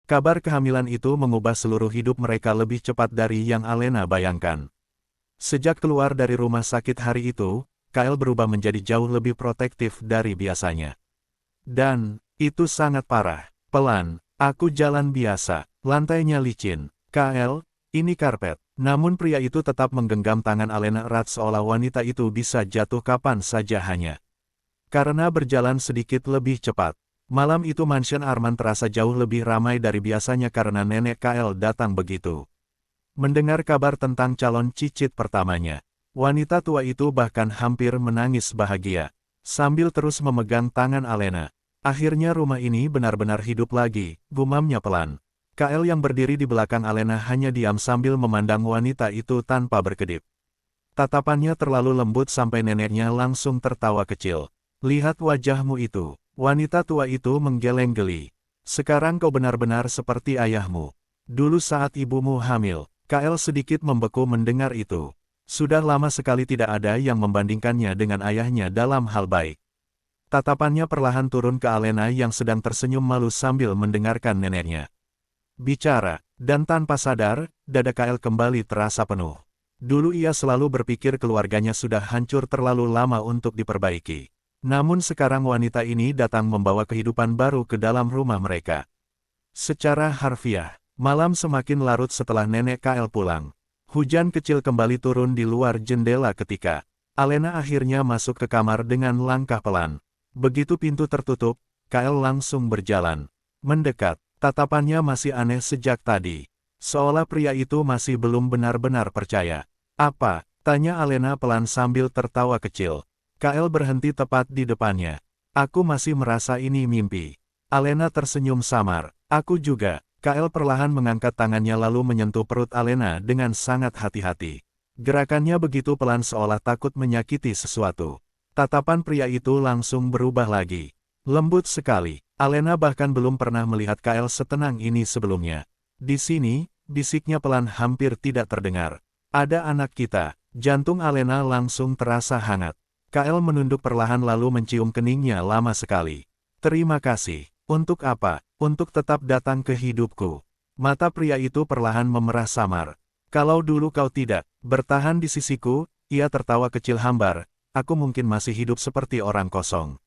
Kabar kehamilan itu mengubah seluruh hidup mereka lebih cepat dari yang Alena bayangkan. Sejak keluar dari rumah sakit hari itu, Kyle berubah menjadi jauh lebih protektif dari biasanya. Dan, itu sangat parah. Pelan, aku jalan biasa, lantainya licin. Kyle, ini karpet. Namun pria itu tetap menggenggam tangan Alena erat seolah wanita itu bisa jatuh kapan saja hanya karena berjalan sedikit lebih cepat. Malam itu mansion Arman terasa jauh lebih ramai dari biasanya karena nenek Kyle datang begitu. Mendengar kabar tentang calon cicit pertamanya, wanita tua itu bahkan hampir menangis bahagia, sambil terus memegang tangan Alena. Akhirnya rumah ini benar-benar hidup lagi, gumamnya pelan. Kyle yang berdiri di belakang Alena hanya diam sambil memandang wanita itu tanpa berkedip. Tatapannya terlalu lembut sampai neneknya langsung tertawa kecil. Lihat wajahmu itu. Wanita tua itu menggeleng geli. Sekarang kau benar-benar seperti ayahmu. Dulu saat ibumu hamil, Kyle sedikit membeku mendengar itu. Sudah lama sekali tidak ada yang membandingkannya dengan ayahnya dalam hal baik. Tatapannya perlahan turun ke Alena yang sedang tersenyum malu sambil mendengarkan neneknya bicara, dan tanpa sadar, dada Kyle kembali terasa penuh. Dulu ia selalu berpikir keluarganya sudah hancur terlalu lama untuk diperbaiki. Namun sekarang wanita ini datang membawa kehidupan baru ke dalam rumah mereka. Secara harfiah, malam semakin larut setelah nenek Kyle pulang. Hujan kecil kembali turun di luar jendela ketika Alena akhirnya masuk ke kamar dengan langkah pelan. Begitu pintu tertutup, Kyle langsung berjalan mendekat. Tatapannya masih aneh sejak tadi. Seolah pria itu masih belum benar-benar percaya. Apa? Tanya Alena pelan sambil tertawa kecil. Kyle berhenti tepat di depannya. Aku masih merasa ini mimpi. Alena tersenyum samar. Aku juga. Kyle perlahan mengangkat tangannya lalu menyentuh perut Alena dengan sangat hati-hati. Gerakannya begitu pelan seolah takut menyakiti sesuatu. Tatapan pria itu langsung berubah lagi. Lembut sekali. Alena bahkan belum pernah melihat Kyle setenang ini sebelumnya. Di sini, bisiknya pelan hampir tidak terdengar. Ada anak kita. Jantung Alena langsung terasa hangat. Kyle menunduk perlahan lalu mencium keningnya lama sekali. Terima kasih. Untuk apa? Untuk tetap datang ke hidupku. Mata pria itu perlahan memerah samar. Kalau dulu kau tidak bertahan di sisiku, ia tertawa kecil hambar, aku mungkin masih hidup seperti orang kosong.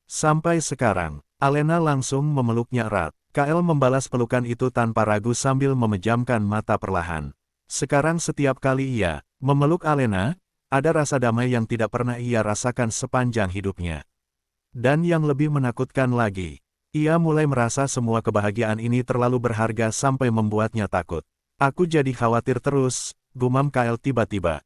Sampai sekarang, Alena langsung memeluknya erat. Kyle membalas pelukan itu tanpa ragu sambil memejamkan mata perlahan. Sekarang setiap kali ia memeluk Alena, ada rasa damai yang tidak pernah ia rasakan sepanjang hidupnya. Dan yang lebih menakutkan lagi, ia mulai merasa semua kebahagiaan ini terlalu berharga sampai membuatnya takut. Aku jadi khawatir terus, gumam Kyle tiba-tiba.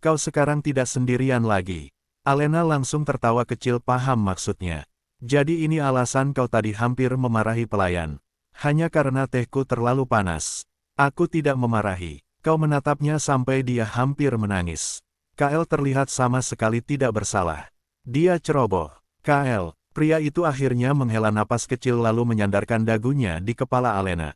Kau sekarang tidak sendirian lagi. Alena langsung tertawa kecil paham maksudnya. Jadi ini alasan kau tadi hampir memarahi pelayan. Hanya karena tehku terlalu panas. Aku tidak memarahi. Kau menatapnya sampai dia hampir menangis. Kyle terlihat sama sekali tidak bersalah. Dia ceroboh. Kyle, pria itu akhirnya menghela napas kecil lalu menyandarkan dagunya di kepala Alena.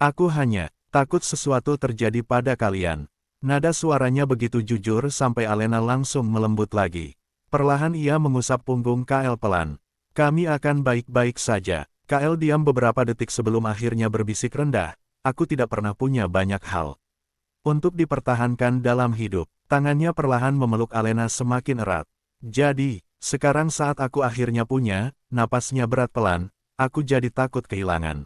Aku hanya takut sesuatu terjadi pada kalian. Nada suaranya begitu jujur sampai Alena langsung melembut lagi. Perlahan ia mengusap punggung Kyle pelan. Kami akan baik-baik saja. Kyle diam beberapa detik sebelum akhirnya berbisik rendah. Aku tidak pernah punya banyak hal untuk dipertahankan dalam hidup. Tangannya perlahan memeluk Alena semakin erat. Jadi, sekarang saat aku akhirnya punya, napasnya berat pelan, aku jadi takut kehilangan.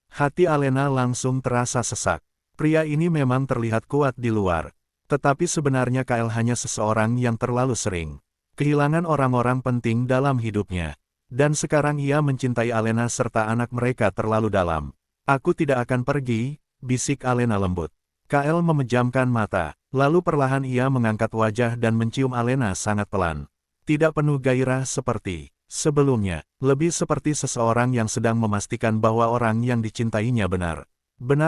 Hati Alena langsung terasa sesak. Pria ini memang terlihat kuat di luar. Tetapi sebenarnya Kyle hanya seseorang yang terlalu sering kehilangan orang-orang penting dalam hidupnya. Dan sekarang ia mencintai Alena serta anak mereka terlalu dalam. Aku tidak akan pergi, bisik Alena lembut. Kyle memejamkan mata, lalu perlahan ia mengangkat wajah dan mencium Alena sangat pelan. Tidak penuh gairah seperti sebelumnya, lebih seperti seseorang yang sedang memastikan bahwa orang yang dicintainya benar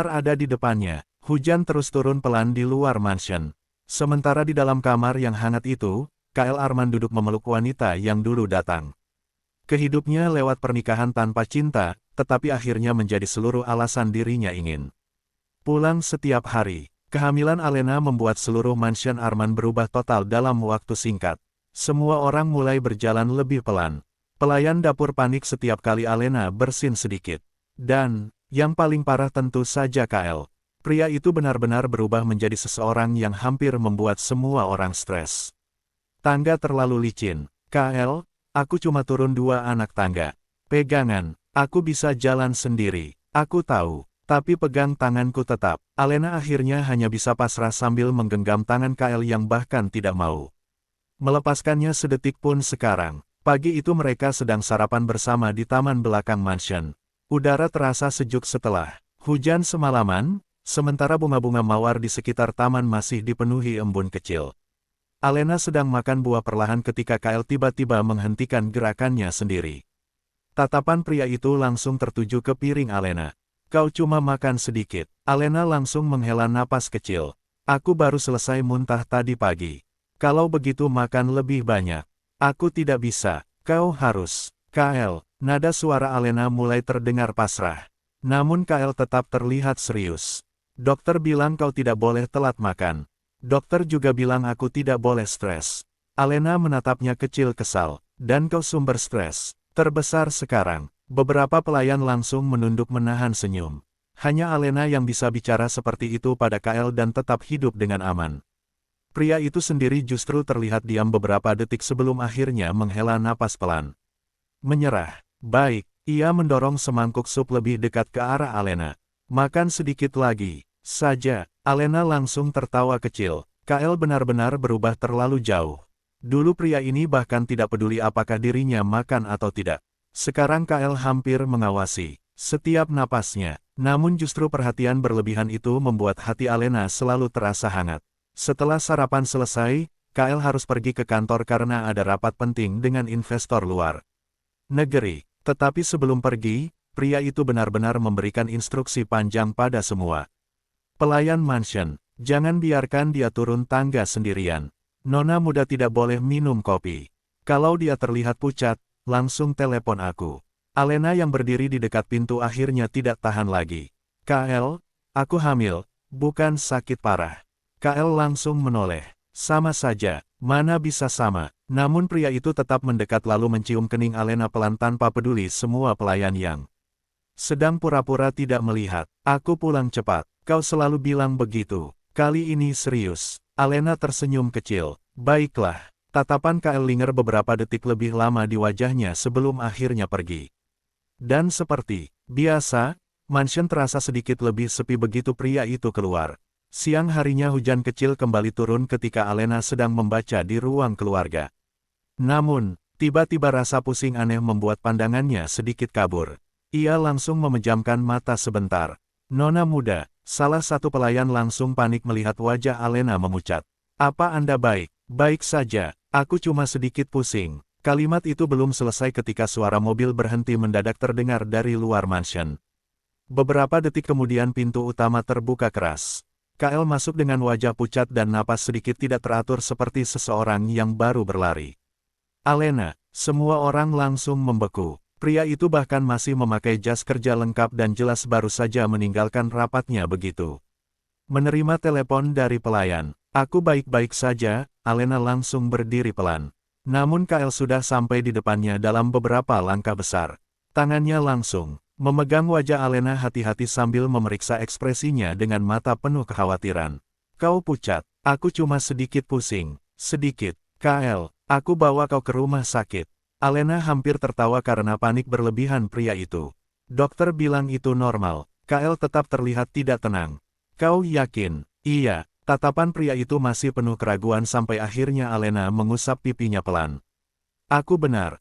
ada di depannya. Hujan terus turun pelan di luar mansion. Sementara di dalam kamar yang hangat itu, Kyle Arman duduk memeluk wanita yang dulu datang ke hidupnya lewat pernikahan tanpa cinta, tetapi akhirnya menjadi seluruh alasan dirinya ingin pulang setiap hari. Kehamilan Alena membuat seluruh mansion Arman berubah total dalam waktu singkat. Semua orang mulai berjalan lebih pelan. Pelayan dapur panik setiap kali Alena bersin sedikit. Dan Yang paling parah tentu saja KL. Pria itu benar-benar berubah menjadi seseorang yang hampir membuat semua orang stres. Tangga terlalu licin. KL, aku cuma turun 2 anak tangga. Pegangan, aku bisa jalan sendiri. Aku tahu, tapi pegang tanganku tetap. Alena akhirnya hanya bisa pasrah sambil menggenggam tangan KL yang bahkan tidak mau melepaskannya sedetik pun sekarang. Pagi itu mereka sedang sarapan bersama di taman belakang mansion. Udara terasa sejuk setelah hujan semalaman, sementara bunga-bunga mawar di sekitar taman masih dipenuhi embun kecil. Alena sedang makan buah perlahan ketika KL tiba-tiba menghentikan gerakannya sendiri. Tatapan pria itu langsung tertuju ke piring Alena. Kau cuma makan sedikit. Alena langsung menghela napas kecil. Aku baru selesai muntah tadi pagi. Kalau begitu makan lebih banyak. Aku tidak bisa. Kau harus. KL, nada suara Alena mulai terdengar pasrah. Namun KL tetap terlihat serius. Dokter bilang kau tidak boleh telat makan. Dokter juga bilang aku tidak boleh stres. Alena menatapnya kecil kesal. Dan kau sumber stres terbesar sekarang. Beberapa pelayan langsung menunduk menahan senyum. Hanya Alena yang bisa bicara seperti itu pada KL dan tetap hidup dengan aman. Pria itu sendiri justru terlihat diam beberapa detik sebelum akhirnya menghela napas pelan. Menyerah. Baik, ia mendorong semangkuk sup lebih dekat ke arah Alena. Makan sedikit lagi saja. Alena langsung tertawa kecil. KL benar-benar berubah terlalu jauh. Dulu pria ini bahkan tidak peduli apakah dirinya makan atau tidak. Sekarang KL hampir mengawasi setiap napasnya. Namun justru perhatian berlebihan itu membuat hati Alena selalu terasa hangat. Setelah sarapan selesai, KL harus pergi ke kantor karena ada rapat penting dengan investor luar negeri. Tetapi sebelum pergi, pria itu benar-benar memberikan instruksi panjang pada semua pelayan mansion. Jangan biarkan dia turun tangga sendirian. Nona muda tidak boleh minum kopi. Kalau dia terlihat pucat, langsung telepon aku. Alena yang berdiri di dekat pintu akhirnya tidak tahan lagi. KL, aku hamil, bukan sakit parah. KL langsung menoleh. Sama saja, mana bisa sama. Namun pria itu tetap mendekat lalu mencium kening Alena pelan tanpa peduli semua pelayan yang sedang pura-pura tidak melihat. Aku pulang cepat. Kau selalu bilang begitu. Kali ini serius. Alena tersenyum kecil. Baiklah. Tatapan KL linger beberapa detik lebih lama di wajahnya sebelum akhirnya pergi. Dan seperti biasa, mansion terasa sedikit lebih sepi begitu pria itu keluar. Siang harinya hujan kecil kembali turun ketika Alena sedang membaca di ruang keluarga. Namun, tiba-tiba rasa pusing aneh membuat pandangannya sedikit kabur. Ia langsung memejamkan mata sebentar. Nona muda, salah satu pelayan langsung panik melihat wajah Alena memucat. Apa Anda baik? Baik saja, aku cuma sedikit pusing. Kalimat itu belum selesai ketika suara mobil berhenti mendadak terdengar dari luar mansion. Beberapa detik kemudian pintu utama terbuka keras. KL masuk dengan wajah pucat dan napas sedikit tidak teratur seperti seseorang yang baru berlari. Alena, semua orang langsung membeku. Pria itu bahkan masih memakai jas kerja lengkap dan jelas baru saja meninggalkan rapatnya begitu. Menerima telepon dari pelayan. Aku baik-baik saja, Alena langsung berdiri pelan. Namun KL sudah sampai di depannya dalam beberapa langkah besar. Tangannya langsung memegang wajah Alena hati-hati sambil memeriksa ekspresinya dengan mata penuh kekhawatiran. Kau pucat, aku cuma sedikit pusing. Sedikit, KL, aku bawa kau ke rumah sakit. Alena hampir tertawa karena panik berlebihan pria itu. Dokter bilang itu normal. KL tetap terlihat tidak tenang. Kau yakin? Iya. Tatapan pria itu masih penuh keraguan sampai akhirnya Alena mengusap pipinya pelan. Aku benar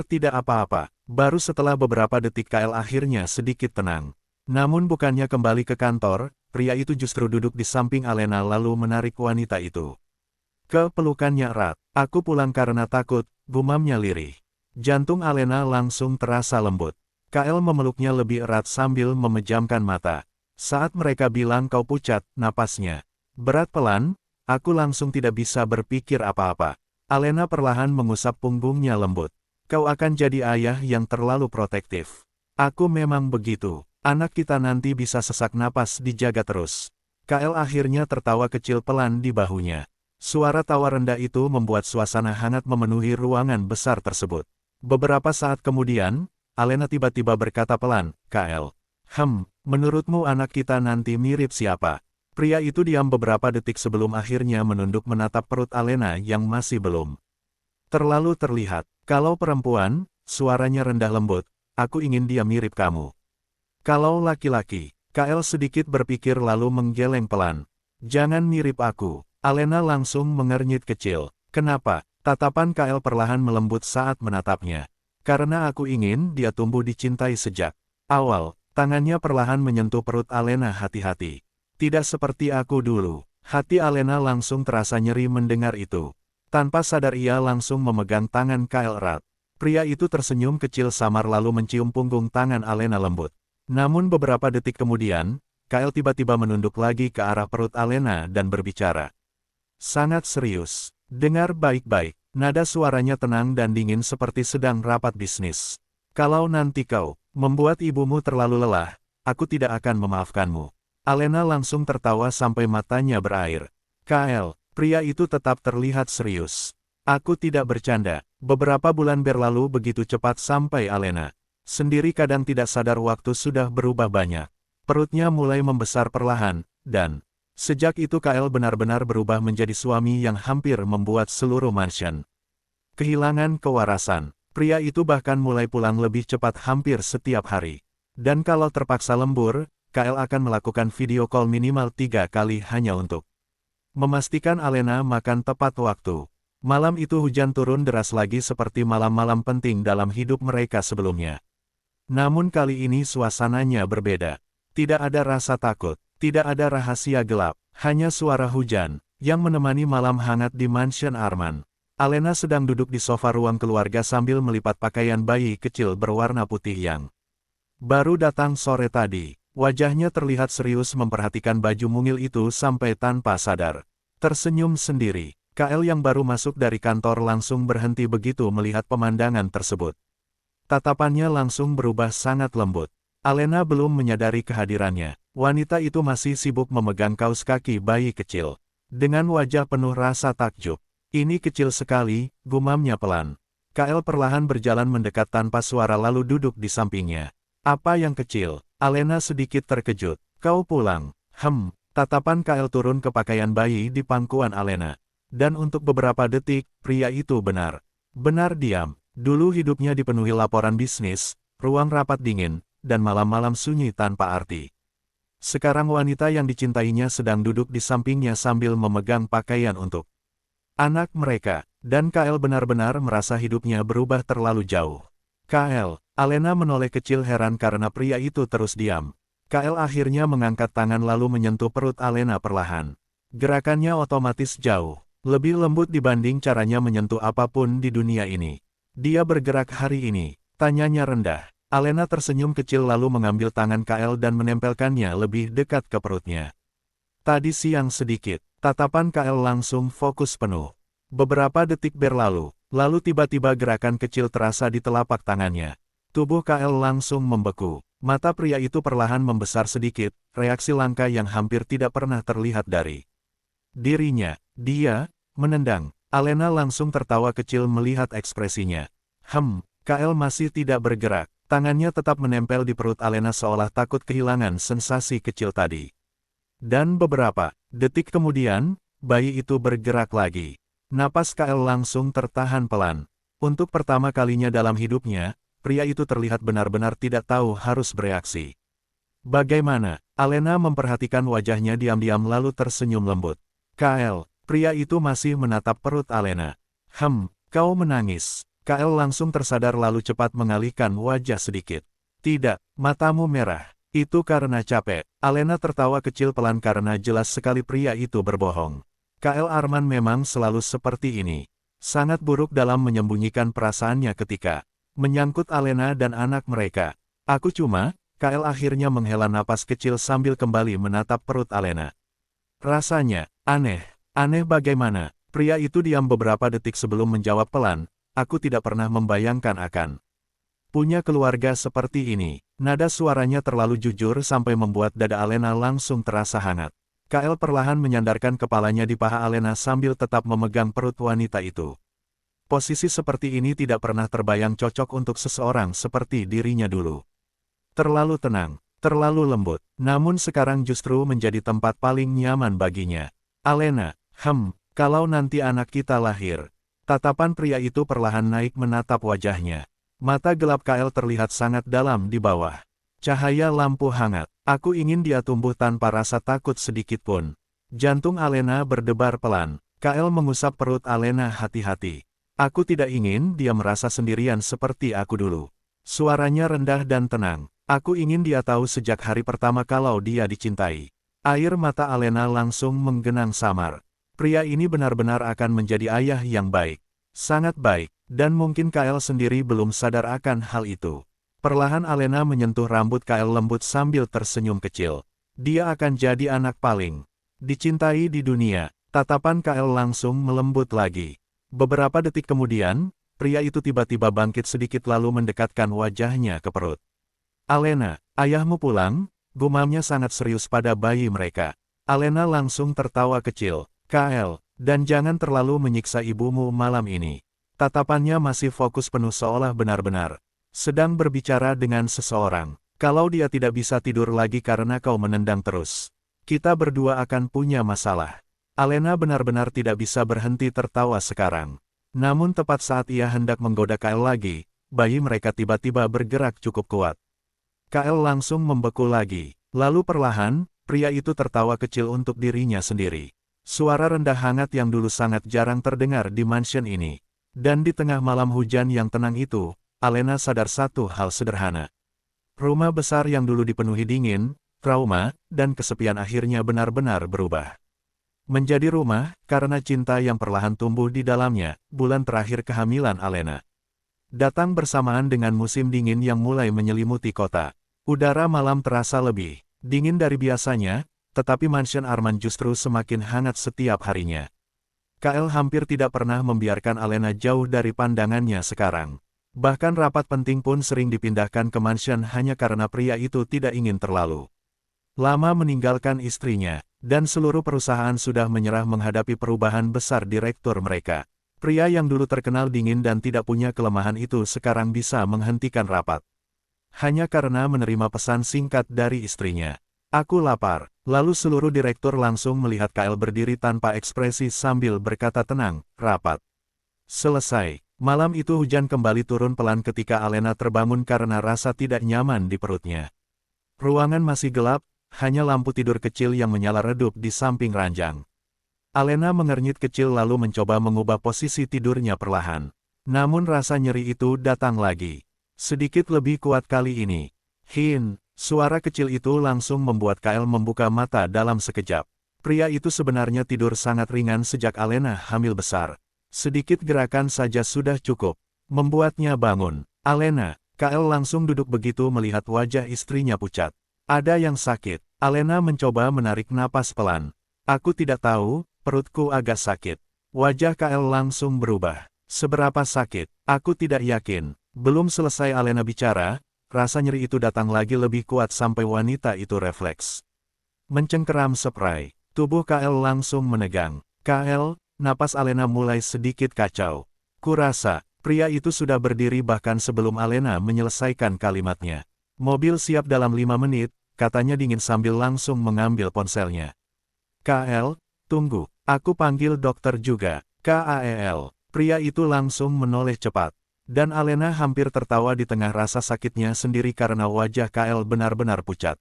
tidak apa-apa. Baru setelah beberapa detik KL akhirnya sedikit tenang. Namun bukannya kembali ke kantor, pria itu justru duduk di samping Alena lalu menarik wanita itu ke pelukannya erat. Aku pulang karena takut, gumamnya lirih. Jantung Alena langsung terasa lembut. KL memeluknya lebih erat sambil memejamkan mata. Saat mereka bilang kau pucat, napasnya berat pelan, aku langsung tidak bisa berpikir apa-apa. Alena perlahan mengusap punggungnya lembut. Kau akan jadi ayah yang terlalu protektif. Aku memang begitu. Anak kita nanti bisa sesak napas dijaga terus. KL akhirnya tertawa kecil pelan di bahunya. Suara tawa rendah itu membuat suasana hangat memenuhi ruangan besar tersebut. Beberapa saat kemudian, Alena tiba-tiba berkata pelan, KL, Menurutmu anak kita nanti mirip siapa? Pria itu diam beberapa detik sebelum akhirnya menunduk menatap perut Alena yang masih belum terlalu terlihat. Kalau perempuan, suaranya rendah lembut, aku ingin dia mirip kamu. Kalau laki-laki, Kael sedikit berpikir lalu menggeleng pelan. Jangan mirip aku. Alena langsung mengernyit kecil. Kenapa? Tatapan Kael perlahan melembut saat menatapnya. Karena aku ingin dia tumbuh dicintai sejak awal. Tangannya perlahan menyentuh perut Alena hati-hati. Tidak seperti aku dulu. Hati Alena langsung terasa nyeri mendengar itu. Tanpa sadar ia langsung memegang tangan Kael erat. Pria itu tersenyum kecil samar lalu mencium punggung tangan Alena lembut. Namun beberapa detik kemudian, Kael tiba-tiba menunduk lagi ke arah perut Alena dan berbicara. Sangat serius. Dengar baik-baik. Nada suaranya tenang dan dingin seperti sedang rapat bisnis. Kalau nanti kau membuat ibumu terlalu lelah, aku tidak akan memaafkanmu. Alena langsung tertawa sampai matanya berair. Kael, pria itu tetap terlihat serius. Aku tidak bercanda. Beberapa bulan berlalu begitu cepat sampai Alena sendiri kadang tidak sadar waktu sudah berubah banyak. Perutnya mulai membesar perlahan, dan sejak itu Kael benar-benar berubah menjadi suami yang hampir membuat seluruh mansion kehilangan kewarasan. Pria itu bahkan mulai pulang lebih cepat hampir setiap hari. Dan kalau terpaksa lembur, Kael akan melakukan video call minimal 3 kali hanya untuk memastikan Alena makan tepat waktu. Malam itu hujan turun deras lagi seperti malam-malam penting dalam hidup mereka sebelumnya. Namun kali ini suasananya berbeda. Tidak ada rasa takut, tidak ada rahasia gelap, hanya suara hujan yang menemani malam hangat di mansion Arman. Alena sedang duduk di sofa ruang keluarga sambil melipat pakaian bayi kecil berwarna putih yang baru datang sore tadi. Wajahnya terlihat serius memperhatikan baju mungil itu sampai tanpa sadar tersenyum sendiri. Kael yang baru masuk dari kantor langsung berhenti begitu melihat pemandangan tersebut. Tatapannya langsung berubah sangat lembut. Alena belum menyadari kehadirannya. Wanita itu masih sibuk memegang kaus kaki bayi kecil. Dengan wajah penuh rasa takjub. Ini kecil sekali, gumamnya pelan. Kael perlahan berjalan mendekat tanpa suara lalu duduk di sampingnya. Apa yang kecil? Alena sedikit terkejut. Kau pulang. Tatapan Kael turun ke pakaian bayi di pangkuan Alena. Dan untuk beberapa detik, pria itu benar diam. Dulu hidupnya dipenuhi laporan bisnis, ruang rapat dingin, dan malam-malam sunyi tanpa arti. Sekarang wanita yang dicintainya sedang duduk di sampingnya sambil memegang pakaian untuk anak mereka, dan Kael benar-benar merasa hidupnya berubah terlalu jauh. Kael, Alena menoleh kecil heran karena pria itu terus diam. Kael akhirnya mengangkat tangan lalu menyentuh perut Alena perlahan. Gerakannya otomatis jauh, lebih lembut dibanding caranya menyentuh apapun di dunia ini. Dia bergerak hari ini, tanyanya rendah. Alena tersenyum kecil lalu mengambil tangan Kael dan menempelkannya lebih dekat ke perutnya. Tadi siang sedikit, tatapan Kael langsung fokus penuh. Beberapa detik berlalu, lalu tiba-tiba gerakan kecil terasa di telapak tangannya. Tubuh Kael langsung membeku. Mata pria itu perlahan membesar sedikit, reaksi langka yang hampir tidak pernah terlihat dari dirinya. Dia menendang. Alena langsung tertawa kecil melihat ekspresinya. Kael masih tidak bergerak. Tangannya tetap menempel di perut Alena seolah takut kehilangan sensasi kecil tadi. Dan beberapa detik kemudian, bayi itu bergerak lagi. Napas Kael langsung tertahan pelan. Untuk pertama kalinya dalam hidupnya, pria itu terlihat benar-benar tidak tahu harus bereaksi. Bagaimana? Alena memperhatikan wajahnya diam-diam lalu tersenyum lembut. Kael. Pria itu masih menatap perut Alena. Kau menangis. Kael langsung tersadar lalu cepat mengalihkan wajah sedikit. Tidak, matamu merah. Itu karena capek. Alena tertawa kecil pelan karena jelas sekali pria itu berbohong. Kael Arman memang selalu seperti ini. Sangat buruk dalam menyembunyikan perasaannya ketika menyangkut Alena dan anak mereka. Aku cuma, Kael akhirnya menghela napas kecil sambil kembali menatap perut Alena. Rasanya aneh. Aneh bagaimana? Pria itu diam beberapa detik sebelum menjawab pelan, aku tidak pernah membayangkan akan punya keluarga seperti ini. Nada suaranya terlalu jujur sampai membuat dada Alena langsung terasa hangat. Kael perlahan menyandarkan kepalanya di paha Alena sambil tetap memegang perut wanita itu. Posisi seperti ini tidak pernah terbayang cocok untuk seseorang seperti dirinya dulu. Terlalu tenang. Terlalu lembut, namun sekarang justru menjadi tempat paling nyaman baginya. Alena, kalau nanti anak kita lahir. Tatapan pria itu perlahan naik menatap wajahnya. Mata gelap Kael terlihat sangat dalam di bawah cahaya lampu hangat. Aku ingin dia tumbuh tanpa rasa takut sedikit pun. Jantung Alena berdebar pelan. Kael mengusap perut Alena hati-hati. Aku tidak ingin dia merasa sendirian seperti aku dulu. Suaranya rendah dan tenang. Aku ingin dia tahu sejak hari pertama kalau dia dicintai. Air mata Alena langsung menggenang samar. Pria ini benar-benar akan menjadi ayah yang baik. Sangat baik, dan mungkin Kael sendiri belum sadar akan hal itu. Perlahan Alena menyentuh rambut Kael lembut sambil tersenyum kecil. Dia akan jadi anak paling dicintai di dunia. Tatapan Kael langsung melembut lagi. Beberapa detik kemudian, pria itu tiba-tiba bangkit sedikit lalu mendekatkan wajahnya ke perut. Alena, ayahmu pulang? Gumamnya sangat serius pada bayi mereka. Alena langsung tertawa kecil. Kael, dan jangan terlalu menyiksa ibumu malam ini. Tatapannya masih fokus penuh seolah benar-benar sedang berbicara dengan seseorang. Kalau dia tidak bisa tidur lagi karena kau menendang terus, kita berdua akan punya masalah. Alena benar-benar tidak bisa berhenti tertawa sekarang. Namun tepat saat ia hendak menggoda Kael lagi, bayi mereka tiba-tiba bergerak cukup kuat. Kael langsung membeku lagi. Lalu perlahan, pria itu tertawa kecil untuk dirinya sendiri. Suara rendah hangat yang dulu sangat jarang terdengar di mansion ini. Dan di tengah malam hujan yang tenang itu, Alena sadar satu hal sederhana. Rumah besar yang dulu dipenuhi dingin, trauma, dan kesepian akhirnya benar-benar berubah menjadi rumah, karena cinta yang perlahan tumbuh di dalamnya. Bulan terakhir kehamilan Alena datang bersamaan dengan musim dingin yang mulai menyelimuti kota. Udara malam terasa lebih dingin dari biasanya, tetapi mansion Arman justru semakin hangat setiap harinya. Kael hampir tidak pernah membiarkan Alena jauh dari pandangannya sekarang. Bahkan rapat penting pun sering dipindahkan ke mansion hanya karena pria itu tidak ingin terlalu lama meninggalkan istrinya, dan seluruh perusahaan sudah menyerah menghadapi perubahan besar direktur mereka. Pria yang dulu terkenal dingin dan tidak punya kelemahan itu sekarang bisa menghentikan rapat hanya karena menerima pesan singkat dari istrinya. Aku lapar. Lalu seluruh direktur langsung melihat Kael berdiri tanpa ekspresi sambil berkata tenang, rapat selesai. Malam itu hujan kembali turun pelan ketika Alena terbangun karena rasa tidak nyaman di perutnya. Ruangan masih gelap, hanya lampu tidur kecil yang menyala redup di samping ranjang. Alena mengernyit kecil lalu mencoba mengubah posisi tidurnya perlahan. Namun rasa nyeri itu datang lagi. Sedikit lebih kuat kali ini. Suara kecil itu langsung membuat Kael membuka mata dalam sekejap. Pria itu sebenarnya tidur sangat ringan sejak Alena hamil besar. Sedikit gerakan saja sudah cukup membuatnya bangun. Alena, Kael langsung duduk begitu melihat wajah istrinya pucat. Ada yang sakit. Alena mencoba menarik napas pelan. Aku tidak tahu, perutku agak sakit. Wajah Kael langsung berubah. Seberapa sakit? Aku tidak yakin. Belum selesai Alena bicara, rasa nyeri itu datang lagi lebih kuat sampai wanita itu refleks mencengkeram spray. Tubuh Kael langsung menegang. Kael, napas Alena mulai sedikit kacau. Kurasa, pria itu sudah berdiri bahkan sebelum Alena menyelesaikan kalimatnya. Mobil siap dalam 5 menit, katanya dingin sambil langsung mengambil ponselnya. Kael, tunggu, aku panggil dokter juga. Kael, pria itu langsung menoleh cepat. Dan Alena hampir tertawa di tengah rasa sakitnya sendiri karena wajah Kael benar-benar pucat.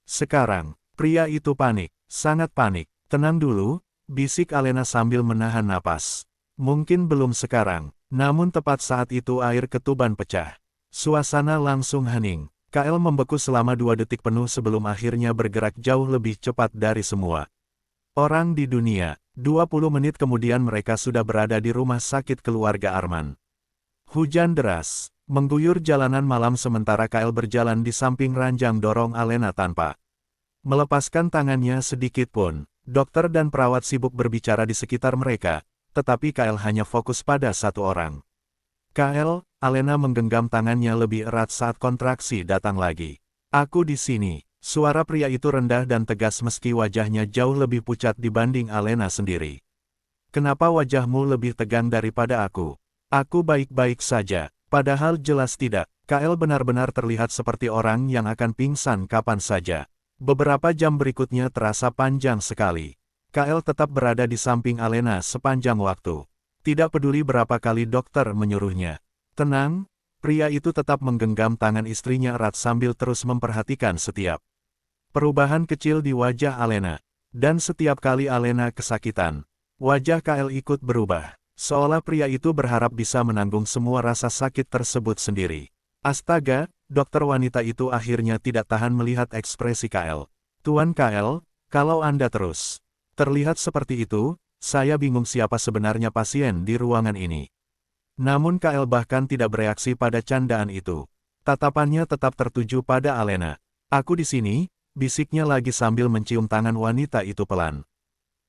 Sekarang, pria itu panik, sangat panik. Tenang dulu, bisik Alena sambil menahan napas. Mungkin belum sekarang, namun tepat saat itu air ketuban pecah. Suasana langsung hening. Kael membeku selama 2 detik penuh sebelum akhirnya bergerak jauh lebih cepat dari semua orang di dunia. 20 menit kemudian mereka sudah berada di rumah sakit keluarga Arman. Hujan deras mengguyur jalanan malam sementara Kael berjalan di samping ranjang dorong Alena tanpa melepaskan tangannya sedikit pun. Dokter dan perawat sibuk berbicara di sekitar mereka, tetapi Kael hanya fokus pada satu orang. Kael, Alena menggenggam tangannya lebih erat saat kontraksi datang lagi. Aku di sini. Suara pria itu rendah dan tegas meski wajahnya jauh lebih pucat dibanding Alena sendiri. Kenapa wajahmu lebih tegang daripada aku? Aku baik-baik saja, padahal jelas tidak. Kael benar-benar terlihat seperti orang yang akan pingsan kapan saja. Beberapa jam berikutnya terasa panjang sekali. Kael tetap berada di samping Alena sepanjang waktu. Tidak peduli berapa kali dokter menyuruhnya. Tenang, pria itu tetap menggenggam tangan istrinya erat sambil terus memperhatikan setiap perubahan kecil di wajah Alena. Dan setiap kali Alena kesakitan, wajah Kael ikut berubah. Seolah pria itu berharap bisa menanggung semua rasa sakit tersebut sendiri. Astaga, dokter wanita itu akhirnya tidak tahan melihat ekspresi Kael. Tuan Kael, kalau Anda terus terlihat seperti itu, saya bingung siapa sebenarnya pasien di ruangan ini. Namun Kael bahkan tidak bereaksi pada candaan itu. Tatapannya tetap tertuju pada Alena. Aku di sini, bisiknya lagi sambil mencium tangan wanita itu pelan.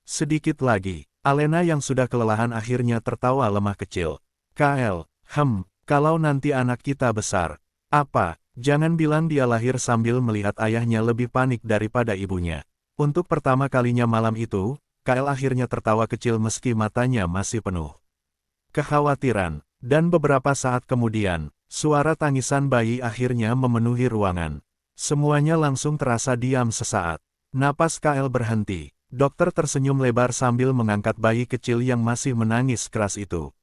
Sedikit lagi, Alena yang sudah kelelahan akhirnya tertawa lemah kecil. Kael, kalau nanti anak kita besar. Apa, jangan bilang dia lahir sambil melihat ayahnya lebih panik daripada ibunya. Untuk pertama kalinya malam itu, Kael akhirnya tertawa kecil meski matanya masih penuh kekhawatiran. Dan beberapa saat kemudian, suara tangisan bayi akhirnya memenuhi ruangan. Semuanya langsung terasa diam sesaat. Napas Kael berhenti. Dokter tersenyum lebar sambil mengangkat bayi kecil yang masih menangis keras itu.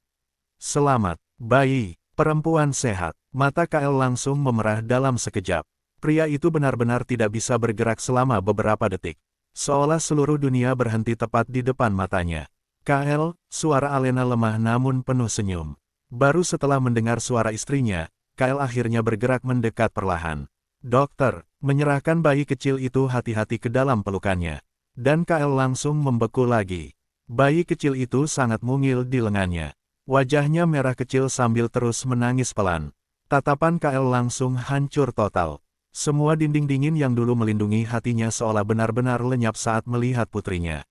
Selamat, bayi. Perempuan sehat. Mata Kael langsung memerah dalam sekejap. Pria itu benar-benar tidak bisa bergerak selama beberapa detik. Seolah seluruh dunia berhenti tepat di depan matanya. Kael, suara Alena lemah namun penuh senyum. Baru setelah mendengar suara istrinya, Kael akhirnya bergerak mendekat perlahan. Dokter, menyerahkan bayi kecil itu hati-hati ke dalam pelukannya. Dan Kael langsung membeku lagi. Bayi kecil itu sangat mungil di lengannya. Wajahnya merah kecil sambil terus menangis pelan. Tatapan Kael langsung hancur total. Semua dinding dingin yang dulu melindungi hatinya seolah benar-benar lenyap saat melihat putrinya.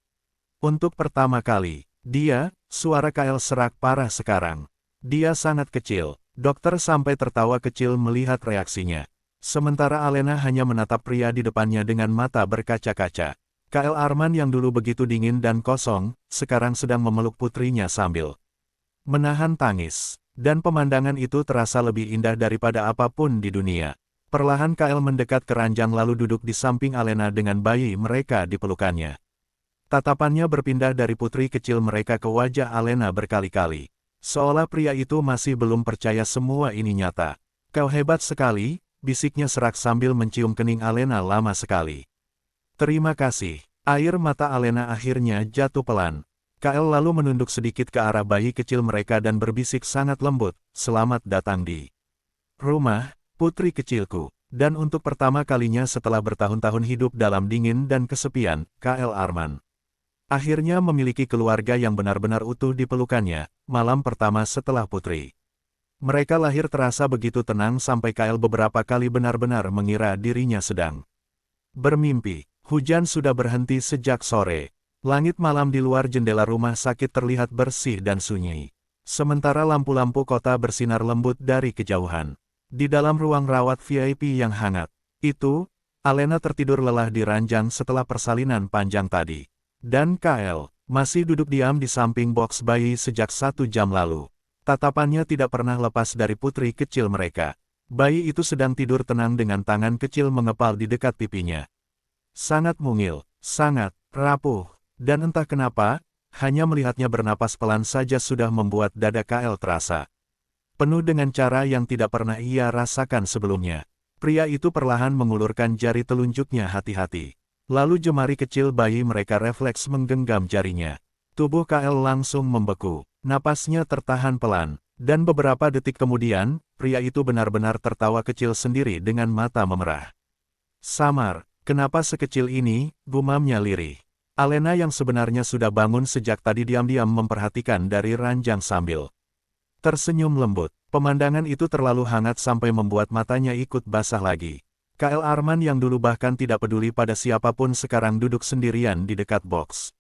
Untuk pertama kali, suara Kael serak parah sekarang. Dia sangat kecil. Dokter sampai tertawa kecil melihat reaksinya. Sementara Alena hanya menatap pria di depannya dengan mata berkaca-kaca. Kael Arman yang dulu begitu dingin dan kosong, sekarang sedang memeluk putrinya sambil menahan tangis. Dan pemandangan itu terasa lebih indah daripada apapun di dunia. Perlahan Kael mendekat ke ranjang lalu duduk di samping Alena dengan bayi mereka di pelukannya. Tatapannya berpindah dari putri kecil mereka ke wajah Alena berkali-kali. Seolah pria itu masih belum percaya semua ini nyata. Kau hebat sekali, bisiknya serak sambil mencium kening Alena lama sekali. Terima kasih. Air mata Alena akhirnya jatuh pelan. Kael lalu menunduk sedikit ke arah bayi kecil mereka dan berbisik sangat lembut, selamat datang di rumah, putri kecilku. Dan untuk pertama kalinya setelah bertahun-tahun hidup dalam dingin dan kesepian, Kael Arman akhirnya memiliki keluarga yang benar-benar utuh di pelukannya, malam pertama setelah putri mereka lahir terasa begitu tenang sampai Kael beberapa kali benar-benar mengira dirinya sedang bermimpi. Hujan sudah berhenti sejak sore. Langit malam di luar jendela rumah sakit terlihat bersih dan sunyi. Sementara lampu-lampu kota bersinar lembut dari kejauhan. Di dalam ruang rawat VIP yang hangat, Alena tertidur lelah di ranjang setelah persalinan panjang tadi. Dan Kael masih duduk diam di samping boks bayi sejak 1 jam lalu. Tatapannya tidak pernah lepas dari putri kecil mereka. Bayi itu sedang tidur tenang dengan tangan kecil mengepal di dekat pipinya. Sangat mungil, sangat rapuh, dan entah kenapa, hanya melihatnya bernapas pelan saja sudah membuat dada Kael terasa penuh dengan cara yang tidak pernah ia rasakan sebelumnya. Pria itu perlahan mengulurkan jari telunjuknya hati-hati. Lalu jemari kecil bayi mereka refleks menggenggam jarinya. Tubuh Kael langsung membeku, napasnya tertahan pelan, dan beberapa detik kemudian, pria itu benar-benar tertawa kecil sendiri dengan mata memerah. Samar. Kenapa sekecil ini, gumamnya lirih. Alena yang sebenarnya sudah bangun sejak tadi diam-diam memperhatikan dari ranjang sambil tersenyum lembut. Pemandangan itu terlalu hangat sampai membuat matanya ikut basah lagi. Kael Arman yang dulu bahkan tidak peduli pada siapapun sekarang duduk sendirian di dekat boks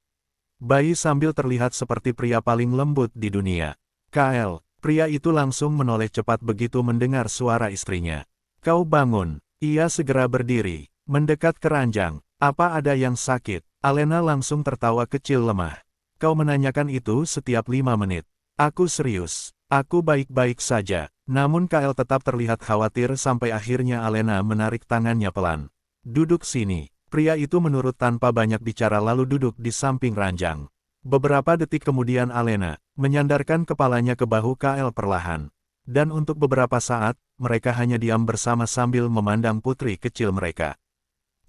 bayi sambil terlihat seperti pria paling lembut di dunia. Kael, pria itu langsung menoleh cepat begitu mendengar suara istrinya. Kau bangun. Ia segera berdiri. Mendekat ke ranjang, apa ada yang sakit? Alena langsung tertawa kecil lemah. Kau menanyakan itu setiap 5 menit. Aku serius. Aku baik-baik saja. Namun Kael tetap terlihat khawatir sampai akhirnya Alena menarik tangannya pelan. Duduk sini. Pria itu menurut tanpa banyak bicara lalu duduk di samping ranjang. Beberapa detik kemudian Alena menyandarkan kepalanya ke bahu Kael perlahan. Dan untuk beberapa saat, mereka hanya diam bersama sambil memandang putri kecil mereka.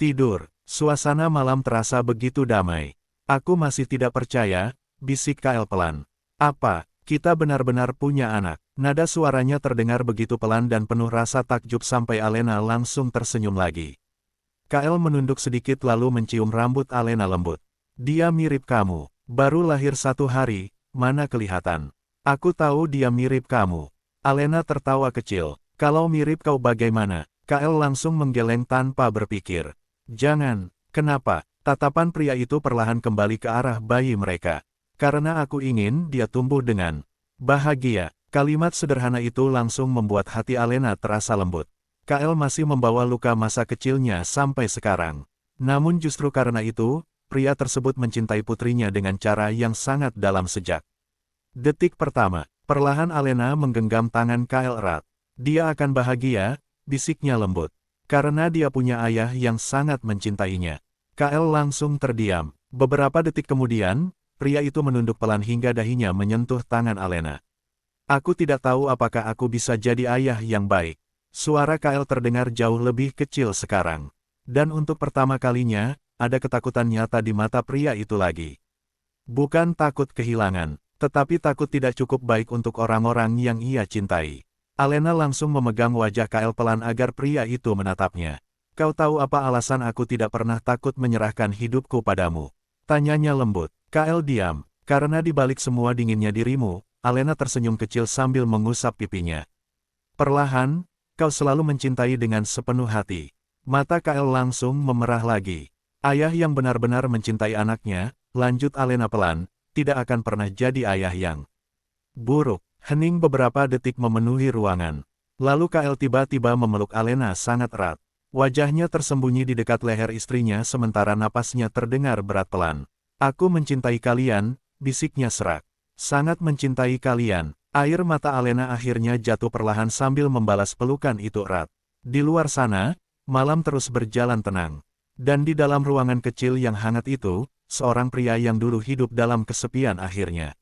Tidur. Suasana malam terasa begitu damai. Aku masih tidak percaya, bisik Kael pelan. Apa, kita benar-benar punya anak? Nada suaranya terdengar begitu pelan dan penuh rasa takjub sampai Alena langsung tersenyum lagi. Kael menunduk sedikit lalu mencium rambut Alena lembut. Dia mirip kamu. Baru lahir 1 hari, mana kelihatan. Aku tahu dia mirip kamu. Alena tertawa kecil. Kalau mirip kau bagaimana? Kael langsung menggeleng tanpa berpikir. Jangan, kenapa? Tatapan pria itu perlahan kembali ke arah bayi mereka. Karena aku ingin dia tumbuh dengan bahagia. Kalimat sederhana itu langsung membuat hati Alena terasa lembut. Kael masih membawa luka masa kecilnya sampai sekarang. Namun justru karena itu, pria tersebut mencintai putrinya dengan cara yang sangat dalam sejak detik pertama. Perlahan Alena menggenggam tangan Kael erat. Dia akan bahagia, bisiknya lembut. Karena dia punya ayah yang sangat mencintainya. Kael langsung terdiam. Beberapa detik kemudian, pria itu menunduk pelan hingga dahinya menyentuh tangan Alena. Aku tidak tahu apakah aku bisa jadi ayah yang baik. Suara Kael terdengar jauh lebih kecil sekarang. Dan untuk pertama kalinya, ada ketakutan nyata di mata pria itu lagi. Bukan takut kehilangan, tetapi takut tidak cukup baik untuk orang-orang yang ia cintai. Alena langsung memegang wajah Kael pelan agar pria itu menatapnya. Kau tahu apa alasan aku tidak pernah takut menyerahkan hidupku padamu? Tanyanya lembut. Kael diam. Karena di balik semua dinginnya dirimu, Alena tersenyum kecil sambil mengusap pipinya. Perlahan, kau selalu mencintai dengan sepenuh hati. Mata Kael langsung memerah lagi. Ayah yang benar-benar mencintai anaknya, lanjut Alena pelan, tidak akan pernah jadi ayah yang buruk. Hening beberapa detik memenuhi ruangan. Lalu Kael tiba-tiba memeluk Alena sangat erat. Wajahnya tersembunyi di dekat leher istrinya sementara napasnya terdengar berat pelan. Aku mencintai kalian, bisiknya serak. Sangat mencintai kalian. Air mata Alena akhirnya jatuh perlahan sambil membalas pelukan itu erat. Di luar sana, malam terus berjalan tenang. Dan di dalam ruangan kecil yang hangat itu, seorang pria yang dulu hidup dalam kesepian akhirnya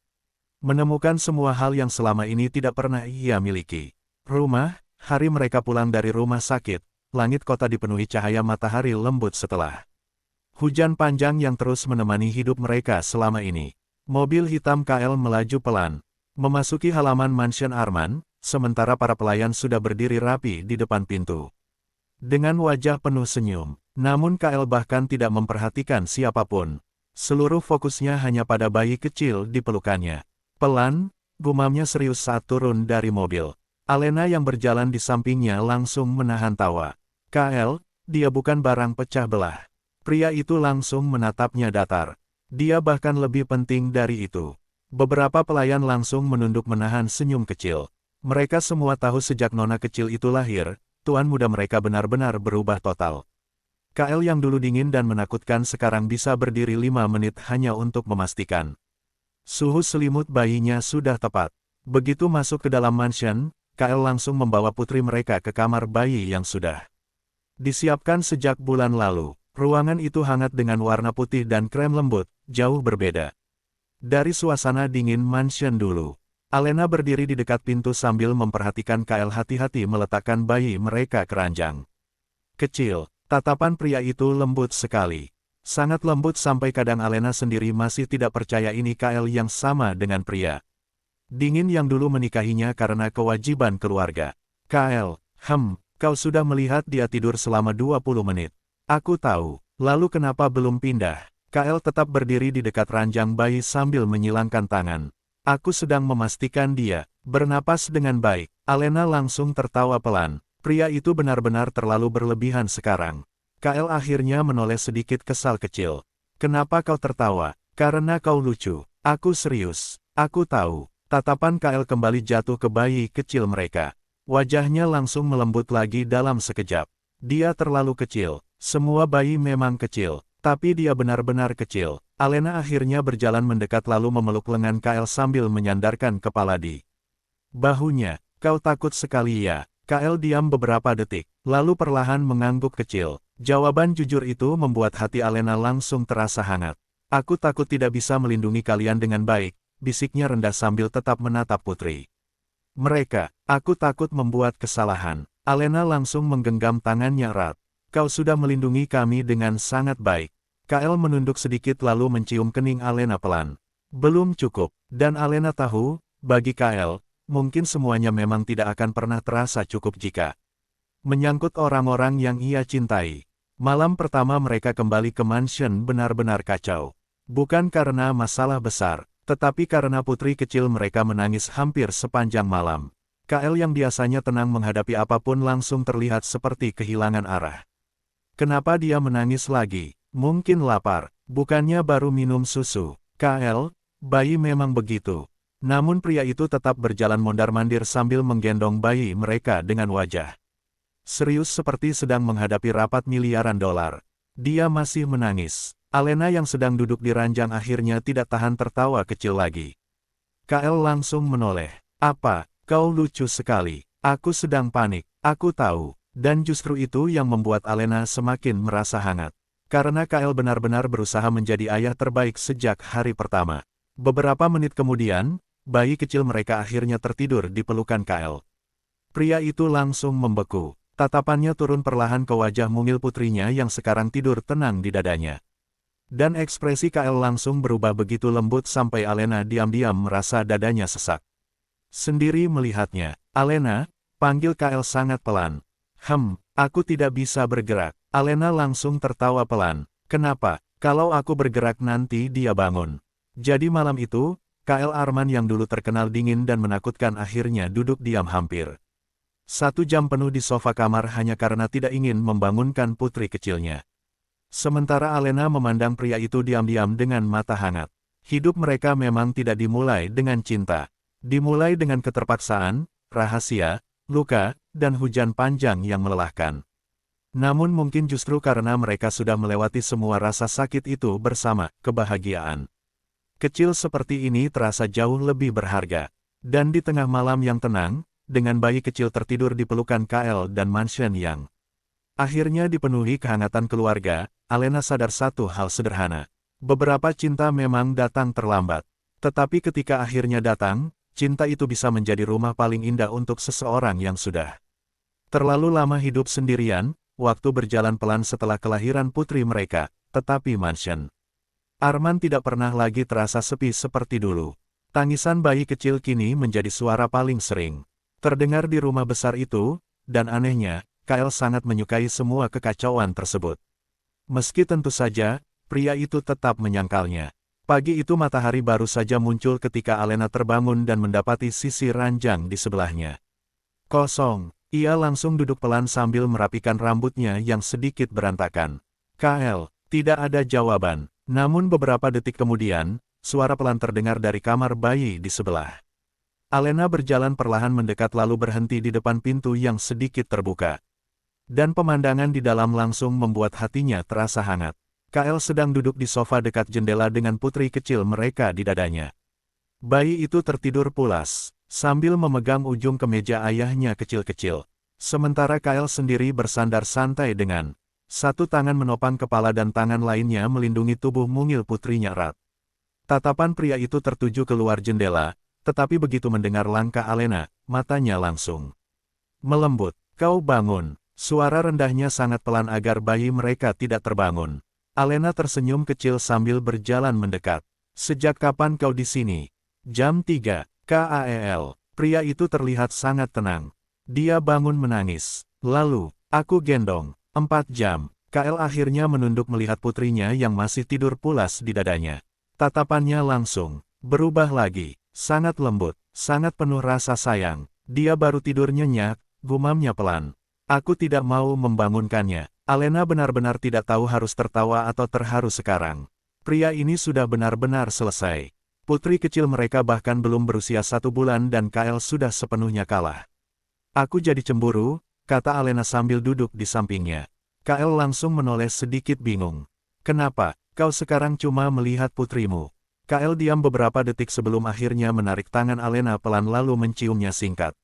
menemukan semua hal yang selama ini tidak pernah ia miliki. Rumah, hari mereka pulang dari rumah sakit, langit kota dipenuhi cahaya matahari lembut setelah hujan panjang yang terus menemani hidup mereka selama ini. Mobil hitam Kael melaju pelan, memasuki halaman mansion Arman, sementara para pelayan sudah berdiri rapi di depan pintu. Dengan wajah penuh senyum, namun Kael bahkan tidak memperhatikan siapapun. Seluruh fokusnya hanya pada bayi kecil di pelukannya. Pelan, gumamnya serius saat turun dari mobil. Alena yang berjalan di sampingnya langsung menahan tawa. Kael, dia bukan barang pecah belah. Pria itu langsung menatapnya datar. Dia bahkan lebih penting dari itu. Beberapa pelayan langsung menunduk menahan senyum kecil. Mereka semua tahu sejak nona kecil itu lahir, tuan muda mereka benar-benar berubah total. Kael yang dulu dingin dan menakutkan sekarang bisa berdiri 5 menit hanya untuk memastikan suhu selimut bayinya sudah tepat. Begitu masuk ke dalam mansion, Kael langsung membawa putri mereka ke kamar bayi yang sudah disiapkan sejak bulan lalu. Ruangan itu hangat dengan warna putih dan krem lembut, jauh berbeda dari suasana dingin mansion dulu. Alena berdiri di dekat pintu sambil memperhatikan Kael hati-hati meletakkan bayi mereka ke ranjang kecil. Tatapan pria itu lembut sekali. Sangat lembut sampai kadang Alena sendiri masih tidak percaya ini Kael yang sama dengan pria dingin yang dulu menikahinya karena kewajiban keluarga. Kael, kau sudah melihat dia tidur selama 20 menit. Aku tahu, lalu kenapa belum pindah? Kael tetap berdiri di dekat ranjang bayi sambil menyilangkan tangan. Aku sedang memastikan dia bernapas dengan baik. Alena langsung tertawa pelan. Pria itu benar-benar terlalu berlebihan sekarang. Kael akhirnya menoleh sedikit kesal kecil. Kenapa kau tertawa? Karena kau lucu. Aku serius. Aku tahu. Tatapan Kael kembali jatuh ke bayi kecil mereka. Wajahnya langsung melembut lagi dalam sekejap. Dia terlalu kecil. Semua bayi memang kecil. Tapi dia benar-benar kecil. Alena akhirnya berjalan mendekat lalu memeluk lengan Kael sambil menyandarkan kepala di Bahunya, kau takut sekali ya? Kael diam beberapa detik, lalu perlahan mengangguk kecil. Jawaban jujur itu membuat hati Alena langsung terasa hangat. Aku takut tidak bisa melindungi kalian dengan baik, bisiknya rendah sambil tetap menatap putri. Aku takut membuat kesalahan. Alena langsung menggenggam tangannya erat. Kau sudah melindungi kami dengan sangat baik. Kael menunduk sedikit lalu mencium kening Alena pelan. Belum cukup, dan Alena tahu, bagi Kael, mungkin semuanya memang tidak akan pernah terasa cukup jika menyangkut orang-orang yang ia cintai. Malam pertama mereka kembali ke mansion benar-benar kacau. Bukan karena masalah besar, tetapi karena putri kecil mereka menangis hampir sepanjang malam. Kael yang biasanya tenang menghadapi apapun langsung terlihat seperti kehilangan arah. Kenapa dia menangis lagi? Mungkin lapar, bukannya baru minum susu. Kael, bayi memang begitu. Namun pria itu tetap berjalan mondar-mandir sambil menggendong bayi mereka dengan wajah serius seperti sedang menghadapi rapat miliaran dolar. Dia masih menangis. Alena yang sedang duduk di ranjang akhirnya tidak tahan tertawa kecil lagi. Kael langsung menoleh. Apa, kau lucu sekali. Aku sedang panik. Aku tahu. Dan justru itu yang membuat Alena semakin merasa hangat. Karena Kael benar-benar berusaha menjadi ayah terbaik sejak hari pertama. Beberapa menit kemudian, bayi kecil mereka akhirnya tertidur di pelukan Kael. Pria itu langsung membeku. Tatapannya turun perlahan ke wajah mungil putrinya yang sekarang tidur tenang di dadanya. Dan ekspresi Kael langsung berubah begitu lembut sampai Alena diam-diam merasa dadanya sesak. Sendiri melihatnya, Alena, panggil Kael sangat pelan. Aku tidak bisa bergerak. Alena langsung tertawa pelan. Kenapa? Kalau aku bergerak nanti dia bangun. Jadi malam itu, Kael Arman yang dulu terkenal dingin dan menakutkan akhirnya duduk diam hampir 1 jam penuh di sofa kamar hanya karena tidak ingin membangunkan putri kecilnya. Sementara Alena memandang pria itu diam-diam dengan mata hangat. Hidup mereka memang tidak dimulai dengan cinta. Dimulai dengan keterpaksaan, rahasia, luka, dan hujan panjang yang melelahkan. Namun mungkin justru karena mereka sudah melewati semua rasa sakit itu bersama, kebahagiaan kecil seperti ini terasa jauh lebih berharga. Dan di tengah malam yang tenang, dengan bayi kecil tertidur di pelukan Kael dan mansion yang akhirnya dipenuhi kehangatan keluarga, Alena sadar satu hal sederhana. Beberapa cinta memang datang terlambat. Tetapi ketika akhirnya datang, cinta itu bisa menjadi rumah paling indah untuk seseorang yang sudah terlalu lama hidup sendirian. Waktu berjalan pelan setelah kelahiran putri mereka, tetapi mansion Arman tidak pernah lagi terasa sepi seperti dulu. Tangisan bayi kecil kini menjadi suara paling sering terdengar di rumah besar itu, dan anehnya, Kael sangat menyukai semua kekacauan tersebut. Meski tentu saja, pria itu tetap menyangkalnya. Pagi itu matahari baru saja muncul ketika Alena terbangun dan mendapati sisi ranjang di sebelahnya kosong. Ia langsung duduk pelan sambil merapikan rambutnya yang sedikit berantakan. Kael, tidak ada jawaban. Namun beberapa detik kemudian, suara pelan terdengar dari kamar bayi di sebelah. Alena berjalan perlahan mendekat lalu berhenti di depan pintu yang sedikit terbuka. Dan pemandangan di dalam langsung membuat hatinya terasa hangat. Kael sedang duduk di sofa dekat jendela dengan putri kecil mereka di dadanya. Bayi itu tertidur pulas, sambil memegang ujung kemeja ayahnya kecil-kecil. Sementara Kael sendiri bersandar santai dengan satu tangan menopang kepala dan tangan lainnya melindungi tubuh mungil putrinya erat. Tatapan pria itu tertuju keluar jendela, tetapi begitu mendengar langkah Alena, matanya langsung melembut. Kau bangun. Suara rendahnya sangat pelan agar bayi mereka tidak terbangun. Alena tersenyum kecil sambil berjalan mendekat. Sejak kapan kau di sini? Jam 3, KAEL. Pria itu terlihat sangat tenang. Dia bangun menangis. Lalu, aku gendong. 4 jam. Kael akhirnya menunduk melihat putrinya yang masih tidur pulas di dadanya. Tatapannya langsung berubah lagi. Sangat lembut, sangat penuh rasa sayang. Dia baru tidur nyenyak, gumamnya pelan. Aku tidak mau membangunkannya. Alena benar-benar tidak tahu harus tertawa atau terharu sekarang. Pria ini sudah benar-benar selesai. Putri kecil mereka bahkan belum berusia 1 bulan dan Kael sudah sepenuhnya kalah. Aku jadi cemburu, kata Alena sambil duduk di sampingnya. Kael langsung menoleh sedikit bingung. Kenapa, kau sekarang cuma melihat putrimu? Kael diam beberapa detik sebelum akhirnya menarik tangan Alena pelan lalu menciumnya singkat.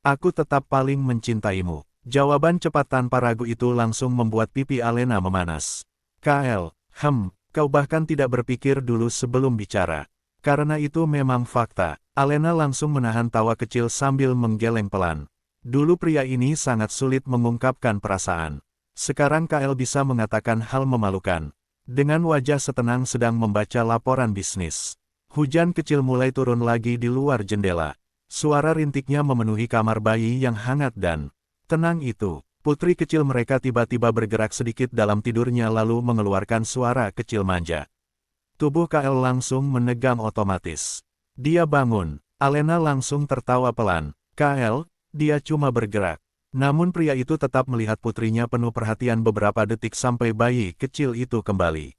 Aku tetap paling mencintaimu. Jawaban cepat tanpa ragu itu langsung membuat pipi Alena memanas. Kael, kau bahkan tidak berpikir dulu sebelum bicara. Karena itu memang fakta. Alena langsung menahan tawa kecil sambil menggeleng pelan. Dulu pria ini sangat sulit mengungkapkan perasaan. Sekarang Kael bisa mengatakan hal memalukan. Dengan wajah setenang sedang membaca laporan bisnis. Hujan kecil mulai turun lagi di luar jendela. Suara rintiknya memenuhi kamar bayi yang hangat dan tenang itu. Putri kecil mereka tiba-tiba bergerak sedikit dalam tidurnya lalu mengeluarkan suara kecil manja. Tubuh Kael langsung menegang otomatis. Dia bangun. Alena langsung tertawa pelan. Kael, dia cuma bergerak. Namun pria itu tetap melihat putrinya penuh perhatian beberapa detik sampai bayi kecil itu kembali.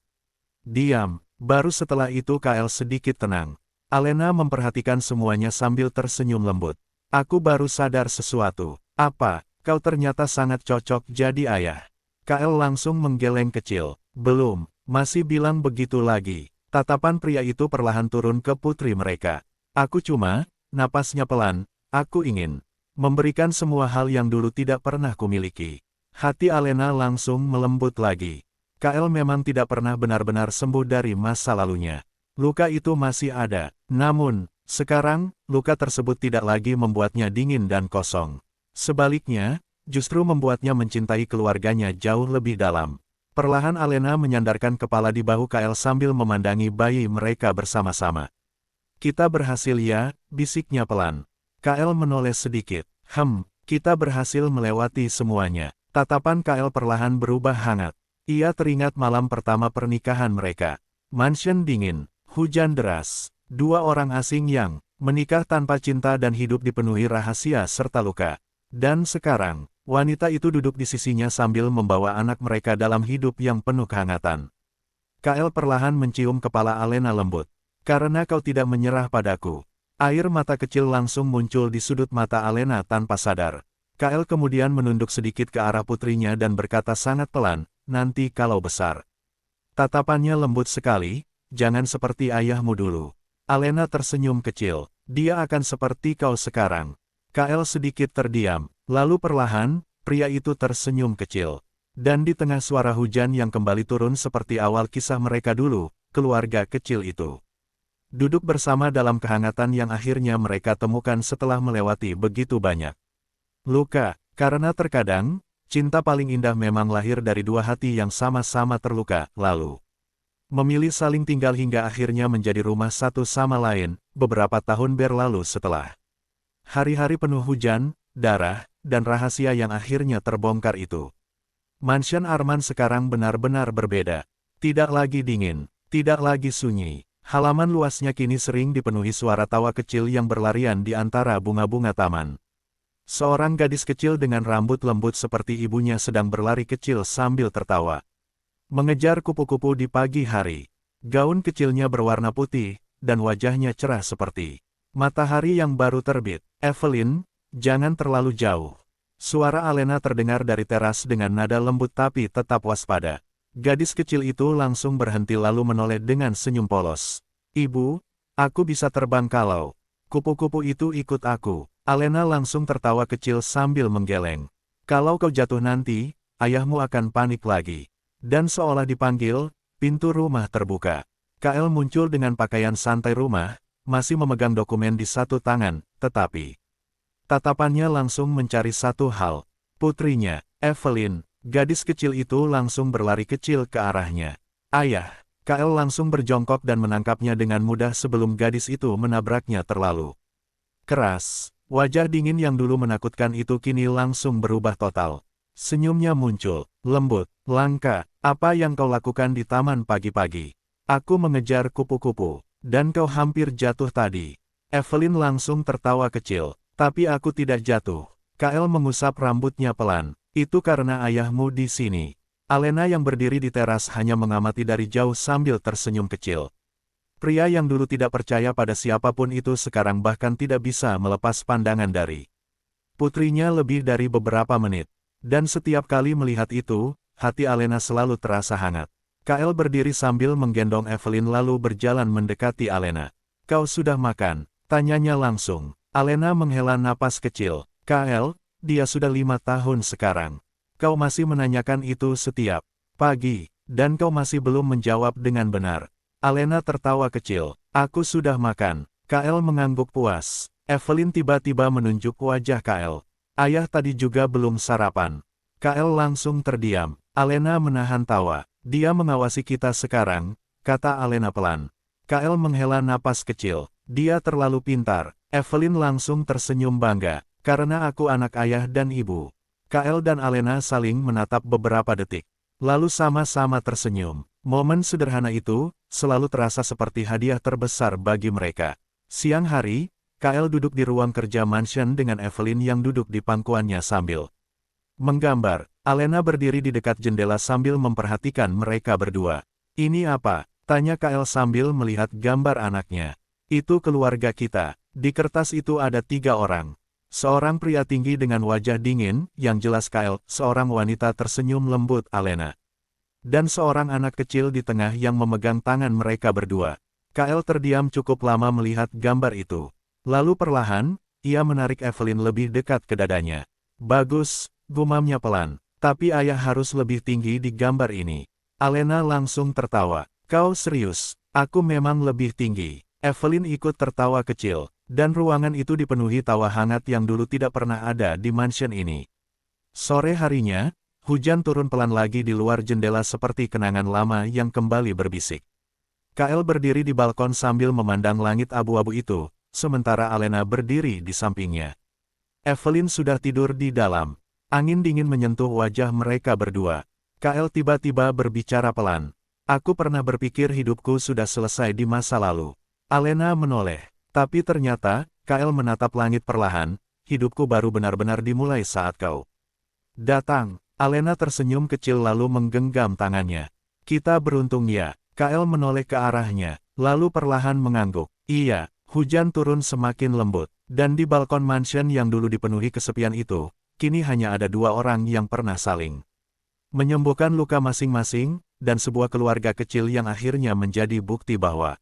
Diam. Baru setelah itu Kael sedikit tenang. Alena memperhatikan semuanya sambil tersenyum lembut. Aku baru sadar sesuatu. Apa, kau ternyata sangat cocok jadi ayah. Kael langsung menggeleng kecil. Belum, masih bilang begitu lagi. Tatapan pria itu perlahan turun ke putri mereka. Aku cuma, napasnya pelan, aku ingin memberikan semua hal yang dulu tidak pernah kumiliki. Hati Alena langsung melembut lagi. Kael memang tidak pernah benar-benar sembuh dari masa lalunya. Luka itu masih ada, namun, sekarang, luka tersebut tidak lagi membuatnya dingin dan kosong. Sebaliknya, justru membuatnya mencintai keluarganya jauh lebih dalam. Perlahan Alena menyandarkan kepala di bahu Kael sambil memandangi bayi mereka bersama-sama. Kita berhasil ya, bisiknya pelan. Kael menoleh sedikit. Kita berhasil melewati semuanya. Tatapan Kael perlahan berubah hangat. Ia teringat malam pertama pernikahan mereka. Mansion dingin, hujan deras, dua orang asing yang menikah tanpa cinta dan hidup dipenuhi rahasia serta luka. Dan sekarang, wanita itu duduk di sisinya sambil membawa anak mereka dalam hidup yang penuh kehangatan. Kael perlahan mencium kepala Alena lembut. Karena kau tidak menyerah padaku. Air mata kecil langsung muncul di sudut mata Alena tanpa sadar. Kael kemudian menunduk sedikit ke arah putrinya dan berkata sangat pelan, nanti kalau besar. Tatapannya lembut sekali, jangan seperti ayahmu dulu. Alena tersenyum kecil, dia akan seperti kau sekarang. Kael sedikit terdiam, lalu perlahan, pria itu tersenyum kecil. Dan di tengah suara hujan yang kembali turun seperti awal kisah mereka dulu, keluarga kecil itu duduk bersama dalam kehangatan yang akhirnya mereka temukan setelah melewati begitu banyak luka, karena terkadang, cinta paling indah memang lahir dari dua hati yang sama-sama terluka, lalu memilih saling tinggal hingga akhirnya menjadi rumah satu sama lain, beberapa tahun berlalu setelah hari-hari penuh hujan, darah, dan rahasia yang akhirnya terbongkar itu. Mansion Arman sekarang benar-benar berbeda. Tidak lagi dingin, tidak lagi sunyi. Halaman luasnya kini sering dipenuhi suara tawa kecil yang berlarian di antara bunga-bunga taman. Seorang gadis kecil dengan rambut lembut seperti ibunya sedang berlari kecil sambil tertawa. Mengejar kupu-kupu di pagi hari. Gaun kecilnya berwarna putih, dan wajahnya cerah seperti matahari yang baru terbit. Evelyn, jangan terlalu jauh. Suara Alena terdengar dari teras dengan nada lembut tapi tetap waspada. Gadis kecil itu langsung berhenti lalu menoleh dengan senyum polos. Ibu, aku bisa terbang kalau kupu-kupu itu ikut aku. Alena langsung tertawa kecil sambil menggeleng. Kalau kau jatuh nanti, ayahmu akan panik lagi. Dan seolah dipanggil, pintu rumah terbuka. Kael muncul dengan pakaian santai rumah, masih memegang dokumen di satu tangan, tetapi tatapannya langsung mencari satu hal. Putrinya, Evelyn. Gadis kecil itu langsung berlari kecil ke arahnya. Ayah, Kael langsung berjongkok dan menangkapnya dengan mudah sebelum gadis itu menabraknya terlalu keras. Wajah dingin yang dulu menakutkan itu kini langsung berubah total. Senyumnya muncul, lembut, langka. Apa yang kau lakukan di taman pagi-pagi? Aku mengejar kupu-kupu, dan kau hampir jatuh tadi. Evelyn langsung tertawa kecil, tapi aku tidak jatuh. Kael mengusap rambutnya pelan. Itu karena ayahmu di sini. Alena yang berdiri di teras hanya mengamati dari jauh sambil tersenyum kecil. Pria yang dulu tidak percaya pada siapapun itu sekarang bahkan tidak bisa melepas pandangan dari putrinya lebih dari beberapa menit. Dan setiap kali melihat itu, hati Alena selalu terasa hangat. Kael berdiri sambil menggendong Evelyn lalu berjalan mendekati Alena. Kau sudah makan? Tanyanya langsung. Alena menghela napas kecil. Kael, dia sudah 5 tahun sekarang. Kau masih menanyakan itu setiap pagi, dan kau masih belum menjawab dengan benar. Alena tertawa kecil. Aku sudah makan. Kael mengangguk puas. Evelyn tiba-tiba menunjuk wajah Kael. Ayah tadi juga belum sarapan. Kael langsung terdiam. Alena menahan tawa. Dia mengawasi kita sekarang, kata Alena pelan. Kael menghela napas kecil. Dia terlalu pintar. Evelyn langsung tersenyum bangga. Karena aku anak ayah dan ibu. Kael dan Alena saling menatap beberapa detik. Lalu sama-sama tersenyum. Momen sederhana itu, selalu terasa seperti hadiah terbesar bagi mereka. Siang hari, Kael duduk di ruang kerja mansion dengan Evelyn yang duduk di pangkuannya sambil menggambar. Alena berdiri di dekat jendela sambil memperhatikan mereka berdua. Ini apa? Tanya Kael sambil melihat gambar anaknya. Itu keluarga kita. Di kertas itu ada 3 orang. Seorang pria tinggi dengan wajah dingin, yang jelas Kael, seorang wanita tersenyum lembut Alena. Dan seorang anak kecil di tengah yang memegang tangan mereka berdua. Kael terdiam cukup lama melihat gambar itu. Lalu perlahan, ia menarik Evelyn lebih dekat ke dadanya. Bagus, gumamnya pelan. Tapi ayah harus lebih tinggi di gambar ini. Alena langsung tertawa. Kau serius? Aku memang lebih tinggi. Evelyn ikut tertawa kecil. Dan ruangan itu dipenuhi tawa hangat yang dulu tidak pernah ada di mansion ini. Sore harinya, hujan turun pelan lagi di luar jendela seperti kenangan lama yang kembali berbisik. Kael berdiri di balkon sambil memandang langit abu-abu itu, sementara Alena berdiri di sampingnya. Evelyn sudah tidur di dalam. Angin dingin menyentuh wajah mereka berdua. Kael tiba-tiba berbicara pelan. Aku pernah berpikir hidupku sudah selesai di masa lalu. Alena menoleh. Tapi ternyata, Kael menatap langit perlahan, hidupku baru benar-benar dimulai saat kau datang. Alena tersenyum kecil lalu menggenggam tangannya. Kita beruntung ya. Kael menoleh ke arahnya, lalu perlahan mengangguk. Iya, hujan turun semakin lembut. Dan di balkon mansion yang dulu dipenuhi kesepian itu, kini hanya ada 2 orang yang pernah saling menyembuhkan luka masing-masing, dan sebuah keluarga kecil yang akhirnya menjadi bukti bahwa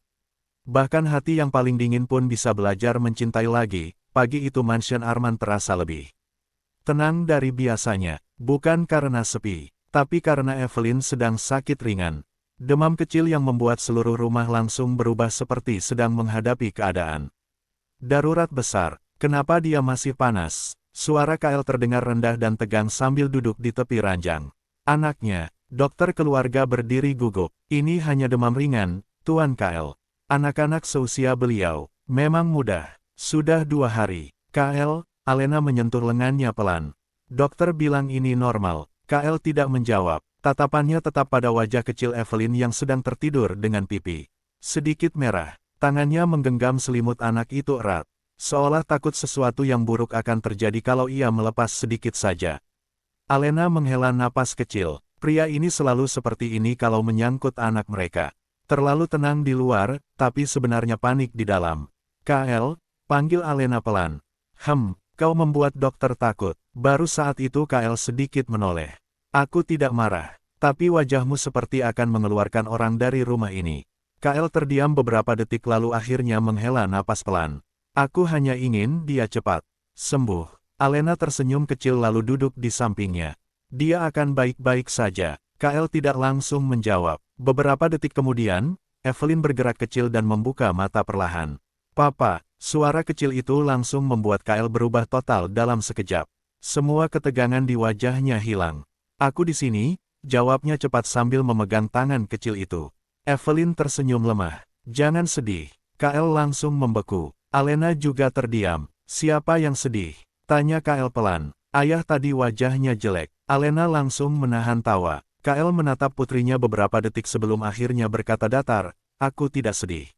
bahkan hati yang paling dingin pun bisa belajar mencintai lagi. Pagi itu mansion Arman terasa lebih tenang dari biasanya, bukan karena sepi, tapi karena Evelyn sedang sakit ringan. Demam kecil yang membuat seluruh rumah langsung berubah seperti sedang menghadapi keadaan darurat besar. Kenapa dia masih panas? Suara Kael terdengar rendah dan tegang sambil duduk di tepi ranjang. Anaknya, dokter keluarga berdiri gugup. Ini hanya demam ringan, Tuan Kael. Anak-anak seusia beliau, memang mudah. Sudah 2 hari. Kael, Alena menyentuh lengannya pelan. Dokter bilang ini normal. Kael tidak menjawab. Tatapannya tetap pada wajah kecil Evelyn yang sedang tertidur dengan pipi sedikit merah. Tangannya menggenggam selimut anak itu erat. Seolah takut sesuatu yang buruk akan terjadi kalau ia melepas sedikit saja. Alena menghela napas kecil. Pria ini selalu seperti ini kalau menyangkut anak mereka. Terlalu tenang di luar, tapi sebenarnya panik di dalam. Kael, panggil Alena pelan. Kau membuat dokter takut. Baru saat itu Kael sedikit menoleh. Aku tidak marah, tapi wajahmu seperti akan mengeluarkan orang dari rumah ini. Kael terdiam beberapa detik lalu akhirnya menghela napas pelan. Aku hanya ingin dia cepat sembuh. Alena tersenyum kecil lalu duduk di sampingnya. Dia akan baik-baik saja. Kael tidak langsung menjawab. Beberapa detik kemudian, Evelyn bergerak kecil dan membuka mata perlahan. Papa, suara kecil itu langsung membuat Kael berubah total dalam sekejap. Semua ketegangan di wajahnya hilang. Aku di sini, jawabnya cepat sambil memegang tangan kecil itu. Evelyn tersenyum lemah. Jangan sedih. Kael langsung membeku. Alena juga terdiam. Siapa yang sedih? Tanya Kael pelan. Ayah tadi wajahnya jelek. Alena langsung menahan tawa. Kael menatap putrinya beberapa detik sebelum akhirnya berkata datar, aku tidak sedih.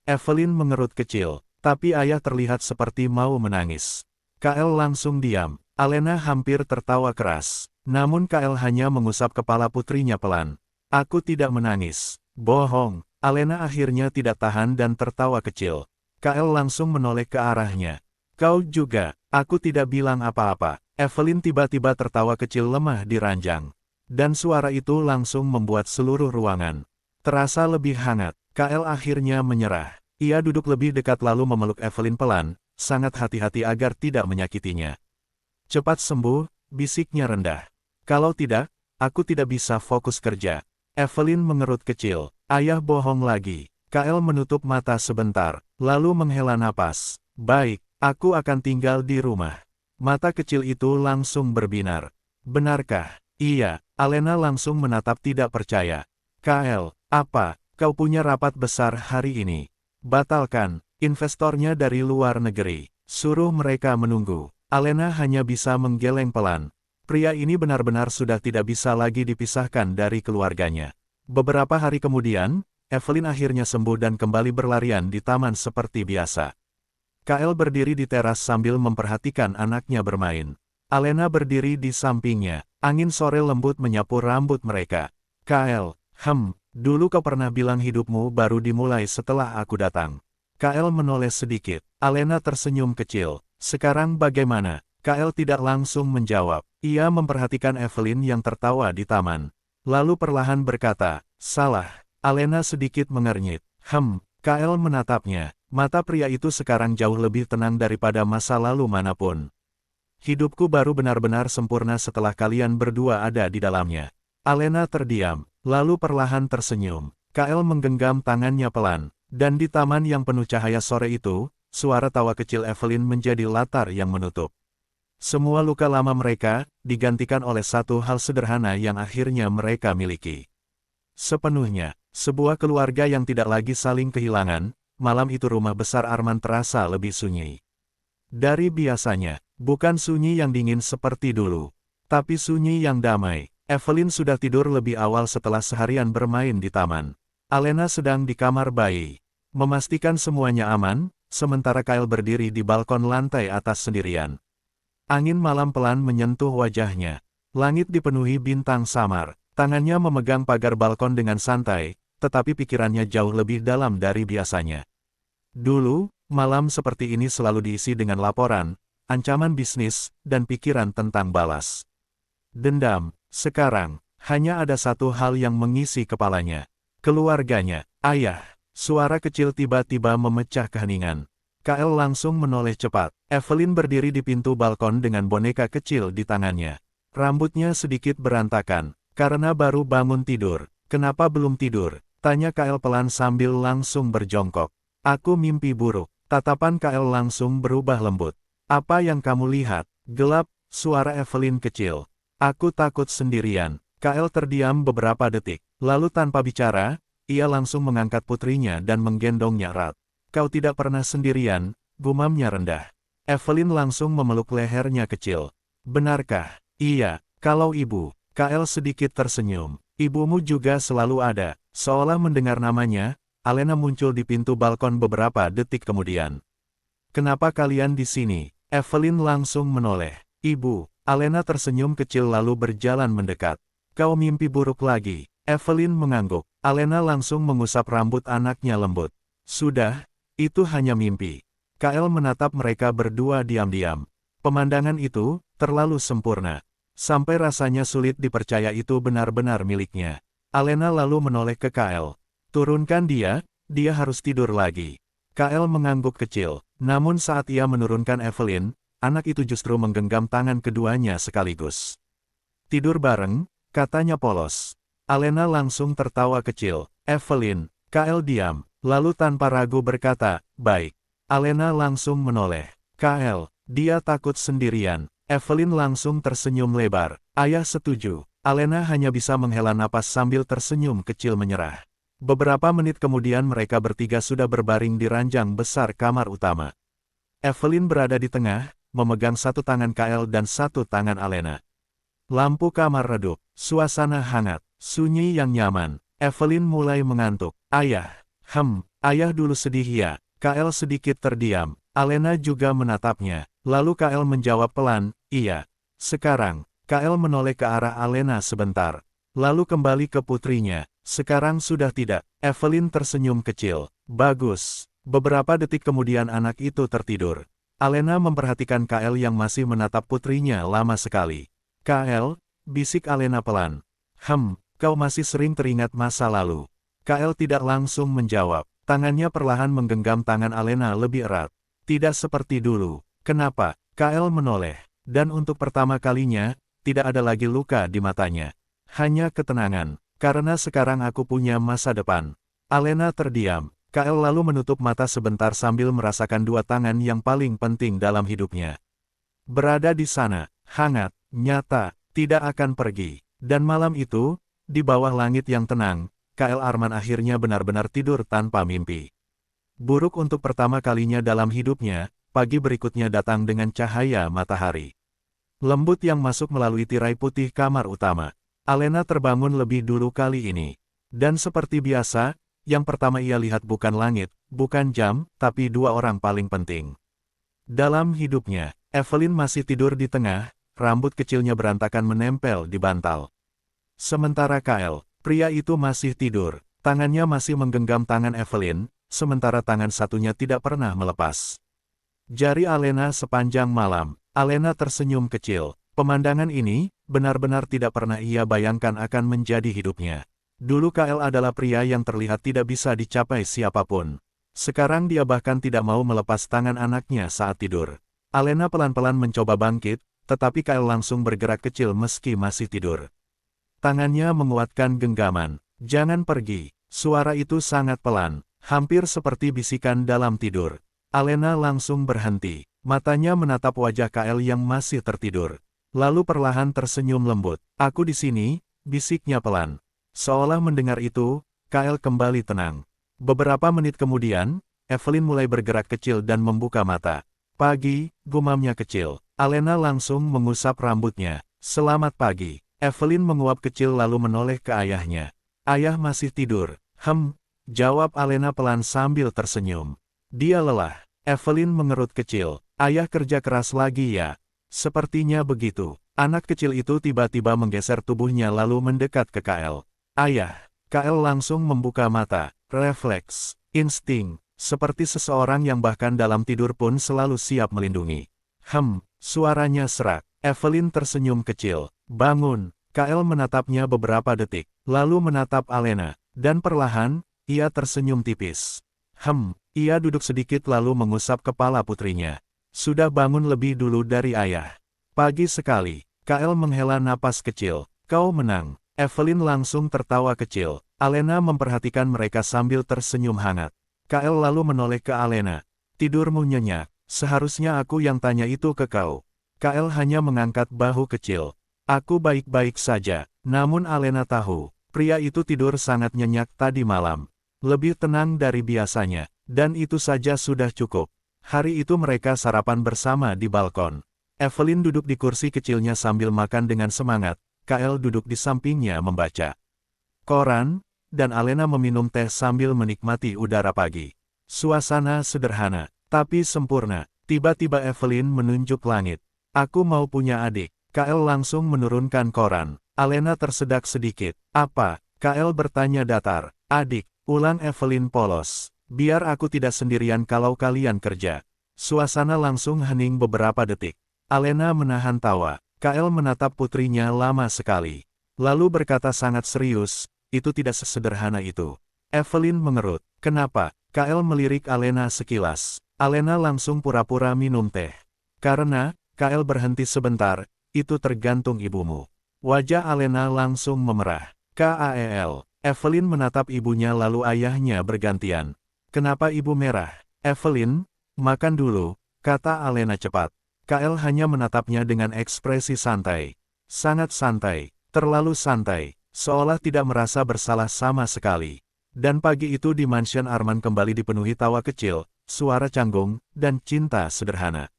Evelyn mengerut kecil, tapi ayah terlihat seperti mau menangis. Kael langsung diam. Alena hampir tertawa keras. Namun Kael hanya mengusap kepala putrinya pelan. Aku tidak menangis. Bohong. Alena akhirnya tidak tahan dan tertawa kecil. Kael langsung menoleh ke arahnya. Kau juga, aku tidak bilang apa-apa. Evelyn tiba-tiba tertawa kecil lemah di ranjang. Dan suara itu langsung membuat seluruh ruangan terasa lebih hangat. Kael akhirnya menyerah. Ia duduk lebih dekat lalu memeluk Evelyn pelan, sangat hati-hati agar tidak menyakitinya. Cepat sembuh, bisiknya rendah. Kalau tidak, aku tidak bisa fokus kerja. Evelyn mengerut kecil. Ayah bohong lagi. Kael menutup mata sebentar, lalu menghela napas. Baik, aku akan tinggal di rumah. Mata kecil itu langsung berbinar. Benarkah? Iya, Alena langsung menatap tidak percaya. Kael, apa, kau punya rapat besar hari ini? Batalkan, investornya dari luar negeri. Suruh mereka menunggu. Alena hanya bisa menggeleng pelan. Pria ini benar-benar sudah tidak bisa lagi dipisahkan dari keluarganya. Beberapa hari kemudian, Evelyn akhirnya sembuh dan kembali berlarian di taman seperti biasa. Kael berdiri di teras sambil memperhatikan anaknya bermain. Alena berdiri di sampingnya. Angin sore lembut menyapu rambut mereka. Kael, dulu kau pernah bilang hidupmu baru dimulai setelah aku datang. Kael menoleh sedikit. Alena tersenyum kecil. Sekarang bagaimana? Kael tidak langsung menjawab. Ia memperhatikan Evelyn yang tertawa di taman. Lalu perlahan berkata, salah. Alena sedikit mengernyit. Kael menatapnya. Mata pria itu sekarang jauh lebih tenang daripada masa lalu manapun. Hidupku baru benar-benar sempurna setelah kalian berdua ada di dalamnya. Alena terdiam, lalu perlahan tersenyum. Kael menggenggam tangannya pelan, dan di taman yang penuh cahaya sore itu, suara tawa kecil Evelyn menjadi latar yang menutup. Semua luka lama mereka, digantikan oleh satu hal sederhana yang akhirnya mereka miliki. Sepenuhnya, sebuah keluarga yang tidak lagi saling kehilangan, malam itu rumah besar Arman terasa lebih sunyi. Dari biasanya, bukan sunyi yang dingin seperti dulu, tapi sunyi yang damai. Evelyn sudah tidur lebih awal setelah seharian bermain di taman. Alena sedang di kamar bayi. Memastikan semuanya aman, sementara Kael berdiri di balkon lantai atas sendirian. Angin malam pelan menyentuh wajahnya. Langit dipenuhi bintang samar. Tangannya memegang pagar balkon dengan santai, tetapi pikirannya jauh lebih dalam dari biasanya. Dulu, malam seperti ini selalu diisi dengan laporan, ancaman bisnis, dan pikiran tentang balas dendam. Sekarang, hanya ada satu hal yang mengisi kepalanya. Keluarganya. Ayah. Suara kecil tiba-tiba memecah keheningan. Kael langsung menoleh cepat. Evelyn berdiri di pintu balkon dengan boneka kecil di tangannya. Rambutnya sedikit berantakan, karena baru bangun tidur. Kenapa belum tidur? Tanya Kael pelan sambil langsung berjongkok. Aku mimpi buruk. Tatapan Kael langsung berubah lembut. Apa yang kamu lihat? Gelap, suara Evelyn kecil. Aku takut sendirian. Kael terdiam beberapa detik. Lalu tanpa bicara, ia langsung mengangkat putrinya dan menggendongnya erat. Kau tidak pernah sendirian, gumamnya rendah. Evelyn langsung memeluk lehernya kecil. Benarkah? Iya, kalau ibu. Kael sedikit tersenyum. Ibumu juga selalu ada. Seolah mendengar namanya, Alena muncul di pintu balkon beberapa detik kemudian. Kenapa kalian di sini? Evelyn langsung menoleh. Ibu. Alena tersenyum kecil lalu berjalan mendekat. Kau mimpi buruk lagi. Evelyn mengangguk. Alena langsung mengusap rambut anaknya lembut. Sudah, itu hanya mimpi. Kael menatap mereka berdua diam-diam. Pemandangan itu terlalu sempurna. Sampai rasanya sulit dipercaya itu benar-benar miliknya. Alena lalu menoleh ke Kael. Turunkan dia harus tidur lagi. Kael mengangguk kecil, namun saat ia menurunkan Evelyn, anak itu justru menggenggam tangan keduanya sekaligus. Tidur bareng, katanya polos. Alena langsung tertawa kecil. Evelyn, Kael diam, lalu tanpa ragu berkata, baik. Alena langsung menoleh. Kael, dia takut sendirian. Evelyn langsung tersenyum lebar. Ayah setuju. Alena hanya bisa menghela napas sambil tersenyum kecil menyerah. Beberapa menit kemudian mereka bertiga sudah berbaring di ranjang besar kamar utama. Evelyn berada di tengah, memegang satu tangan Kael dan satu tangan Alena. Lampu kamar redup, suasana hangat, sunyi yang nyaman. Evelyn mulai mengantuk. Ayah. Ayah dulu sedih ya. Kael sedikit terdiam. Alena juga menatapnya. Lalu Kael menjawab pelan, iya. Sekarang, Kael menoleh ke arah Alena sebentar. Lalu kembali ke putrinya. Sekarang sudah tidak. Evelyn tersenyum kecil. Bagus. Beberapa detik kemudian anak itu tertidur. Alena memperhatikan Kael yang masih menatap putrinya lama sekali. Kael, bisik Alena pelan. Kau masih sering teringat masa lalu. Kael tidak langsung menjawab. Tangannya perlahan menggenggam tangan Alena lebih erat. Tidak seperti dulu. Kenapa? Kael menoleh. Dan untuk pertama kalinya, tidak ada lagi luka di matanya. Hanya ketenangan. Karena sekarang aku punya masa depan. Alena terdiam. Kael lalu menutup mata sebentar sambil merasakan dua tangan yang paling penting dalam hidupnya. Berada di sana, hangat, nyata, tidak akan pergi. Dan malam itu, di bawah langit yang tenang, Kael Arman akhirnya benar-benar tidur tanpa mimpi. Buruk untuk pertama kalinya dalam hidupnya, pagi berikutnya datang dengan cahaya matahari. Lembut yang masuk melalui tirai putih kamar utama. Alena terbangun lebih dulu kali ini. Dan seperti biasa, yang pertama ia lihat bukan langit, bukan jam, tapi dua orang paling penting. Dalam hidupnya, Evelyn masih tidur di tengah, rambut kecilnya berantakan menempel di bantal. Sementara Kael, pria itu masih tidur, tangannya masih menggenggam tangan Evelyn, sementara tangan satunya tidak pernah melepas. Jari Alena sepanjang malam, Alena tersenyum kecil. Pemandangan ini, benar-benar tidak pernah ia bayangkan akan menjadi hidupnya. Dulu Kael adalah pria yang terlihat tidak bisa dicapai siapapun. Sekarang dia bahkan tidak mau melepas tangan anaknya saat tidur. Alena pelan-pelan mencoba bangkit, tetapi Kael langsung bergerak kecil meski masih tidur. Tangannya menguatkan genggaman. Jangan pergi. Suara itu sangat pelan, hampir seperti bisikan dalam tidur. Alena langsung berhenti. Matanya menatap wajah Kael yang masih tertidur. Lalu perlahan tersenyum lembut. Aku di sini, bisiknya pelan. Seolah mendengar itu, Kael kembali tenang. Beberapa menit kemudian, Evelyn mulai bergerak kecil dan membuka mata. Pagi, gumamnya kecil. Alena langsung mengusap rambutnya. Selamat pagi. Evelyn menguap kecil lalu menoleh ke ayahnya. Ayah masih tidur. Jawab Alena pelan sambil tersenyum. Dia lelah. Evelyn mengerut kecil. Ayah kerja keras lagi ya? Sepertinya begitu. Anak kecil itu tiba-tiba menggeser tubuhnya lalu mendekat ke Kael. Ayah. Kael langsung membuka mata. Refleks. Insting. Seperti seseorang yang bahkan dalam tidur pun selalu siap melindungi. Suaranya serak. Evelyn tersenyum kecil. Bangun. Kael menatapnya beberapa detik, lalu menatap Alena, dan perlahan, ia tersenyum tipis. Ia duduk sedikit lalu mengusap kepala putrinya. Sudah bangun lebih dulu dari ayah. Pagi sekali. Kael menghela napas kecil. Kau menang. Evelyn langsung tertawa kecil. Alena memperhatikan mereka sambil tersenyum hangat. Kael lalu menoleh ke Alena. Tidurmu nyenyak. Seharusnya aku yang tanya itu ke kau. Kael hanya mengangkat bahu kecil. Aku baik-baik saja. Namun Alena tahu, pria itu tidur sangat nyenyak tadi malam. Lebih tenang dari biasanya. Dan itu saja sudah cukup. Hari itu mereka sarapan bersama di balkon. Evelyn duduk di kursi kecilnya sambil makan dengan semangat. Kael duduk di sampingnya membaca koran, dan Alena meminum teh sambil menikmati udara pagi. Suasana sederhana, tapi sempurna. Tiba-tiba Evelyn menunjuk langit. Aku mau punya adik. Kael langsung menurunkan koran. Alena tersedak sedikit. Apa? Kael bertanya datar. Adik, ulang Evelyn polos. Biar aku tidak sendirian kalau kalian kerja. Suasana langsung hening beberapa detik. Alena menahan tawa. Kael menatap putrinya lama sekali. Lalu berkata sangat serius, itu tidak sesederhana itu. Evelyn mengerut. Kenapa? Kael melirik Alena sekilas. Alena langsung pura-pura minum teh. Karena, Kael berhenti sebentar. Itu tergantung ibumu. Wajah Alena langsung memerah. Kael. Evelyn menatap ibunya lalu ayahnya bergantian. Kenapa ibu merah? Evelyn, makan dulu, kata Alena cepat. Kael hanya menatapnya dengan ekspresi santai. Sangat santai, terlalu santai, seolah tidak merasa bersalah sama sekali. Dan pagi itu di mansion Arman kembali dipenuhi tawa kecil, suara canggung, dan cinta sederhana.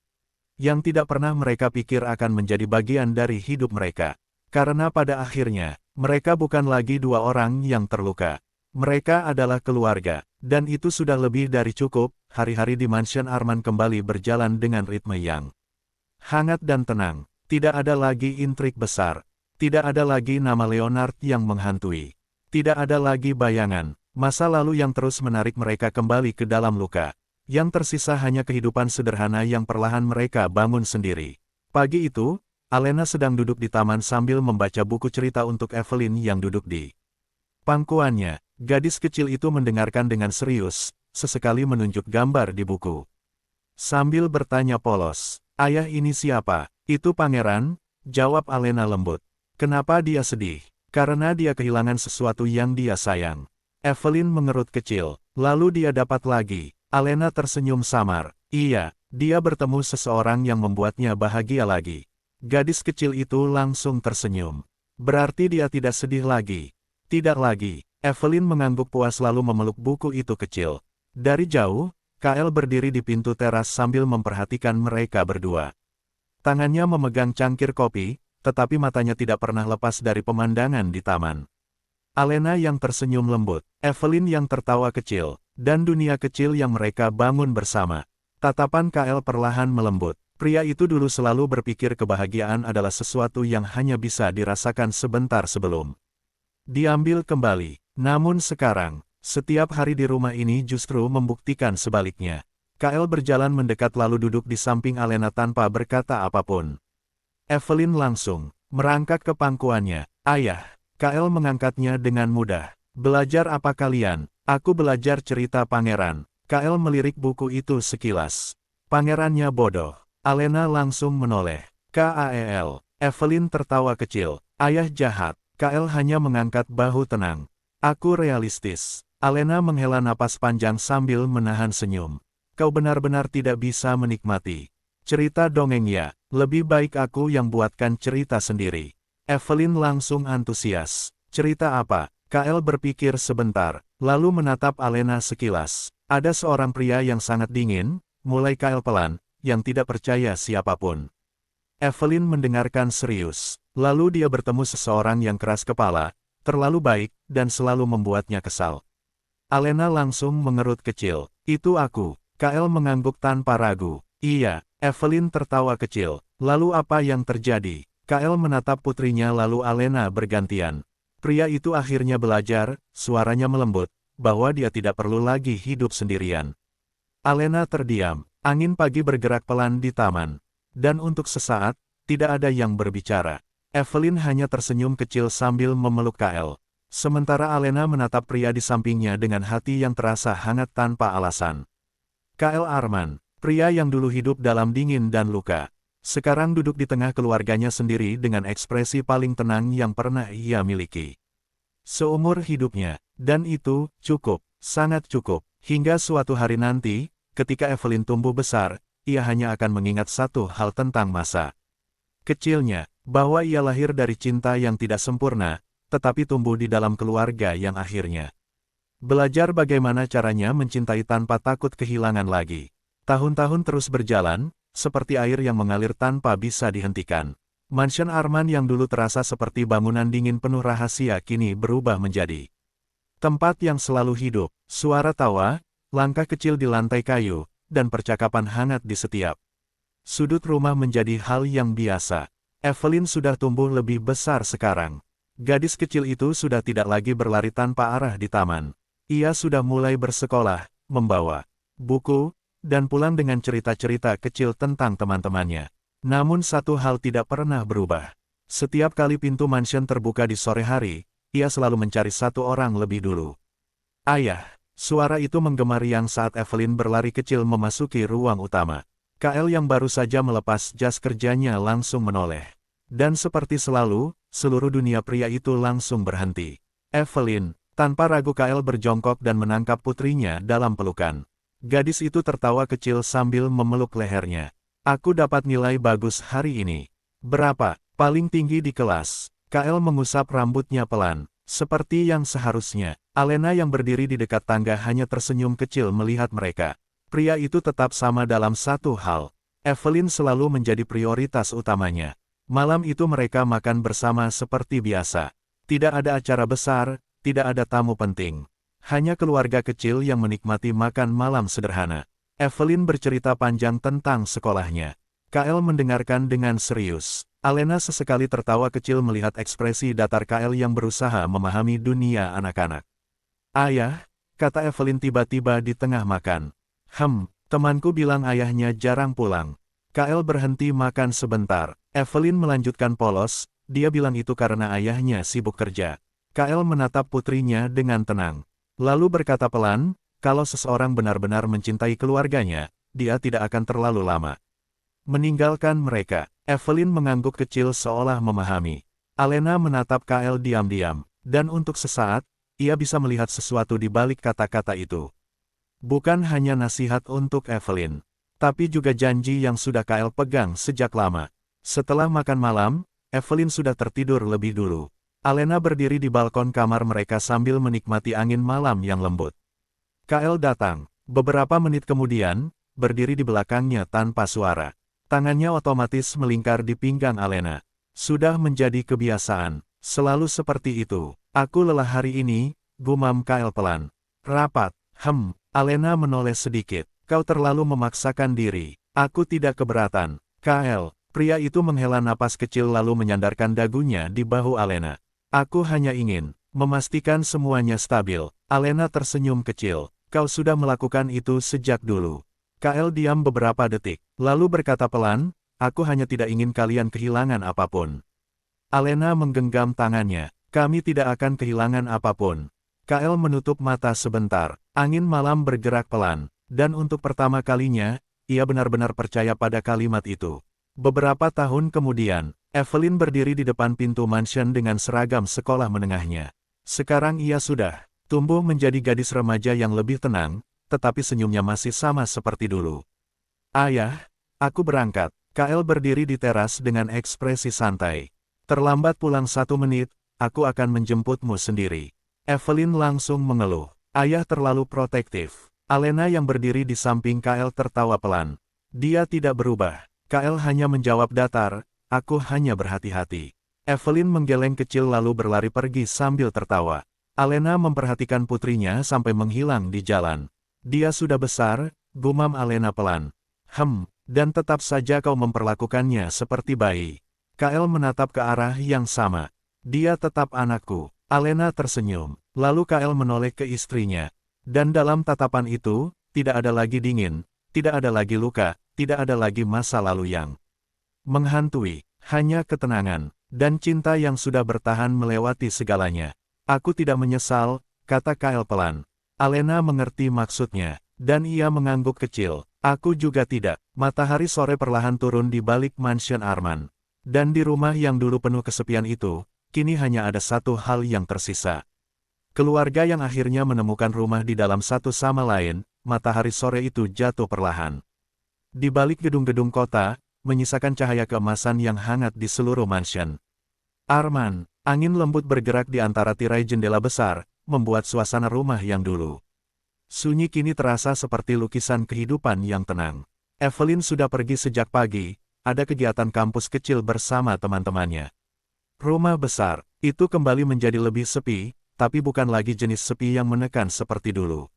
Yang tidak pernah mereka pikir akan menjadi bagian dari hidup mereka. Karena pada akhirnya, mereka bukan lagi dua orang yang terluka. Mereka adalah keluarga, dan itu sudah lebih dari cukup. Hari-hari di mansion Arman kembali berjalan dengan ritme yang hangat dan tenang. Tidak ada lagi intrik besar. Tidak ada lagi nama Leonard yang menghantui. Tidak ada lagi bayangan, masa lalu yang terus menarik mereka kembali ke dalam luka. Yang tersisa hanya kehidupan sederhana yang perlahan mereka bangun sendiri. Pagi itu, Alena sedang duduk di taman sambil membaca buku cerita untuk Evelyn yang duduk di pangkuannya. Gadis kecil itu mendengarkan dengan serius, sesekali menunjuk gambar di buku. Sambil bertanya polos, "Ayah, ini siapa?" "Itu pangeran," jawab Alena lembut. "Kenapa dia sedih?" "Karena dia kehilangan sesuatu yang dia sayang." Evelyn mengerut kecil, lalu dia dapat lagi. Alena tersenyum samar. "Iya, dia bertemu seseorang yang membuatnya bahagia lagi." Gadis kecil itu langsung tersenyum. "Berarti dia tidak sedih lagi." "Tidak lagi." Evelyn mengangguk puas lalu memeluk buku itu kecil. Dari jauh, Kael berdiri di pintu teras sambil memperhatikan mereka berdua. Tangannya memegang cangkir kopi, tetapi matanya tidak pernah lepas dari pemandangan di taman. Alena yang tersenyum lembut, Evelyn yang tertawa kecil, dan dunia kecil yang mereka bangun bersama. Tatapan Kael perlahan melembut. Pria itu dulu selalu berpikir kebahagiaan adalah sesuatu yang hanya bisa dirasakan sebentar sebelum diambil kembali. Namun sekarang, setiap hari di rumah ini justru membuktikan sebaliknya. Kael berjalan mendekat lalu duduk di samping Alena tanpa berkata apapun. Evelyn langsung merangkak ke pangkuannya. "Ayah." Kael mengangkatnya dengan mudah. "Belajar apa kalian?" "Aku belajar cerita pangeran." Kael melirik buku itu sekilas. "Pangerannya bodoh." Alena langsung menoleh. "Kael." Evelyn tertawa kecil. "Ayah jahat." Kael hanya mengangkat bahu tenang. "Aku realistis." Alena menghela napas panjang sambil menahan senyum. "Kau benar-benar tidak bisa menikmati cerita dongeng ya? Lebih baik aku yang buatkan cerita sendiri." Evelyn langsung antusias. "Cerita apa?" Kael berpikir sebentar, lalu menatap Alena sekilas. "Ada seorang pria yang sangat dingin," mulai Kael pelan, "yang tidak percaya siapapun." Evelyn mendengarkan serius. "Lalu dia bertemu seseorang yang keras kepala, terlalu baik, dan selalu membuatnya kesal." Alena langsung mengerut kecil. "Itu aku." Kael mengangguk tanpa ragu. "Iya." Evelyn tertawa kecil. "Lalu apa yang terjadi?" Kael menatap putrinya lalu Alena bergantian. Pria itu akhirnya belajar, suaranya melembut, bahwa dia tidak perlu lagi hidup sendirian. Alena terdiam. Angin pagi bergerak pelan di taman. Dan untuk sesaat, tidak ada yang berbicara. Evelyn hanya tersenyum kecil sambil memeluk Kael. Sementara Alena menatap pria di sampingnya dengan hati yang terasa hangat tanpa alasan. Kael Arman, pria yang dulu hidup dalam dingin dan luka, sekarang duduk di tengah keluarganya sendiri dengan ekspresi paling tenang yang pernah ia miliki seumur hidupnya. Dan itu cukup, sangat cukup. Hingga suatu hari nanti, ketika Evelyn tumbuh besar, ia hanya akan mengingat satu hal tentang masa kecilnya, bahwa ia lahir dari cinta yang tidak sempurna, tetapi tumbuh di dalam keluarga yang akhirnya belajar bagaimana caranya mencintai tanpa takut kehilangan lagi. Tahun-tahun terus berjalan, seperti air yang mengalir tanpa bisa dihentikan. Mansion Arman yang dulu terasa seperti bangunan dingin penuh rahasia kini berubah menjadi tempat yang selalu hidup, suara tawa, langkah kecil di lantai kayu, dan percakapan hangat di setiap sudut rumah menjadi hal yang biasa. Evelyn sudah tumbuh lebih besar sekarang. Gadis kecil itu sudah tidak lagi berlari tanpa arah di taman. Ia sudah mulai bersekolah, membawa buku, dan pulang dengan cerita-cerita kecil tentang teman-temannya. Namun satu hal tidak pernah berubah. Setiap kali pintu mansion terbuka di sore hari, ia selalu mencari satu orang lebih dulu. "Ayah!" Suara itu menggema riang saat Evelyn berlari kecil memasuki ruang utama. Kael yang baru saja melepas jas kerjanya langsung menoleh. Dan seperti selalu, seluruh dunia pria itu langsung berhenti. "Evelyn!" Tanpa ragu Kael berjongkok dan menangkap putrinya dalam pelukan. Gadis itu tertawa kecil sambil memeluk lehernya. "Aku dapat nilai bagus hari ini." "Berapa?" "Paling tinggi di kelas." Kael mengusap rambutnya pelan. Seperti yang seharusnya, Alena yang berdiri di dekat tangga hanya tersenyum kecil melihat mereka. Pria itu tetap sama dalam satu hal. Evelyn selalu menjadi prioritas utamanya. Malam itu mereka makan bersama seperti biasa. Tidak ada acara besar, tidak ada tamu penting. Hanya keluarga kecil yang menikmati makan malam sederhana. Evelyn bercerita panjang tentang sekolahnya. Kael mendengarkan dengan serius. Alena sesekali tertawa kecil melihat ekspresi datar Kael yang berusaha memahami dunia anak-anak. "Ayah," kata Evelyn tiba-tiba di tengah makan. Temanku bilang ayahnya jarang pulang." Kael berhenti makan sebentar. Evelyn melanjutkan polos, dia bilang itu karena ayahnya sibuk kerja. Kael menatap putrinya dengan tenang. Lalu berkata pelan, kalau seseorang benar-benar mencintai keluarganya, dia tidak akan terlalu lama meninggalkan mereka. Evelyn mengangguk kecil seolah memahami. Alena menatap Kael diam-diam, dan untuk sesaat, ia bisa melihat sesuatu di balik kata-kata itu. Bukan hanya nasihat untuk Evelyn, tapi juga janji yang sudah Kael pegang sejak lama. Setelah makan malam, Evelyn sudah tertidur lebih dulu. Alena berdiri di balkon kamar mereka sambil menikmati angin malam yang lembut. Kael datang. Beberapa menit kemudian, berdiri di belakangnya tanpa suara. Tangannya otomatis melingkar di pinggang Alena. Sudah menjadi kebiasaan. Selalu seperti itu. Aku lelah hari ini, gumam Kael pelan. Rapat. Alena menoleh sedikit. Kau terlalu memaksakan diri. Aku tidak keberatan. Kael. Pria itu menghela napas kecil lalu menyandarkan dagunya di bahu Alena. Aku hanya ingin memastikan semuanya stabil. Alena tersenyum kecil. Kau sudah melakukan itu sejak dulu. Kael diam beberapa detik, lalu berkata pelan, aku hanya tidak ingin kalian kehilangan apapun. Alena menggenggam tangannya. Kami tidak akan kehilangan apapun. Kael menutup mata sebentar. Angin malam bergerak pelan, dan untuk pertama kalinya, ia benar-benar percaya pada kalimat itu. Beberapa tahun kemudian, Evelyn berdiri di depan pintu mansion dengan seragam sekolah menengahnya. Sekarang ia sudah tumbuh menjadi gadis remaja yang lebih tenang, tetapi senyumnya masih sama seperti dulu. Ayah, aku berangkat. Kael berdiri di teras dengan ekspresi santai. Terlambat pulang 1 menit, aku akan menjemputmu sendiri. Evelyn langsung mengeluh. Ayah terlalu protektif. Alena yang berdiri di samping Kael tertawa pelan. Dia tidak berubah. Kael hanya menjawab datar, aku hanya berhati-hati. Evelyn menggeleng kecil lalu berlari pergi sambil tertawa. Alena memperhatikan putrinya sampai menghilang di jalan. Dia sudah besar, gumam Alena pelan. Dan tetap saja kau memperlakukannya seperti bayi. Kael menatap ke arah yang sama. Dia tetap anakku. Alena tersenyum. Lalu Kael menoleh ke istrinya. Dan dalam tatapan itu, tidak ada lagi dingin, tidak ada lagi luka, tidak ada lagi masa lalu yang menghantui, hanya ketenangan, dan cinta yang sudah bertahan melewati segalanya. Aku tidak menyesal, kata Kael pelan. Alena mengerti maksudnya, dan ia mengangguk kecil. Aku juga tidak. Matahari sore perlahan turun di balik mansion Arman. Dan di rumah yang dulu penuh kesepian itu, kini hanya ada satu hal yang tersisa. Keluarga yang akhirnya menemukan rumah di dalam satu sama lain, matahari sore itu jatuh perlahan. Di balik gedung-gedung kota, menyisakan cahaya keemasan yang hangat di seluruh mansion. Arman, angin lembut bergerak di antara tirai jendela besar, membuat suasana rumah yang dulu sunyi kini terasa seperti lukisan kehidupan yang tenang. Evelyn sudah pergi sejak pagi, ada kegiatan kampus kecil bersama teman-temannya. Rumah besar, itu kembali menjadi lebih sepi, tapi bukan lagi jenis sepi yang menekan seperti dulu.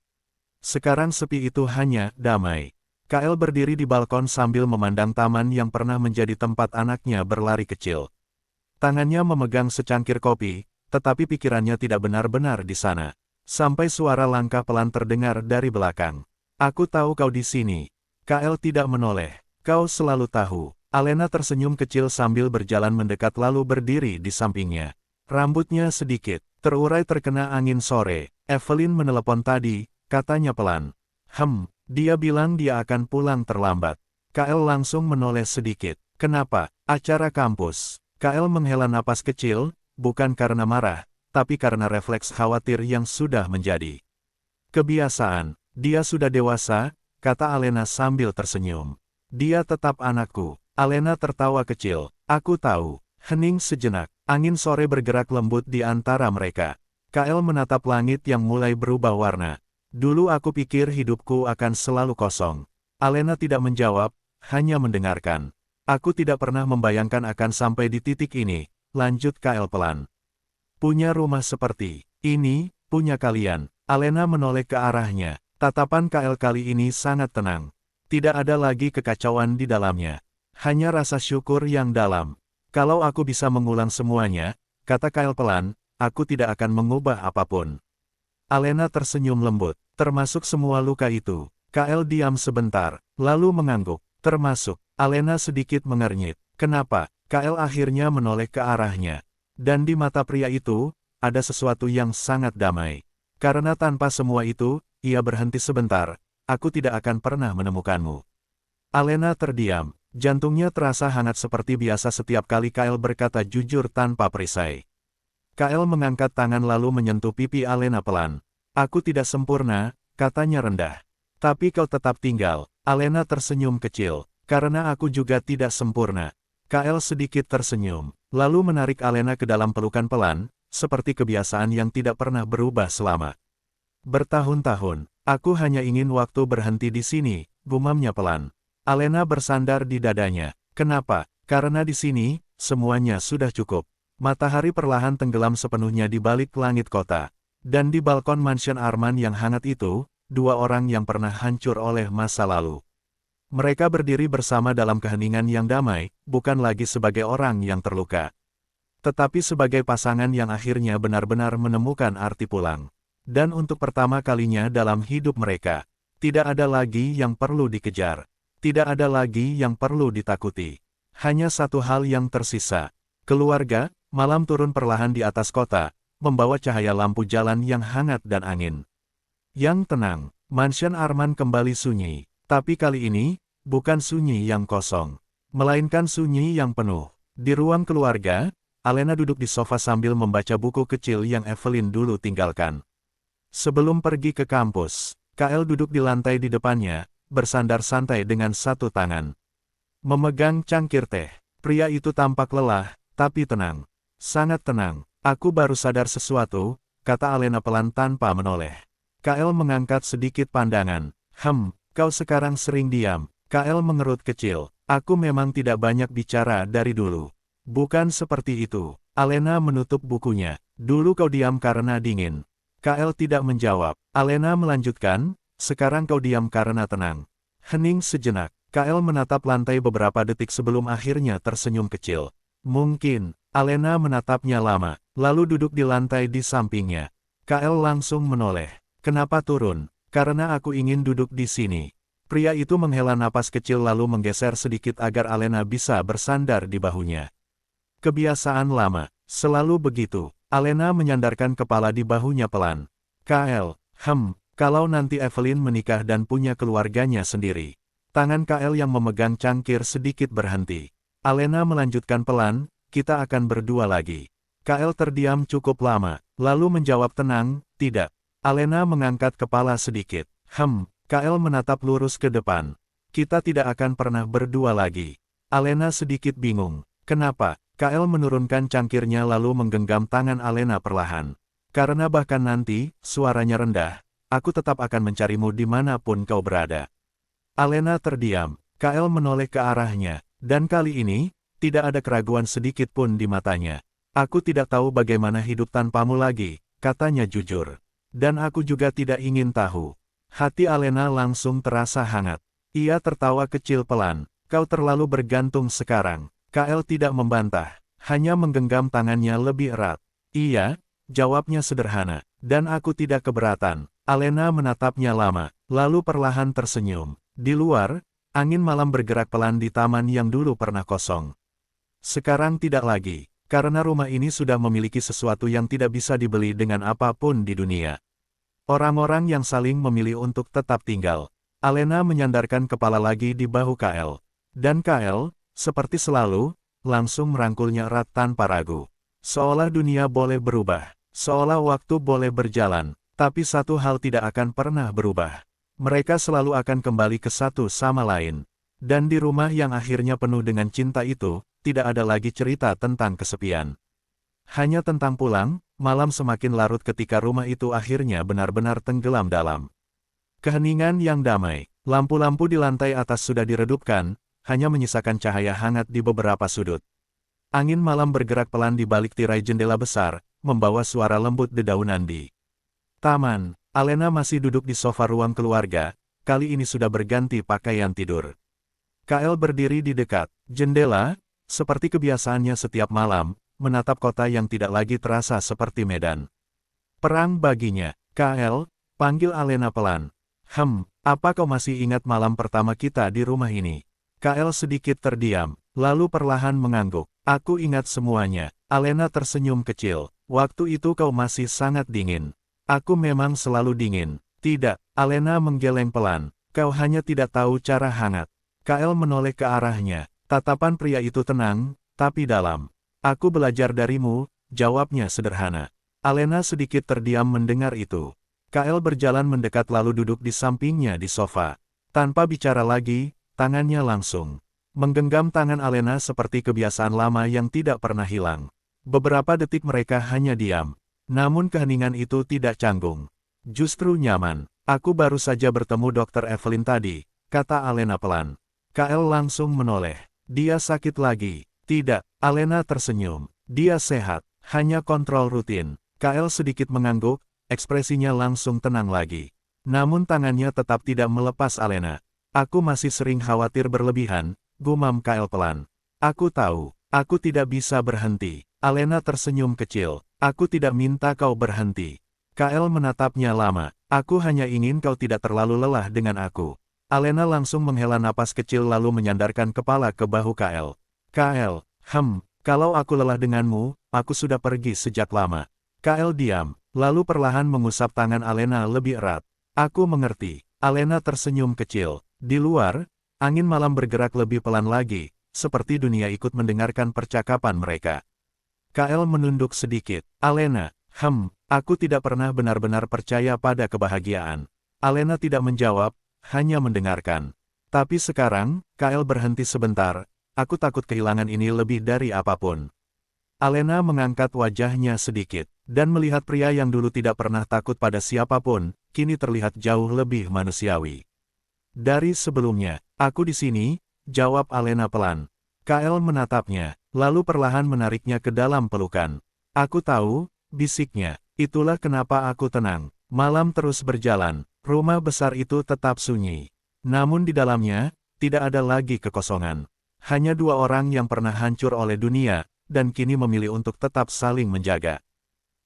Sekarang sepi itu hanya damai. Kael berdiri di balkon sambil memandang taman yang pernah menjadi tempat anaknya berlari kecil. Tangannya memegang secangkir kopi, tetapi pikirannya tidak benar-benar di sana. Sampai suara langkah pelan terdengar dari belakang. Aku tahu kau di sini. Kael tidak menoleh. Kau selalu tahu. Alena tersenyum kecil sambil berjalan mendekat lalu berdiri di sampingnya. Rambutnya sedikit terurai terkena angin sore. Evelyn menelepon tadi, katanya pelan. Dia bilang dia akan pulang terlambat. Kael langsung menoleh sedikit. Kenapa? Acara kampus. Kael menghela napas kecil, bukan karena marah, tapi karena refleks khawatir yang sudah menjadi kebiasaan. Dia sudah dewasa, kata Alena sambil tersenyum. Dia tetap anakku. Alena tertawa kecil. Aku tahu. Hening sejenak. Angin sore bergerak lembut di antara mereka. Kael menatap langit yang mulai berubah warna. Dulu aku pikir hidupku akan selalu kosong. Alena tidak menjawab, hanya mendengarkan. Aku tidak pernah membayangkan akan sampai di titik ini, lanjut Kael pelan. Punya rumah seperti ini, punya kalian. Alena menoleh ke arahnya. Tatapan Kael kali ini sangat tenang. Tidak ada lagi kekacauan di dalamnya. Hanya rasa syukur yang dalam. Kalau aku bisa mengulang semuanya, kata Kael pelan, aku tidak akan mengubah apapun. Alena tersenyum lembut, termasuk semua luka itu. Kael diam sebentar, lalu mengangguk, termasuk. Alena sedikit mengernyit. Kenapa? KL akhirnya menoleh ke arahnya. Dan di mata pria itu, ada sesuatu yang sangat damai. Karena tanpa semua itu, ia berhenti sebentar. Aku tidak akan pernah menemukanmu. Alena terdiam. Jantungnya terasa hangat seperti biasa setiap kali KL berkata jujur tanpa perisai. KL mengangkat tangan lalu menyentuh pipi Alena pelan. Aku tidak sempurna, katanya rendah. Tapi kau tetap tinggal. Alena tersenyum kecil. Karena aku juga tidak sempurna. KL sedikit tersenyum, lalu menarik Alena ke dalam pelukan pelan, seperti kebiasaan yang tidak pernah berubah selama bertahun-tahun. Aku hanya ingin waktu berhenti di sini, gumamnya pelan. Alena bersandar di dadanya. Kenapa? Karena di sini, semuanya sudah cukup. Matahari perlahan tenggelam sepenuhnya di balik langit kota. Dan di balkon mansion Arman yang hangat itu, dua orang yang pernah hancur oleh masa lalu. Mereka berdiri bersama dalam keheningan yang damai, bukan lagi sebagai orang yang terluka. Tetapi sebagai pasangan yang akhirnya benar-benar menemukan arti pulang. Dan untuk pertama kalinya dalam hidup mereka, tidak ada lagi yang perlu dikejar. Tidak ada lagi yang perlu ditakuti. Hanya satu hal yang tersisa. Keluarga. Malam turun perlahan di atas kota, membawa cahaya lampu jalan yang hangat dan angin yang tenang. Mansion Arman kembali sunyi. Tapi kali ini, bukan sunyi yang kosong, melainkan sunyi yang penuh. Di ruang keluarga, Alena duduk di sofa sambil membaca buku kecil yang Evelyn dulu tinggalkan. Sebelum pergi ke kampus, KL duduk di lantai di depannya, bersandar santai dengan satu tangan memegang cangkir teh. Pria itu tampak lelah, tapi tenang. Sangat tenang. Aku baru sadar sesuatu, kata Alena pelan tanpa menoleh. KL mengangkat sedikit pandangan. Kau sekarang sering diam. KL mengerut kecil. Aku memang tidak banyak bicara dari dulu. Bukan seperti itu. Alena menutup bukunya. Dulu kau diam karena dingin. KL tidak menjawab. Alena melanjutkan, sekarang kau diam karena tenang. Hening sejenak. KL menatap lantai beberapa detik sebelum akhirnya tersenyum kecil. Mungkin. Alena menatapnya lama, lalu duduk di lantai di sampingnya. KL langsung menoleh. Kenapa turun? Karena aku ingin duduk di sini. Pria itu menghela napas kecil lalu menggeser sedikit agar Alena bisa bersandar di bahunya. Kebiasaan lama, selalu begitu. Alena menyandarkan kepala di bahunya pelan. KL, kalau nanti Evelyn menikah dan punya keluarganya sendiri. Tangan KL yang memegang cangkir sedikit berhenti. Alena melanjutkan pelan, kita akan berdua lagi. KL terdiam cukup lama, lalu menjawab tenang, tidak. Alena mengangkat kepala sedikit. KL menatap lurus ke depan. Kita tidak akan pernah berdua lagi. Alena sedikit bingung. Kenapa? KL menurunkan cangkirnya lalu menggenggam tangan Alena perlahan. Karena bahkan nanti, suaranya rendah, aku tetap akan mencarimu dimanapun kau berada. Alena terdiam. KL menoleh ke arahnya. Dan kali ini, tidak ada keraguan sedikit pun di matanya. Aku tidak tahu bagaimana hidup tanpamu lagi, katanya jujur. Dan aku juga tidak ingin tahu. Hati Alena langsung terasa hangat. Ia tertawa kecil pelan. Kau terlalu bergantung sekarang. KL tidak membantah, hanya menggenggam tangannya lebih erat. Iya, jawabnya sederhana. Dan aku tidak keberatan. Alena menatapnya lama, lalu perlahan tersenyum. Di luar, angin malam bergerak pelan di taman yang dulu pernah kosong. Sekarang tidak lagi. Karena rumah ini sudah memiliki sesuatu yang tidak bisa dibeli dengan apapun di dunia. Orang-orang yang saling memilih untuk tetap tinggal. Alena menyandarkan kepala lagi di bahu KL. Dan KL, seperti selalu, langsung merangkulnya erat tanpa ragu. Seolah dunia boleh berubah. Seolah waktu boleh berjalan. Tapi satu hal tidak akan pernah berubah. Mereka selalu akan kembali ke satu sama lain. Dan di rumah yang akhirnya penuh dengan cinta itu, tidak ada lagi cerita tentang kesepian. Hanya tentang pulang, malam semakin larut ketika rumah itu akhirnya benar-benar tenggelam dalam keheningan yang damai. Lampu-lampu di lantai atas sudah diredupkan, hanya menyisakan cahaya hangat di beberapa sudut. Angin malam bergerak pelan di balik tirai jendela besar, membawa suara lembut dedaunan di taman. Alena masih duduk di sofa ruang keluarga, kali ini sudah berganti pakaian tidur. KL berdiri di dekat jendela, seperti kebiasaannya setiap malam, menatap kota yang tidak lagi terasa seperti medan perang baginya. KL, panggil Alena pelan. Apa kau masih ingat malam pertama kita di rumah ini? KL sedikit terdiam. lalu perlahan mengangguk. Aku ingat semuanya. Alena tersenyum kecil. Waktu itu kau masih sangat dingin. Aku memang selalu dingin. Tidak, Alena menggeleng pelan. Kau hanya tidak tahu cara hangat. Kael menoleh ke arahnya. Tatapan pria itu tenang, tapi dalam. Aku belajar darimu, jawabnya sederhana. Alena sedikit terdiam mendengar itu. Kael berjalan mendekat lalu duduk di sampingnya di sofa. Tanpa bicara lagi, tangannya langsung menggenggam tangan Alena seperti kebiasaan lama yang tidak pernah hilang. Beberapa detik mereka hanya diam. Namun keheningan itu tidak canggung. Justru nyaman. Aku baru saja bertemu Dr. Evelyn tadi, kata Alena pelan. Kael langsung menoleh. Dia sakit lagi. Tidak, Alena tersenyum. Dia sehat, hanya kontrol rutin. Kael sedikit mengangguk, ekspresinya langsung tenang lagi. Namun tangannya tetap tidak melepas Alena. Aku masih sering khawatir berlebihan, gumam Kael pelan. Aku tahu, aku tidak bisa berhenti. Alena tersenyum kecil. Aku tidak minta kau berhenti. Kael menatapnya lama. Aku hanya ingin kau tidak terlalu lelah dengan aku. Alena langsung menghela napas kecil lalu menyandarkan kepala ke bahu Kael. Kael, kalau aku lelah denganmu, aku sudah pergi sejak lama. Kael diam, lalu perlahan mengusap tangan Alena lebih erat. Aku mengerti. Alena tersenyum kecil. Di luar, angin malam bergerak lebih pelan lagi, seperti dunia ikut mendengarkan percakapan mereka. Kael menunduk sedikit. Alena, aku tidak pernah benar-benar percaya pada kebahagiaan. Alena tidak menjawab, hanya mendengarkan. Tapi sekarang, Kael berhenti sebentar. Aku takut kehilangan ini lebih dari apapun. Alena mengangkat wajahnya sedikit, dan melihat pria yang dulu tidak pernah takut pada siapapun, kini terlihat jauh lebih manusiawi. Dari sebelumnya, aku di sini, jawab Alena pelan. Kael menatapnya, lalu perlahan menariknya ke dalam pelukan. Aku tahu, bisiknya, itulah kenapa aku tenang. Malam terus berjalan, rumah besar itu tetap sunyi. Namun di dalamnya, tidak ada lagi kekosongan. Hanya dua orang yang pernah hancur oleh dunia, dan kini memilih untuk tetap saling menjaga.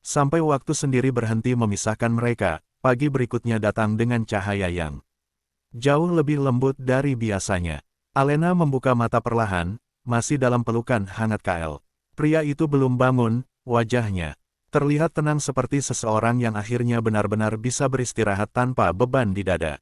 Sampai waktu sendiri berhenti memisahkan mereka, pagi berikutnya datang dengan cahaya yang jauh lebih lembut dari biasanya. Alena membuka mata perlahan, masih dalam pelukan hangat Kael. Pria itu belum bangun, wajahnya terlihat tenang seperti seseorang yang akhirnya benar-benar bisa beristirahat tanpa beban di dada.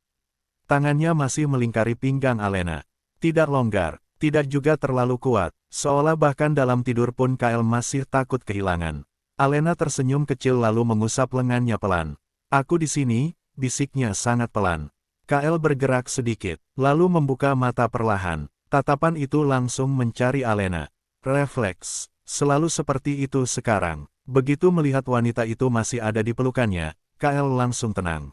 Tangannya masih melingkari pinggang Alena. Tidak longgar, tidak juga terlalu kuat, seolah bahkan dalam tidur pun Kael masih takut kehilangan. Alena tersenyum kecil lalu mengusap lengannya pelan. Aku di sini, bisiknya sangat pelan. Kael bergerak sedikit, lalu membuka mata perlahan. Tatapan itu langsung mencari Alena. Refleks, selalu seperti itu sekarang. Begitu melihat wanita itu masih ada di pelukannya, Kael langsung tenang.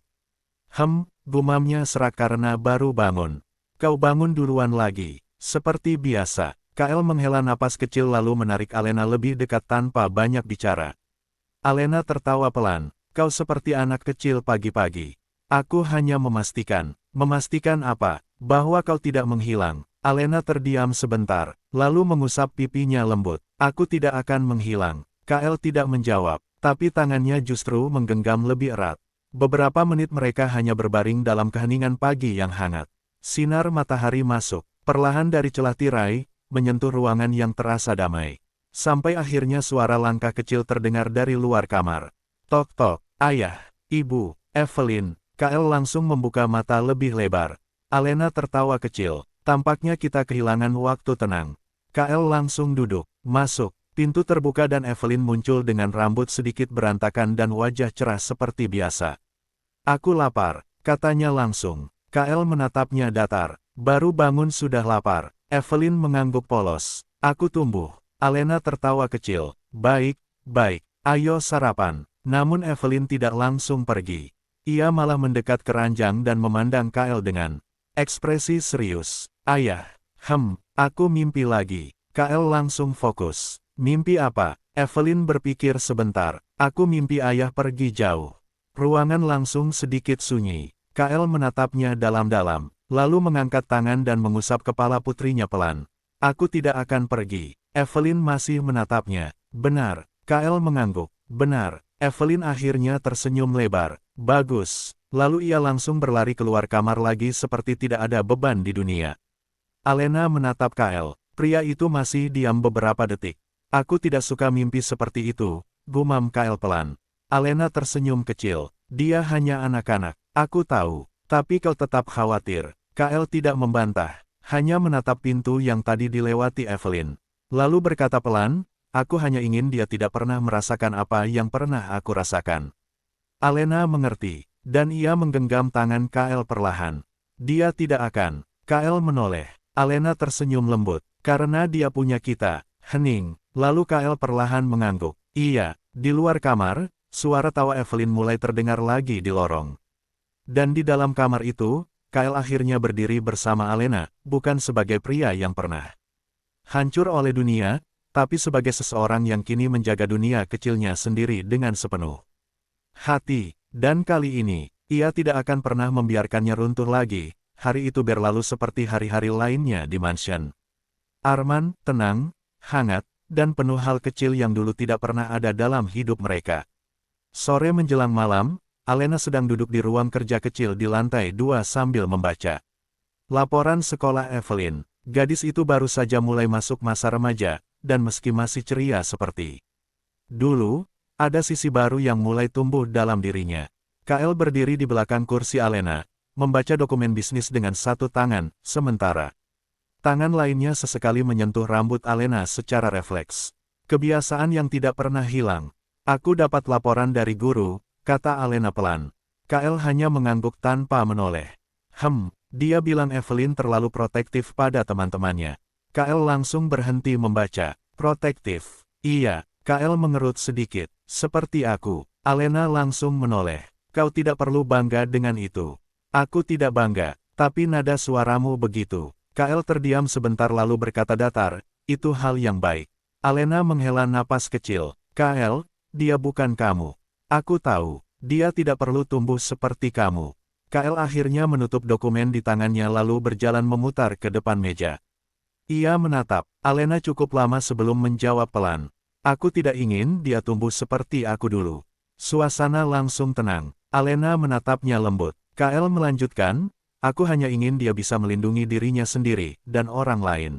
Gumamnya serak karena baru bangun. Kau bangun duluan lagi. Seperti biasa, Kael menghela napas kecil lalu menarik Alena lebih dekat tanpa banyak bicara. Alena tertawa pelan. Kau seperti anak kecil pagi-pagi. Aku hanya memastikan. Memastikan apa? Bahwa kau tidak menghilang. Alena terdiam sebentar, lalu mengusap pipinya lembut. Aku tidak akan menghilang. Kael tidak menjawab, tapi tangannya justru menggenggam lebih erat. Beberapa menit mereka hanya berbaring dalam keheningan pagi yang hangat. Sinar matahari masuk, perlahan dari celah tirai, menyentuh ruangan yang terasa damai. Sampai akhirnya suara langkah kecil terdengar dari luar kamar. Tok-tok, ayah, ibu, Evelyn. Kael langsung membuka mata lebih lebar. Alena tertawa kecil. Tampaknya kita kehilangan waktu tenang. Kael langsung duduk, masuk. Pintu terbuka dan Evelyn muncul dengan rambut sedikit berantakan dan wajah cerah seperti biasa. Aku lapar, katanya langsung. Kael menatapnya datar. Baru bangun sudah lapar. Evelyn mengangguk polos. Aku tumbuh. Alena tertawa kecil. Baik, ayo sarapan. Namun Evelyn tidak langsung pergi. Ia malah mendekat ke ranjang dan memandang Kael dengan ekspresi serius. Ayah, aku mimpi lagi. Kael langsung fokus. Mimpi apa? Evelyn berpikir sebentar. Aku mimpi ayah pergi jauh. Ruangan langsung sedikit sunyi. Kael menatapnya dalam-dalam, lalu mengangkat tangan dan mengusap kepala putrinya pelan. Aku tidak akan pergi. Evelyn masih menatapnya. Benar. Kael mengangguk. Benar. Evelyn akhirnya tersenyum lebar. Bagus. Lalu ia langsung berlari keluar kamar lagi seperti tidak ada beban di dunia. Alena menatap Kael. Pria itu masih diam beberapa detik. Aku tidak suka mimpi seperti itu, gumam Kyle pelan. Alena tersenyum kecil. Dia hanya anak-anak. Aku tahu. Tapi kau tetap khawatir. Kyle tidak membantah. Hanya menatap pintu yang tadi dilewati Evelyn. Lalu berkata pelan, aku hanya ingin dia tidak pernah merasakan apa yang pernah aku rasakan. Alena mengerti, dan ia menggenggam tangan Kyle perlahan. Dia tidak akan. Kyle menoleh. Alena tersenyum lembut. Karena dia punya kita. Hening. Lalu Kyle perlahan mengangguk. Iya, di luar kamar, suara tawa Evelyn mulai terdengar lagi di lorong. Dan di dalam kamar itu, Kyle akhirnya berdiri bersama Alena, bukan sebagai pria yang pernah hancur oleh dunia, tapi sebagai seseorang yang kini menjaga dunia kecilnya sendiri dengan sepenuh hati. Dan kali ini, ia tidak akan pernah membiarkannya runtuh lagi. Hari itu berlalu seperti hari-hari lainnya di mansion Arman, tenang, hangat, dan penuh hal kecil yang dulu tidak pernah ada dalam hidup mereka. Sore menjelang malam, Alena sedang duduk di ruang kerja kecil di lantai 2 sambil membaca laporan sekolah Evelyn. Gadis itu baru saja mulai masuk masa remaja, dan meski masih ceria seperti dulu, ada sisi baru yang mulai tumbuh dalam dirinya. Kyle berdiri di belakang kursi Alena, membaca dokumen bisnis dengan satu tangan, sementara tangan lainnya sesekali menyentuh rambut Alena secara refleks. Kebiasaan yang tidak pernah hilang. Aku dapat laporan dari guru, kata Alena pelan. Kyle hanya mengangguk tanpa menoleh. Dia bilang Evelyn terlalu protektif pada teman-temannya. Kyle langsung berhenti membaca. Protektif? Iya, Kyle mengerut sedikit. Seperti aku. Alena langsung menoleh. Kau tidak perlu bangga dengan itu. Aku tidak bangga, tapi nada suaramu begitu. Kyle terdiam sebentar lalu berkata datar, itu hal yang baik. Alena menghela napas kecil. Kyle, dia bukan kamu. Aku tahu, dia tidak perlu tumbuh seperti kamu. Kyle akhirnya menutup dokumen di tangannya lalu berjalan memutar ke depan meja. Ia menatap Alena cukup lama sebelum menjawab pelan. Aku tidak ingin dia tumbuh seperti aku dulu. Suasana langsung tenang. Alena menatapnya lembut. Kyle melanjutkan, aku hanya ingin dia bisa melindungi dirinya sendiri dan orang lain.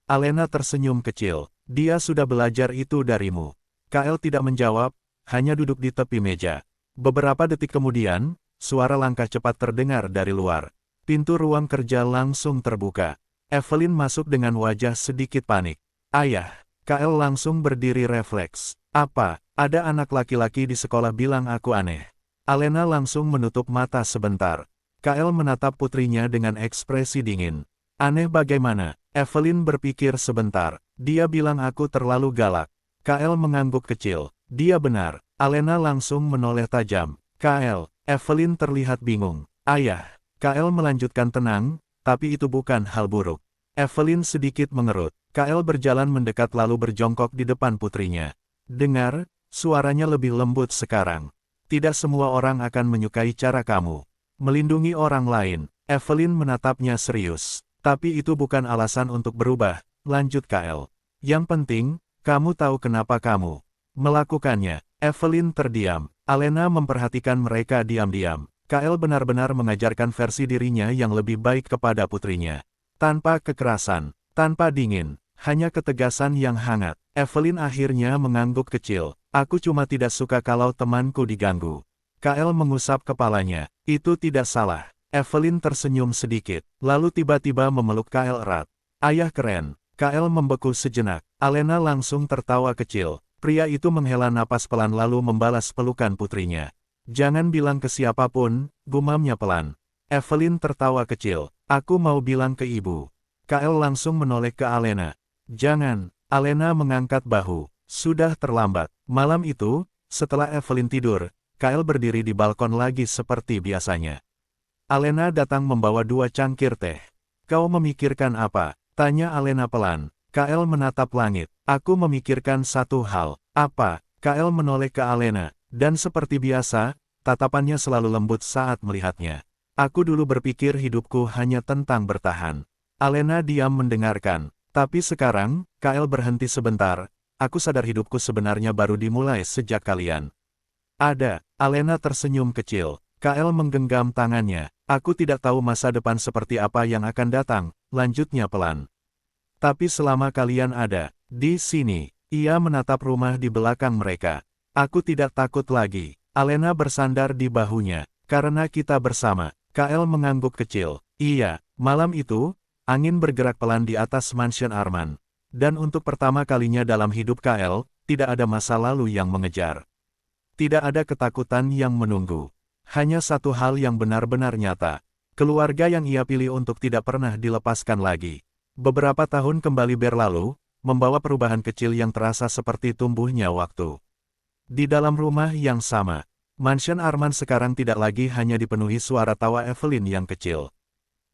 Alena tersenyum kecil. Dia sudah belajar itu darimu. Kyle tidak menjawab, hanya duduk di tepi meja. Beberapa detik kemudian, suara langkah cepat terdengar dari luar. Pintu ruang kerja langsung terbuka. Evelyn masuk dengan wajah sedikit panik. Ayah, Kyle langsung berdiri refleks. Apa, ada anak laki-laki di sekolah bilang aku aneh. Alena langsung menutup mata sebentar. Kyle menatap putrinya dengan ekspresi dingin. Aneh bagaimana? Evelyn berpikir sebentar. Dia bilang aku terlalu galak. Kyle mengangguk kecil. Dia benar. Alena langsung menoleh tajam. Kyle, Evelyn terlihat bingung. Ayah, Kyle melanjutkan tenang, tapi itu bukan hal buruk. Evelyn sedikit mengerut. Kyle berjalan mendekat lalu berjongkok di depan putrinya. Dengar, suaranya lebih lembut sekarang. Tidak semua orang akan menyukai cara kamu melindungi orang lain. Evelyn menatapnya serius. Tapi itu bukan alasan untuk berubah, lanjut Kyle. Yang penting, kamu tahu kenapa kamu melakukannya. Evelyn terdiam. Alena memperhatikan mereka diam-diam. Kyle benar-benar mengajarkan versi dirinya yang lebih baik kepada putrinya. Tanpa kekerasan, tanpa dingin, hanya ketegasan yang hangat. Evelyn akhirnya mengangguk kecil. Aku cuma tidak suka kalau temanku diganggu. Kyle mengusap kepalanya. Itu tidak salah. Evelyn tersenyum sedikit, lalu tiba-tiba memeluk Kyle erat. Ayah keren. Kyle membeku sejenak. Alena langsung tertawa kecil. Pria itu menghela napas pelan lalu membalas pelukan putrinya. Jangan bilang ke siapapun, gumamnya pelan. Evelyn tertawa kecil. Aku mau bilang ke ibu. Kyle langsung menoleh ke Alena. Jangan. Alena mengangkat bahu. Sudah terlambat. Malam itu, setelah Evelyn tidur, Kyle berdiri di balkon lagi seperti biasanya. Alena datang membawa 2 cangkir teh. Kau memikirkan apa? Tanya Alena pelan. Kyle menatap langit. Aku memikirkan satu hal. Apa? Kyle menoleh ke Alena. Dan seperti biasa, tatapannya selalu lembut saat melihatnya. Aku dulu berpikir hidupku hanya tentang bertahan. Alena diam mendengarkan. Tapi sekarang, Kyle berhenti sebentar. Aku sadar hidupku sebenarnya baru dimulai sejak kalian ada. Alena tersenyum kecil. Kyle menggenggam tangannya. Aku tidak tahu masa depan seperti apa yang akan datang, lanjutnya pelan. Tapi selama kalian ada di sini, ia menatap rumah di belakang mereka. Aku tidak takut lagi. Alena bersandar di bahunya. Karena kita bersama. Kyle mengangguk kecil. Iya, malam itu, angin bergerak pelan di atas mansion Arman. Dan untuk pertama kalinya dalam hidup Kyle, tidak ada masa lalu yang mengejar. Tidak ada ketakutan yang menunggu. Hanya satu hal yang benar-benar nyata. Keluarga yang ia pilih untuk tidak pernah dilepaskan lagi. Beberapa tahun kembali berlalu, membawa perubahan kecil yang terasa seperti tumbuhnya waktu. Di dalam rumah yang sama, mansion Arman sekarang tidak lagi hanya dipenuhi suara tawa Evelyn yang kecil.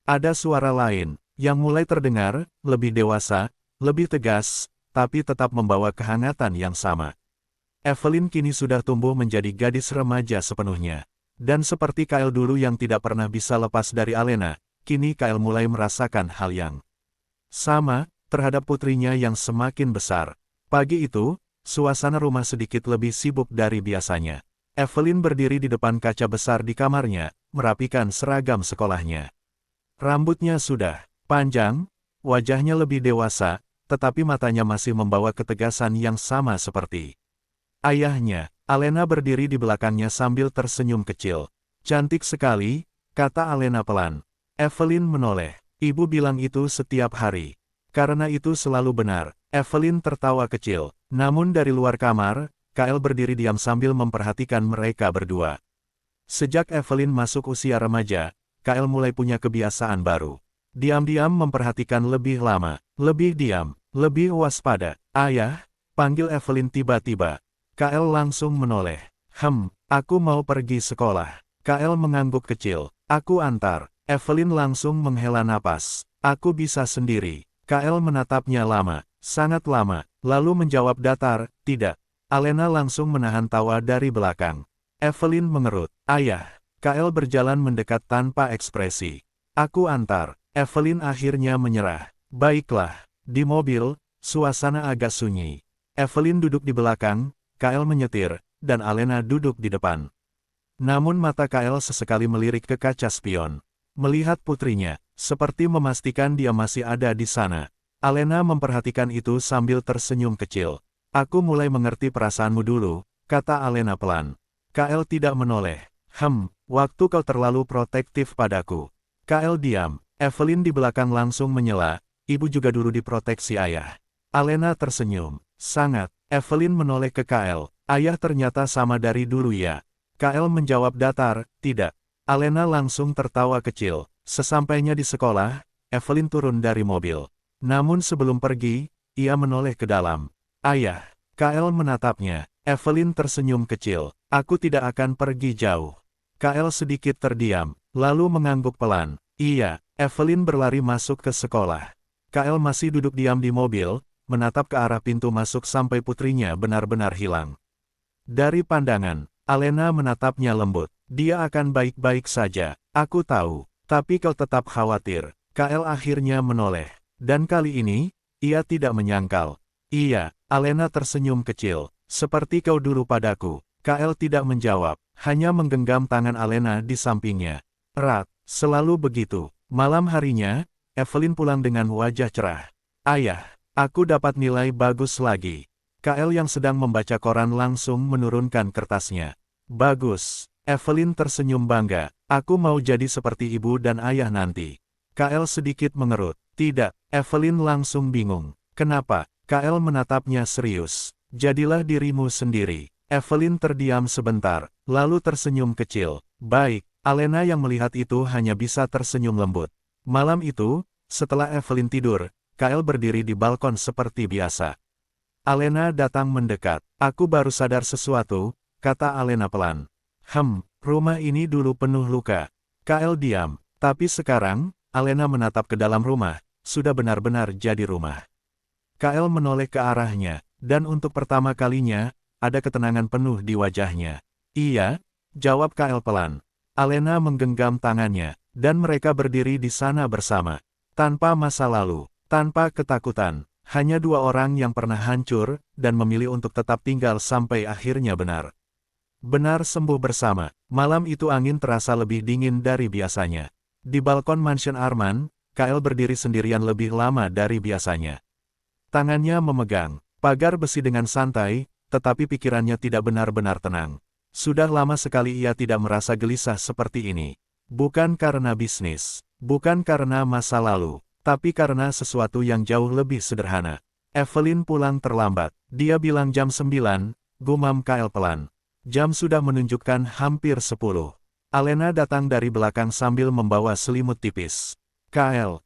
Ada suara lain, yang mulai terdengar, lebih dewasa, lebih tegas, tapi tetap membawa kehangatan yang sama. Evelyn kini sudah tumbuh menjadi gadis remaja sepenuhnya. Dan seperti Kyle dulu yang tidak pernah bisa lepas dari Alena, kini Kyle mulai merasakan hal yang sama terhadap putrinya yang semakin besar. Pagi itu, suasana rumah sedikit lebih sibuk dari biasanya. Evelyn berdiri di depan kaca besar di kamarnya, merapikan seragam sekolahnya. Rambutnya sudah panjang, wajahnya lebih dewasa, tetapi matanya masih membawa ketegasan yang sama seperti ayahnya. Alena berdiri di belakangnya sambil tersenyum kecil. Cantik sekali, kata Alena pelan. Evelyn menoleh. Ibu bilang itu setiap hari. Karena itu selalu benar. Evelyn tertawa kecil. Namun dari luar kamar, Kyle berdiri diam sambil memperhatikan mereka berdua. Sejak Evelyn masuk usia remaja, Kyle mulai punya kebiasaan baru. Diam-diam memperhatikan lebih lama, lebih diam, lebih waspada. Ayah, panggil Evelyn tiba-tiba. Kyle langsung menoleh. Aku mau pergi sekolah. Kyle mengangguk kecil. Aku antar. Evelyn langsung menghela napas. Aku bisa sendiri. Kyle menatapnya lama, sangat lama, lalu menjawab datar, tidak. Alena langsung menahan tawa dari belakang. Evelyn mengerut. Ayah. Kyle berjalan mendekat tanpa ekspresi. Aku antar. Evelyn akhirnya menyerah. Baiklah. Di mobil, suasana agak sunyi. Evelyn duduk di belakang, Kyle menyetir, dan Alena duduk di depan. Namun mata Kyle sesekali melirik ke kaca spion. Melihat putrinya, seperti memastikan dia masih ada di sana. Alena memperhatikan itu sambil tersenyum kecil. Aku mulai mengerti perasaanmu dulu, kata Alena pelan. Kyle tidak menoleh. Waktu kau terlalu protektif padaku. Kyle diam. Evelyn di belakang langsung menyela, ibu juga dulu diproteksi ayah. Alena tersenyum. Sangat. Evelyn menoleh ke Kyle. Ayah ternyata sama dari dulu ya. Kyle menjawab datar, tidak. Alena langsung tertawa kecil. Sesampainya di sekolah, Evelyn turun dari mobil. Namun sebelum pergi, ia menoleh ke dalam. Ayah. Kyle menatapnya. Evelyn tersenyum kecil. Aku tidak akan pergi jauh. Kyle sedikit terdiam, lalu mengangguk pelan. Iya. Evelyn berlari masuk ke sekolah. Kyle masih duduk diam di mobil, menatap ke arah pintu masuk sampai putrinya benar-benar hilang. Dari pandangan, Alena menatapnya lembut. Dia akan baik-baik saja, aku tahu. Tapi kau tetap khawatir. Kyle akhirnya menoleh. Dan kali ini, ia tidak menyangkal. Iya, Alena tersenyum kecil. Seperti kau dulu padaku. Kyle tidak menjawab, hanya menggenggam tangan Alena di sampingnya. Erat, selalu begitu. Malam harinya, Evelyn pulang dengan wajah cerah. Ayah, aku dapat nilai bagus lagi. Kyle yang sedang membaca koran langsung menurunkan kertasnya. Bagus. Evelyn tersenyum bangga. Aku mau jadi seperti ibu dan ayah nanti. Kyle sedikit mengerut. Tidak. Evelyn langsung bingung. Kenapa? Kyle menatapnya serius. Jadilah dirimu sendiri. Evelyn terdiam sebentar, lalu tersenyum kecil. Baik. Alena yang melihat itu hanya bisa tersenyum lembut. Malam itu, setelah Evelyn tidur, Kyle berdiri di balkon seperti biasa. Alena datang mendekat. Aku baru sadar sesuatu, kata Alena pelan. Rumah ini dulu penuh luka. Kyle diam. Tapi sekarang, Alena menatap ke dalam rumah, sudah benar-benar jadi rumah. Kyle menoleh ke arahnya, dan untuk pertama kalinya, ada ketenangan penuh di wajahnya. Iya, jawab Kyle pelan. Alena menggenggam tangannya, dan mereka berdiri di sana bersama. Tanpa masa lalu, tanpa ketakutan, hanya dua orang yang pernah hancur, dan memilih untuk tetap tinggal sampai akhirnya benar sembuh bersama. Malam itu angin terasa lebih dingin dari biasanya. Di balkon mansion Arman, Kyle berdiri sendirian lebih lama dari biasanya. Tangannya memegang pagar besi dengan santai, tetapi pikirannya tidak benar-benar tenang. Sudah lama sekali ia tidak merasa gelisah seperti ini. Bukan karena bisnis, bukan karena masa lalu, tapi karena sesuatu yang jauh lebih sederhana. Evelyn pulang terlambat. Dia bilang jam 9, gumam Kyle pelan. Jam sudah menunjukkan hampir 10. Alena datang dari belakang sambil membawa selimut tipis. Kyle,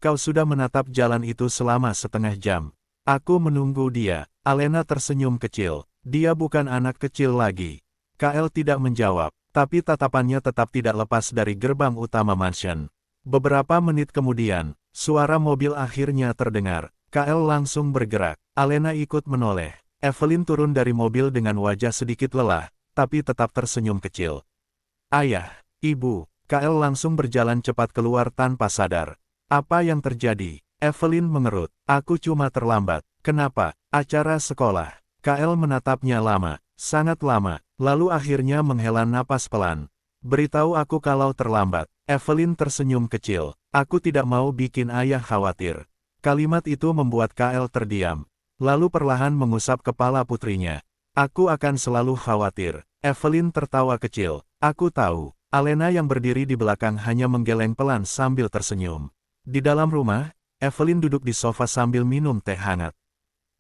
kau sudah menatap jalan itu selama setengah jam. Aku menunggu dia. Alena tersenyum kecil. Dia bukan anak kecil lagi. Kyle tidak menjawab, tapi tatapannya tetap tidak lepas dari gerbang utama mansion. Beberapa menit kemudian, suara mobil akhirnya terdengar. Kyle langsung bergerak. Alena ikut menoleh. Evelyn turun dari mobil dengan wajah sedikit lelah, tapi tetap tersenyum kecil. Ayah, ibu, Kyle langsung berjalan cepat keluar tanpa sadar. Apa yang terjadi? Evelyn mengerut. Aku cuma terlambat. Kenapa? Acara sekolah. Kyle menatapnya lama, sangat lama, lalu akhirnya menghela napas pelan. Beritahu aku kalau terlambat. Evelyn tersenyum kecil. Aku tidak mau bikin ayah khawatir. Kalimat itu membuat Kyle terdiam. Lalu perlahan mengusap kepala putrinya. Aku akan selalu khawatir. Evelyn tertawa kecil. Aku tahu. Alena yang berdiri di belakang hanya menggeleng pelan sambil tersenyum. Di dalam rumah, Evelyn duduk di sofa sambil minum teh hangat.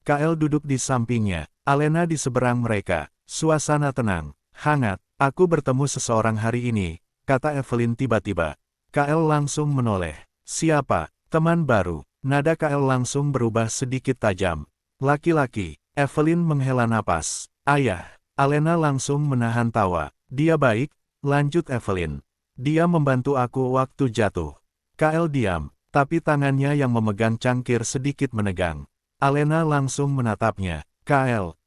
Kyle duduk di sampingnya. Alena di seberang mereka. Suasana tenang, hangat. Aku bertemu seseorang hari ini, kata Evelyn tiba-tiba. Kyle langsung menoleh. Siapa? Teman baru. Nada Kyle langsung berubah sedikit tajam. Laki-laki. Evelyn menghela napas. Ayah. Alena langsung menahan tawa. Dia baik, lanjut Evelyn. Dia membantu aku waktu jatuh. Kyle diam, tapi tangannya yang memegang cangkir sedikit menegang. Alena langsung menatapnya. Kyle,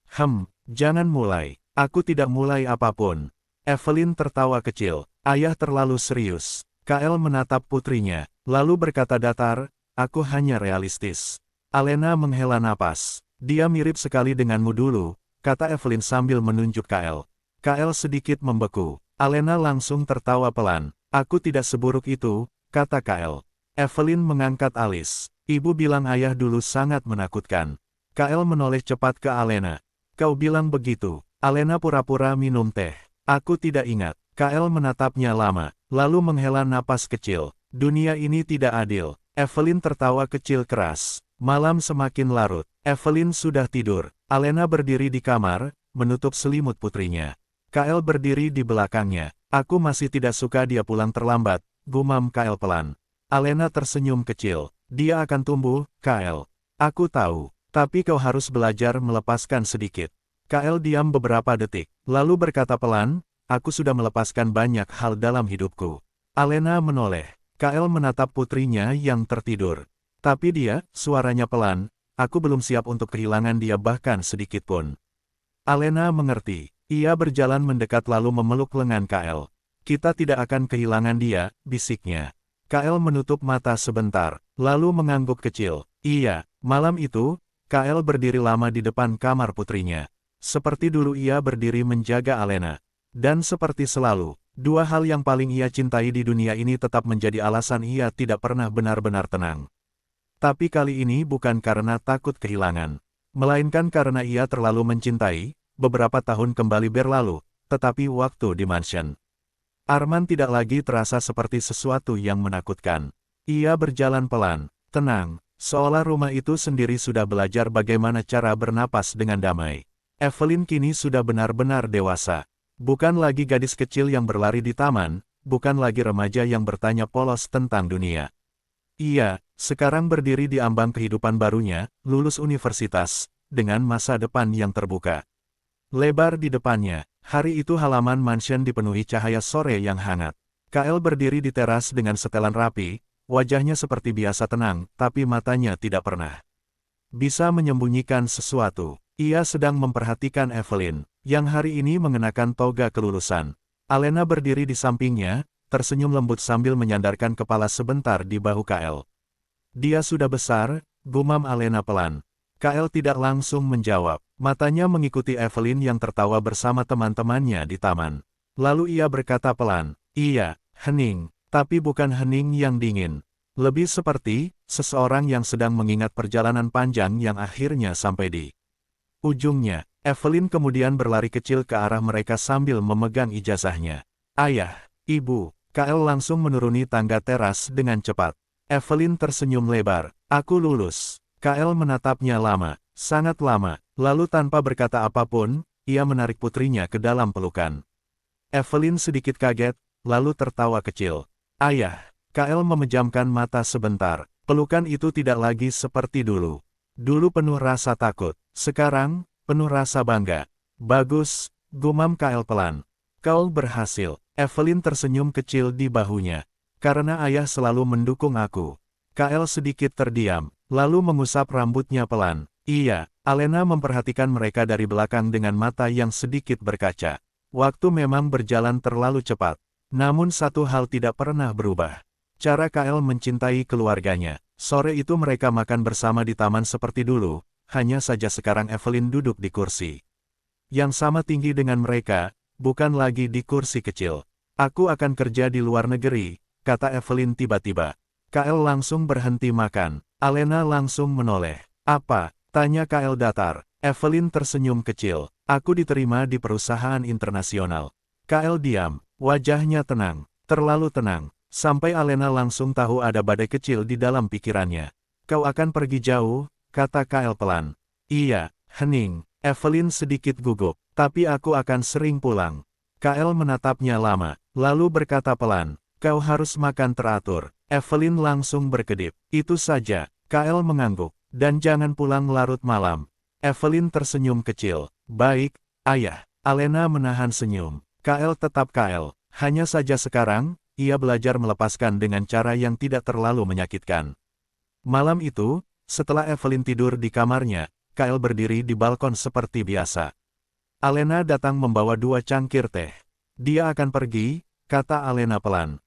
jangan mulai. Aku tidak mulai apapun. Evelyn tertawa kecil. Ayah terlalu serius. Kyle menatap putrinya, lalu berkata datar, aku hanya realistis. Alena menghela napas. Dia mirip sekali denganmu dulu, kata Evelyn sambil menunjuk Kyle. Kyle sedikit membeku. Alena langsung tertawa pelan. Aku tidak seburuk itu, kata Kyle. Evelyn mengangkat alis. Ibu bilang ayah dulu sangat menakutkan. Kyle menoleh cepat ke Alena. Kau bilang begitu. Alena pura-pura minum teh. Aku tidak ingat. Kyle menatapnya lama, lalu menghela napas kecil. Dunia ini tidak adil. Evelyn tertawa kecil keras. Malam semakin larut. Evelyn sudah tidur. Alena berdiri di kamar, menutup selimut putrinya. Kyle berdiri di belakangnya. Aku masih tidak suka dia pulang terlambat, gumam Kyle pelan. Alena tersenyum kecil. Dia akan tumbuh, Kyle. Aku tahu, tapi kau harus belajar melepaskan sedikit. Kyle diam beberapa detik, lalu berkata pelan, aku sudah melepaskan banyak hal dalam hidupku. Alena menoleh. Kyle menatap putrinya yang tertidur. Tapi dia, suaranya pelan, aku belum siap untuk kehilangan dia bahkan sedikit pun. Alena mengerti. Ia berjalan mendekat lalu memeluk lengan Kyle. Kita tidak akan kehilangan dia, bisiknya. Kyle menutup mata sebentar, lalu mengangguk kecil. Iya, malam itu, Kyle berdiri lama di depan kamar putrinya. Seperti dulu ia berdiri menjaga Alena. Dan seperti selalu, dua hal yang paling ia cintai di dunia ini tetap menjadi alasan ia tidak pernah benar-benar tenang. Tapi kali ini bukan karena takut kehilangan, melainkan karena ia terlalu mencintai. Beberapa tahun kembali berlalu, tetapi waktu di mansion Arman tidak lagi terasa seperti sesuatu yang menakutkan. Ia berjalan pelan, tenang, seolah rumah itu sendiri sudah belajar bagaimana cara bernapas dengan damai. Evelyn kini sudah benar-benar dewasa. Bukan lagi gadis kecil yang berlari di taman, bukan lagi remaja yang bertanya polos tentang dunia. Ia, sekarang berdiri di ambang kehidupan barunya, lulus universitas, dengan masa depan yang terbuka. Lebar di depannya, hari itu halaman mansion dipenuhi cahaya sore yang hangat. Kyle berdiri di teras dengan setelan rapi, wajahnya seperti biasa tenang, tapi matanya tidak pernah bisa menyembunyikan sesuatu. Ia sedang memperhatikan Evelyn, yang hari ini mengenakan toga kelulusan. Alena berdiri di sampingnya, tersenyum lembut sambil menyandarkan kepala sebentar di bahu Kyle. Dia sudah besar, gumam Alena pelan. Kyle tidak langsung menjawab. Matanya mengikuti Evelyn yang tertawa bersama teman-temannya di taman. Lalu ia berkata pelan, iya, hening, tapi bukan hening yang dingin. Lebih seperti, seseorang yang sedang mengingat perjalanan panjang yang akhirnya sampai di ujungnya. Evelyn kemudian berlari kecil ke arah mereka sambil memegang ijazahnya. Ayah, Ibu, Kyle langsung menuruni tangga teras dengan cepat. Evelyn tersenyum lebar. Aku lulus. Kyle menatapnya lama, sangat lama, lalu tanpa berkata apapun, ia menarik putrinya ke dalam pelukan. Evelyn sedikit kaget, lalu tertawa kecil. Ayah, Kyle memejamkan mata sebentar. Pelukan itu tidak lagi seperti dulu. Dulu penuh rasa takut, sekarang, penuh rasa bangga. Bagus, gumam Kyle pelan. Kau berhasil. Evelyn tersenyum kecil di bahunya. Karena ayah selalu mendukung aku. Kyle sedikit terdiam, lalu mengusap rambutnya pelan. Iya, Alena memperhatikan mereka dari belakang dengan mata yang sedikit berkaca. Waktu memang berjalan terlalu cepat. Namun satu hal tidak pernah berubah. Cara Kyle mencintai keluarganya. Sore itu mereka makan bersama di taman seperti dulu, hanya saja sekarang Evelyn duduk di kursi yang sama tinggi dengan mereka, bukan lagi di kursi kecil. Aku akan kerja di luar negeri, kata Evelyn tiba-tiba. Kyle langsung berhenti makan. Alena langsung menoleh. Apa? Tanya Kyle datar. Evelyn tersenyum kecil. Aku diterima di perusahaan internasional. Kyle diam. Wajahnya tenang. Terlalu tenang. Sampai Alena langsung tahu ada badai kecil di dalam pikirannya. Kau akan pergi jauh, kata Kyle pelan. Iya, hening. Evelyn sedikit gugup. Tapi aku akan sering pulang. Kyle menatapnya lama, lalu berkata pelan. Kau harus makan teratur. Evelyn langsung berkedip. Itu saja. Kyle mengangguk. Dan jangan pulang larut malam. Evelyn tersenyum kecil. Baik, ayah. Alena menahan senyum. Kyle tetap Kyle. Hanya saja sekarang, ia belajar melepaskan dengan cara yang tidak terlalu menyakitkan. Malam itu, setelah Evelyn tidur di kamarnya, Kyle berdiri di balkon seperti biasa. Alena datang membawa 2 cangkir teh. Dia akan pergi, kata Alena pelan.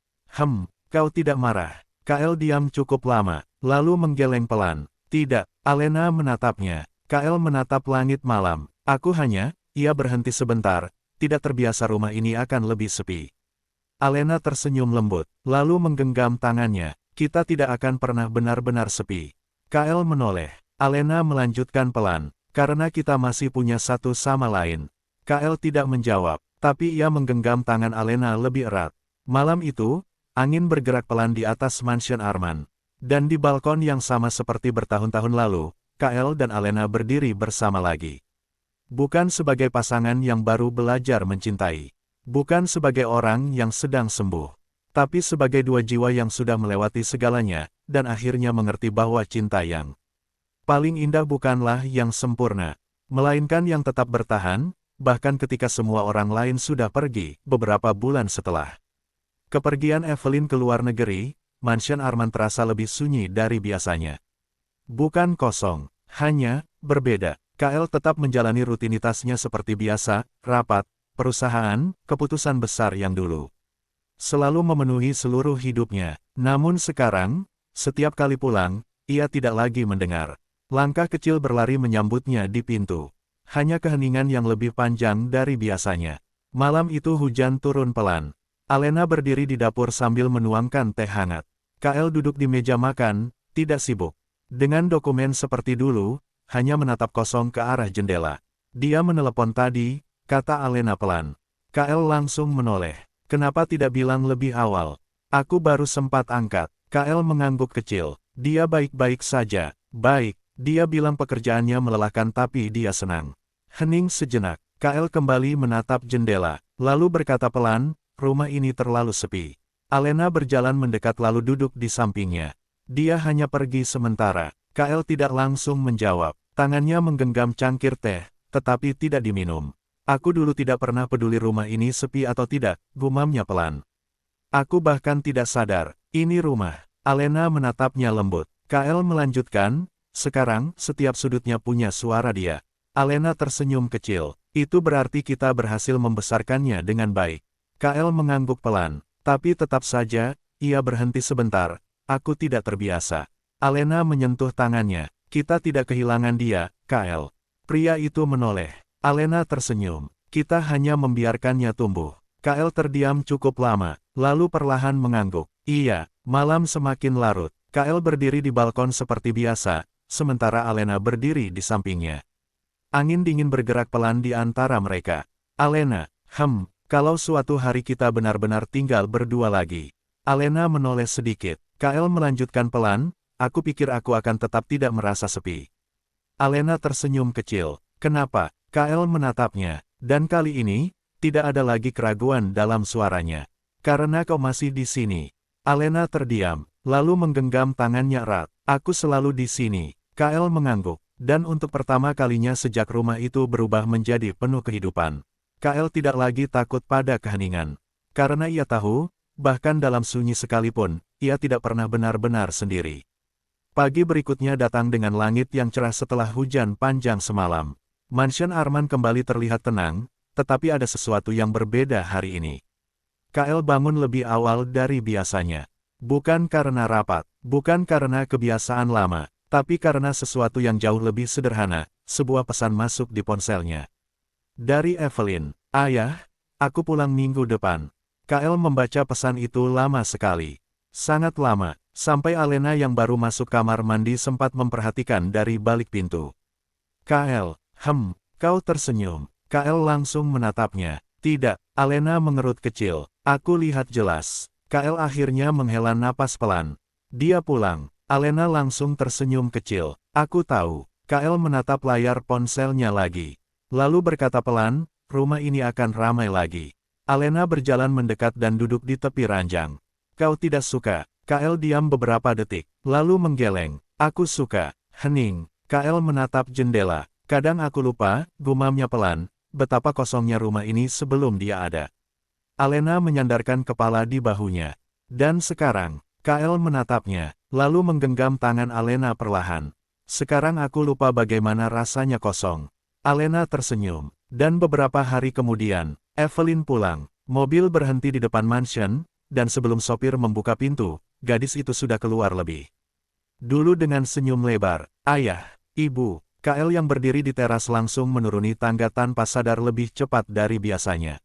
Kau tidak marah. Kyle diam cukup lama, lalu menggeleng pelan. Tidak, Alena menatapnya. Kyle menatap langit malam. Aku hanya, ia berhenti sebentar, tidak terbiasa rumah ini akan lebih sepi. Alena tersenyum lembut, lalu menggenggam tangannya. Kita tidak akan pernah benar-benar sepi. Kyle menoleh. Alena melanjutkan pelan. Karena kita masih punya satu sama lain. Kyle tidak menjawab, tapi ia menggenggam tangan Alena lebih erat. Malam itu, angin bergerak pelan di atas mansion Arman. Dan di balkon yang sama seperti bertahun-tahun lalu, Kyle dan Alena berdiri bersama lagi. Bukan sebagai pasangan yang baru belajar mencintai. Bukan sebagai orang yang sedang sembuh. Tapi sebagai 2 jiwa yang sudah melewati segalanya, dan akhirnya mengerti bahwa cinta yang paling indah bukanlah yang sempurna, melainkan yang tetap bertahan, bahkan ketika semua orang lain sudah pergi, beberapa bulan setelah kepergian Evelyn ke luar negeri, mansion Arman terasa lebih sunyi dari biasanya. Bukan kosong, hanya berbeda. Kyle tetap menjalani rutinitasnya seperti biasa, rapat, perusahaan, keputusan besar yang dulu selalu memenuhi seluruh hidupnya. Namun sekarang, setiap kali pulang, ia tidak lagi mendengar langkah kecil berlari menyambutnya di pintu. Hanya keheningan yang lebih panjang dari biasanya. Malam itu hujan turun pelan. Alena berdiri di dapur sambil menuangkan teh hangat. Kyle duduk di meja makan, tidak sibuk dengan dokumen seperti dulu, hanya menatap kosong ke arah jendela. Dia menelepon tadi, kata Alena pelan. Kyle langsung menoleh. Kenapa tidak bilang lebih awal? Aku baru sempat angkat. Kyle mengangguk kecil. Dia baik-baik saja. Baik. Dia bilang pekerjaannya melelahkan tapi dia senang. Hening sejenak, Kyle kembali menatap jendela, lalu berkata pelan, rumah ini terlalu sepi. Alena berjalan mendekat lalu duduk di sampingnya. Dia hanya pergi sementara. Kyle tidak langsung menjawab. Tangannya menggenggam cangkir teh, tetapi tidak diminum. Aku dulu tidak pernah peduli rumah ini sepi atau tidak, gumamnya pelan. Aku bahkan tidak sadar, ini rumah. Alena menatapnya lembut. Kyle melanjutkan, sekarang, setiap sudutnya punya suara dia. Alena tersenyum kecil. Itu berarti kita berhasil membesarkannya dengan baik. Kyle mengangguk pelan. Tapi tetap saja, ia berhenti sebentar. Aku tidak terbiasa. Alena menyentuh tangannya. Kita tidak kehilangan dia, Kyle. Pria itu menoleh. Alena tersenyum. Kita hanya membiarkannya tumbuh. Kyle terdiam cukup lama, lalu perlahan mengangguk. Iya, malam semakin larut. Kael berdiri di balkon seperti biasa, sementara Alena berdiri di sampingnya. Angin dingin bergerak pelan di antara mereka. Alena, kalau suatu hari kita benar-benar tinggal berdua lagi. Alena menoleh sedikit. Kael melanjutkan pelan, aku pikir aku akan tetap tidak merasa sepi. Alena tersenyum kecil. Kenapa? Kael menatapnya. Dan kali ini, tidak ada lagi keraguan dalam suaranya. Karena kau masih di sini. Alena terdiam, lalu menggenggam tangannya erat. Aku selalu di sini. Kael mengangguk. Dan untuk pertama kalinya sejak rumah itu berubah menjadi penuh kehidupan. Kael tidak lagi takut pada keheningan. Karena ia tahu, bahkan dalam sunyi sekalipun, ia tidak pernah benar-benar sendiri. Pagi berikutnya datang dengan langit yang cerah setelah hujan panjang semalam. Mansion Arman kembali terlihat tenang, tetapi ada sesuatu yang berbeda hari ini. Kael bangun lebih awal dari biasanya. Bukan karena rapat, bukan karena kebiasaan lama, tapi karena sesuatu yang jauh lebih sederhana, sebuah pesan masuk di ponselnya. Dari Evelyn, "Ayah, aku pulang minggu depan." Kael membaca pesan itu lama sekali. Sangat lama, sampai Alena yang baru masuk kamar mandi sempat memperhatikan dari balik pintu. "Kael, kau tersenyum." Kael langsung menatapnya. "Tidak," Alena mengerut kecil. "Aku lihat jelas." Kael akhirnya menghela napas pelan. "Dia pulang." Alena langsung tersenyum kecil. "Aku tahu." Kael menatap layar ponselnya lagi. Lalu berkata pelan, "Rumah ini akan ramai lagi." Alena berjalan mendekat dan duduk di tepi ranjang. "Kau tidak suka?" Kael diam beberapa detik, lalu menggeleng. "Aku suka." Hening. Kael menatap jendela. "Kadang aku lupa," gumamnya pelan, "betapa kosongnya rumah ini sebelum dia ada." Alena menyandarkan kepala di bahunya. Dan sekarang, Kael menatapnya, lalu menggenggam tangan Alena perlahan. "Sekarang aku lupa bagaimana rasanya kosong." Alena tersenyum. Dan beberapa hari kemudian, Evelyn pulang. Mobil berhenti di depan mansion, dan sebelum sopir membuka pintu, gadis itu sudah keluar lebih dulu dengan senyum lebar. "Ayah, Ibu." Kael yang berdiri di teras langsung menuruni tangga tanpa sadar lebih cepat dari biasanya.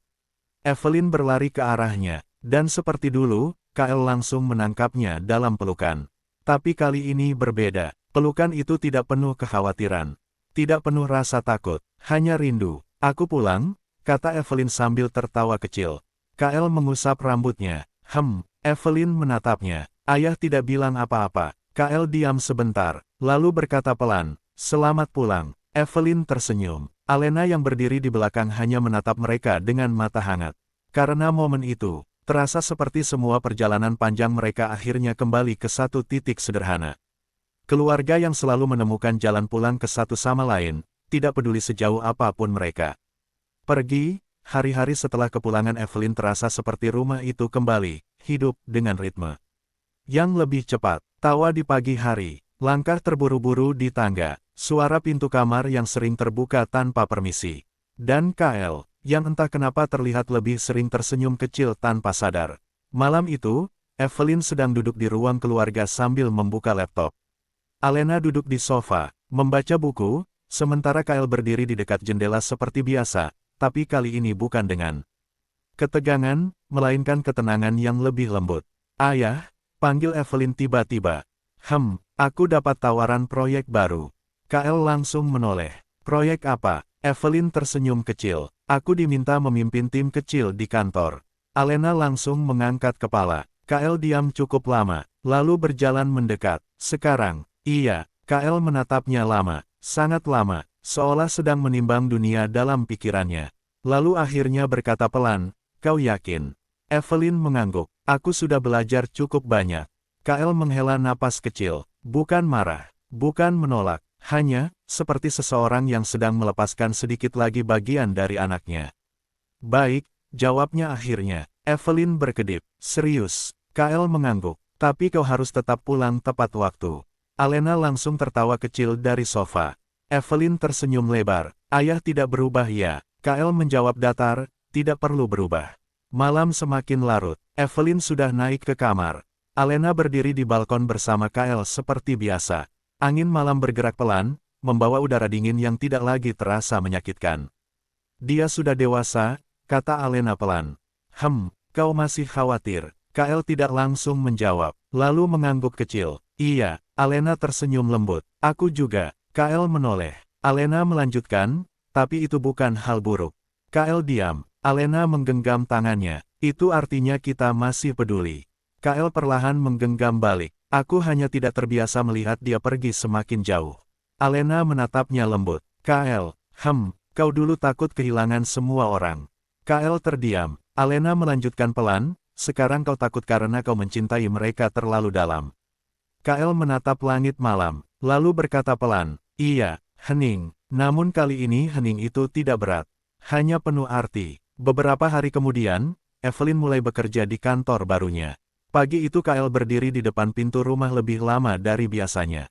Evelyn berlari ke arahnya, dan seperti dulu, Kael langsung menangkapnya dalam pelukan. Tapi kali ini berbeda. Pelukan itu tidak penuh kekhawatiran. Tidak penuh rasa takut, hanya rindu. "Aku pulang," kata Evelyn sambil tertawa kecil. Kael mengusap rambutnya. Evelyn menatapnya. "Ayah tidak bilang apa-apa." Kael diam sebentar, lalu berkata pelan, "Selamat pulang." Evelyn tersenyum. Alena yang berdiri di belakang hanya menatap mereka dengan mata hangat. Karena momen itu, terasa seperti semua perjalanan panjang mereka akhirnya kembali ke satu titik sederhana. Keluarga yang selalu menemukan jalan pulang ke satu sama lain, tidak peduli sejauh apapun mereka pergi. Hari-hari setelah kepulangan Evelyn terasa seperti rumah itu kembali hidup dengan ritme yang lebih cepat. Tawa di pagi hari, langkah terburu-buru di tangga, suara pintu kamar yang sering terbuka tanpa permisi. Dan Kael, yang entah kenapa terlihat lebih sering tersenyum kecil tanpa sadar. Malam itu, Evelyn sedang duduk di ruang keluarga sambil membuka laptop. Alena duduk di sofa, membaca buku, sementara Kael berdiri di dekat jendela seperti biasa, tapi kali ini bukan dengan ketegangan, melainkan ketenangan yang lebih lembut. "Ayah," panggil Evelyn tiba-tiba. Aku dapat tawaran proyek baru." Kael langsung menoleh. "Proyek apa?" Evelyn tersenyum kecil. "Aku diminta memimpin tim kecil di kantor." Alena langsung mengangkat kepala. Kael diam cukup lama, lalu berjalan mendekat. "Sekarang?" "Iya." Kael menatapnya lama, sangat lama, seolah sedang menimbang dunia dalam pikirannya. Lalu akhirnya berkata pelan, "Kau yakin?" Evelyn mengangguk. "Aku sudah belajar cukup banyak." Kael menghela napas kecil, bukan marah, bukan menolak, hanya seperti seseorang yang sedang melepaskan sedikit lagi bagian dari anaknya. "Baik," jawabnya akhirnya. Evelyn berkedip. "Serius?" Kael mengangguk. "Tapi kau harus tetap pulang tepat waktu." Alena langsung tertawa kecil dari sofa. Evelyn tersenyum lebar. "Ayah tidak berubah ya?" Kael menjawab datar, "Tidak perlu berubah." Malam semakin larut. Evelyn sudah naik ke kamar. Alena berdiri di balkon bersama Kael seperti biasa. Angin malam bergerak pelan, membawa udara dingin yang tidak lagi terasa menyakitkan. "Dia sudah dewasa," kata Alena pelan. Kau masih khawatir?" Kael tidak langsung menjawab, lalu mengangguk kecil. Iya, Alena tersenyum lembut. Aku juga. Kael menoleh. Alena melanjutkan, tapi itu bukan hal buruk. Kael diam. Alena menggenggam tangannya. Itu artinya kita masih peduli. Kael perlahan menggenggam balik. Aku hanya tidak terbiasa melihat dia pergi semakin jauh. Alena menatapnya lembut. Kael, kau dulu takut kehilangan semua orang. Kael terdiam. Alena melanjutkan pelan, sekarang kau takut karena kau mencintai mereka terlalu dalam. Kael menatap langit malam, lalu berkata pelan, iya, hening. Namun kali ini hening itu tidak berat. Hanya penuh arti. Beberapa hari kemudian, Evelyn mulai bekerja di kantor barunya. Pagi itu Kael berdiri di depan pintu rumah lebih lama dari biasanya.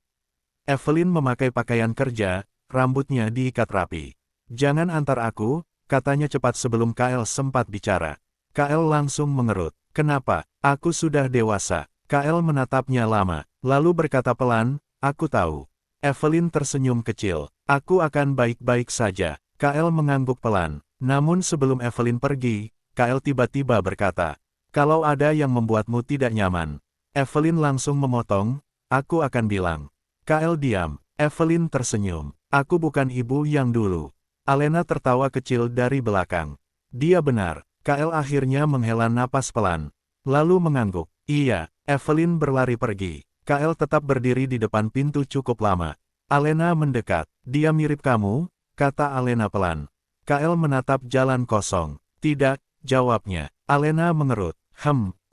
Evelyn memakai pakaian kerja, rambutnya diikat rapi. Jangan antar aku, katanya cepat sebelum Kael sempat bicara. Kael langsung mengerut. Kenapa? Aku sudah dewasa. Kael menatapnya lama, lalu berkata pelan, aku tahu. Evelyn tersenyum kecil. Aku akan baik-baik saja. Kael mengangguk pelan. Namun sebelum Evelyn pergi, Kael tiba-tiba berkata, kalau ada yang membuatmu tidak nyaman. Evelyn langsung memotong, aku akan bilang. Kael diam. Evelyn tersenyum. Aku bukan ibu yang dulu. Alena tertawa kecil dari belakang. Dia benar. Kael akhirnya menghela napas pelan. Lalu mengangguk. Iya, Evelyn berlari pergi. Kael tetap berdiri di depan pintu cukup lama. Alena mendekat. Dia mirip kamu, kata Alena pelan. Kael menatap jalan kosong. Tidak, jawabnya. Alena mengerut.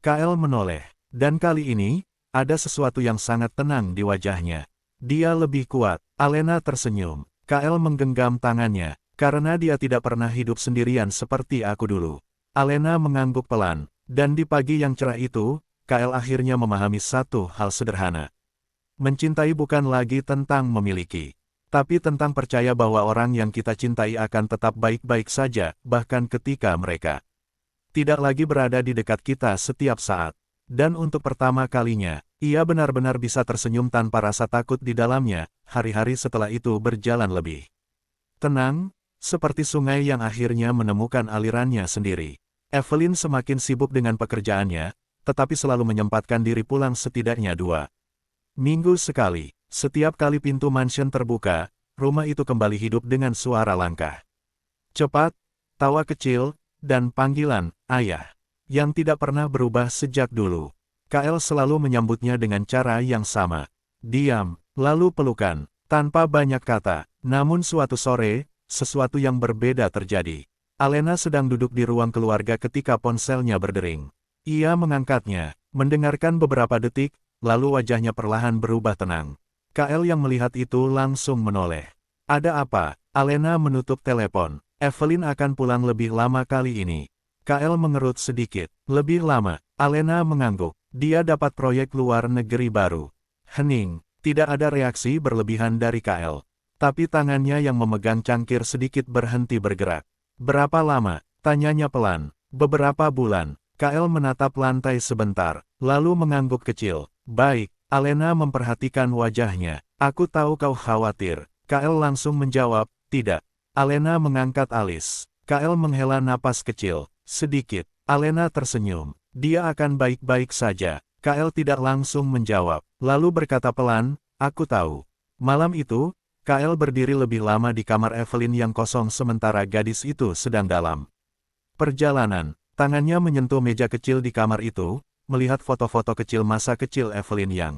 Kael menoleh. Dan kali ini, ada sesuatu yang sangat tenang di wajahnya. Dia lebih kuat. Alena tersenyum. Kael menggenggam tangannya, karena dia tidak pernah hidup sendirian seperti aku dulu. Alena mengangguk pelan, dan di pagi yang cerah itu, Kael akhirnya memahami satu hal sederhana. Mencintai bukan lagi tentang memiliki, tapi tentang percaya bahwa orang yang kita cintai akan tetap baik-baik saja, bahkan ketika mereka tidak lagi berada di dekat kita setiap saat. Dan untuk pertama kalinya, ia benar-benar bisa tersenyum tanpa rasa takut di dalamnya. Hari-hari setelah itu berjalan lebih tenang, seperti sungai yang akhirnya menemukan alirannya sendiri. Evelyn semakin sibuk dengan pekerjaannya, tetapi selalu menyempatkan diri pulang setidaknya 2 minggu sekali. Setiap kali pintu mansion terbuka, rumah itu kembali hidup dengan suara langkah cepat, tawa kecil, dan panggilan, ayah, yang tidak pernah berubah sejak dulu. Kael selalu menyambutnya dengan cara yang sama. Diam, lalu pelukan, tanpa banyak kata. Namun suatu sore, sesuatu yang berbeda terjadi. Alena sedang duduk di ruang keluarga ketika ponselnya berdering. Ia mengangkatnya, mendengarkan beberapa detik, lalu wajahnya perlahan berubah tenang. Kael yang melihat itu langsung menoleh. Ada apa? Alena menutup telepon. Evelyn akan pulang lebih lama kali ini. Kael mengerut sedikit. Lebih lama. Alena mengangguk. Dia dapat proyek luar negeri baru. Hening. Tidak ada reaksi berlebihan dari Kael. Tapi tangannya yang memegang cangkir sedikit berhenti bergerak. Berapa lama? Tanyanya pelan. Beberapa bulan. Kael menatap lantai sebentar, lalu mengangguk kecil. Baik, Alena memperhatikan wajahnya. Aku tahu kau khawatir. Kael langsung menjawab, tidak. Alena mengangkat alis. Kael menghela napas kecil. Sedikit. Alena tersenyum. Dia akan baik-baik saja. Kael tidak langsung menjawab, lalu berkata pelan, aku tahu. Malam itu, Kael berdiri lebih lama di kamar Evelyn yang kosong sementara gadis itu sedang dalam perjalanan. Tangannya menyentuh meja kecil di kamar itu, melihat foto-foto kecil masa kecil Evelyn yang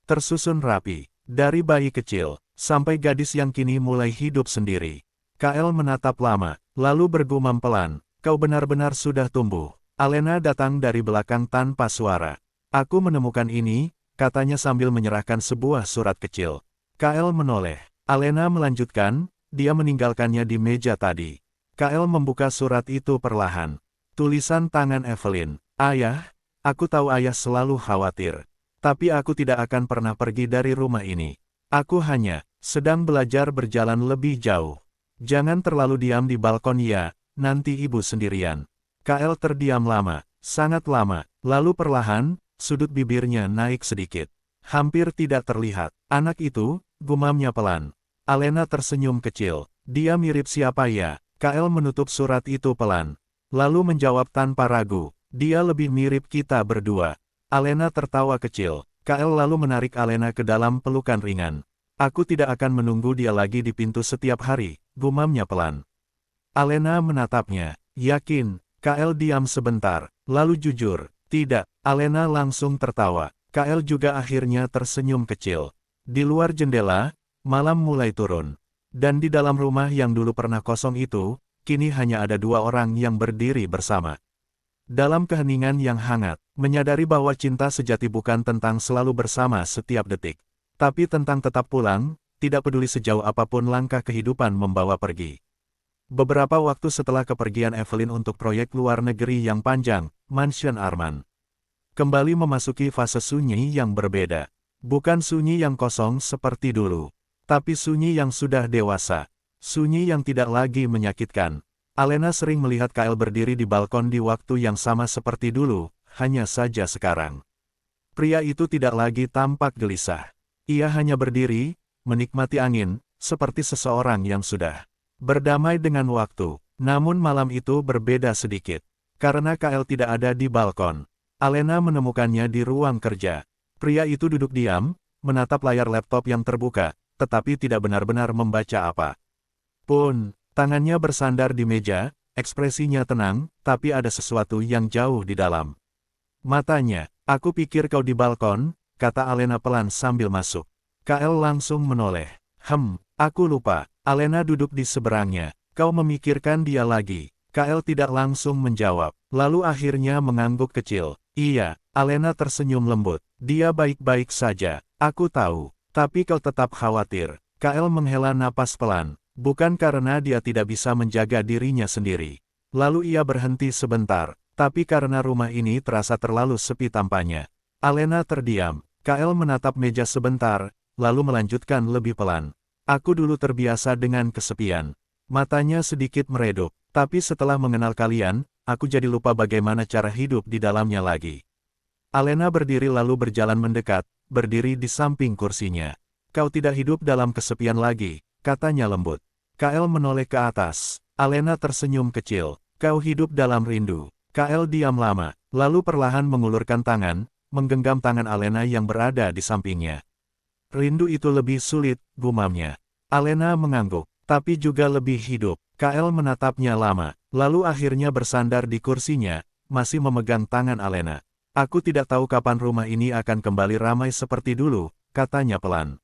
tersusun rapi. Dari bayi kecil, sampai gadis yang kini mulai hidup sendiri. Kael menatap lama, lalu bergumam pelan, kau benar-benar sudah tumbuh. Alena datang dari belakang tanpa suara. Aku menemukan ini, katanya sambil menyerahkan sebuah surat kecil. Kael menoleh. Alena melanjutkan, dia meninggalkannya di meja tadi. Kael membuka surat itu perlahan. Tulisan tangan Evelyn. Ayah, aku tahu ayah selalu khawatir. Tapi aku tidak akan pernah pergi dari rumah ini. Aku hanya sedang belajar berjalan lebih jauh. Jangan terlalu diam di balkon ya, nanti ibu sendirian. Kael terdiam lama, sangat lama, lalu perlahan, sudut bibirnya naik sedikit. Hampir tidak terlihat. Anak itu, gumamnya pelan. Alena tersenyum kecil. Dia mirip siapa ya? Kael menutup surat itu pelan. Lalu menjawab tanpa ragu. Dia lebih mirip kita berdua. Alena tertawa kecil. Kael lalu menarik Alena ke dalam pelukan ringan. Aku tidak akan menunggu dia lagi di pintu setiap hari, gumamnya pelan. Alena menatapnya. Yakin? Kael diam sebentar, lalu jujur. Tidak, Alena langsung tertawa. Kael juga akhirnya tersenyum kecil. Di luar jendela, malam mulai turun. Dan di dalam rumah yang dulu pernah kosong itu, kini hanya ada dua orang yang berdiri bersama. Dalam keheningan yang hangat, menyadari bahwa cinta sejati bukan tentang selalu bersama setiap detik. Tapi tentang tetap pulang, tidak peduli sejauh apapun langkah kehidupan membawa pergi. Beberapa waktu setelah kepergian Evelyn untuk proyek luar negeri yang panjang, Mansion Arman kembali memasuki fase sunyi yang berbeda. Bukan sunyi yang kosong seperti dulu, tapi sunyi yang sudah dewasa. Sunyi yang tidak lagi menyakitkan. Alena sering melihat Kael berdiri di balkon di waktu yang sama seperti dulu, hanya saja sekarang. Pria itu tidak lagi tampak gelisah. Ia hanya berdiri, menikmati angin, seperti seseorang yang sudah berdamai dengan waktu. Namun malam itu berbeda sedikit. Karena Kael tidak ada di balkon. Alena menemukannya di ruang kerja. Pria itu duduk diam, menatap layar laptop yang terbuka, tetapi tidak benar-benar membaca apa pun. Tangannya bersandar di meja, ekspresinya tenang, tapi ada sesuatu yang jauh di dalam matanya. Aku pikir kau di balkon, kata Alena pelan sambil masuk. Kael langsung menoleh. Aku lupa. Alena duduk di seberangnya. Kau memikirkan dia lagi. Kael tidak langsung menjawab, lalu akhirnya mengangguk kecil. Iya, Alena tersenyum lembut. Dia baik-baik saja. Aku tahu. Tapi kau tetap khawatir. Kael menghela napas pelan. Bukan karena dia tidak bisa menjaga dirinya sendiri. Lalu ia berhenti sebentar, tapi karena rumah ini terasa terlalu sepi tampaknya. Alena terdiam. Kael menatap meja sebentar, lalu melanjutkan lebih pelan. Aku dulu terbiasa dengan kesepian. Matanya sedikit meredup, tapi setelah mengenal kalian, aku jadi lupa bagaimana cara hidup di dalamnya lagi. Alena berdiri lalu berjalan mendekat, berdiri di samping kursinya. Kau tidak hidup dalam kesepian lagi, katanya lembut. Kael menoleh ke atas. Alena tersenyum kecil. Kau hidup dalam rindu. Kael diam lama, lalu perlahan mengulurkan tangan, menggenggam tangan Alena yang berada di sampingnya. Rindu itu lebih sulit, gumamnya. Alena mengangguk, tapi juga lebih hidup. Kael menatapnya lama, lalu akhirnya bersandar di kursinya, masih memegang tangan Alena. Aku tidak tahu kapan rumah ini akan kembali ramai seperti dulu, katanya pelan.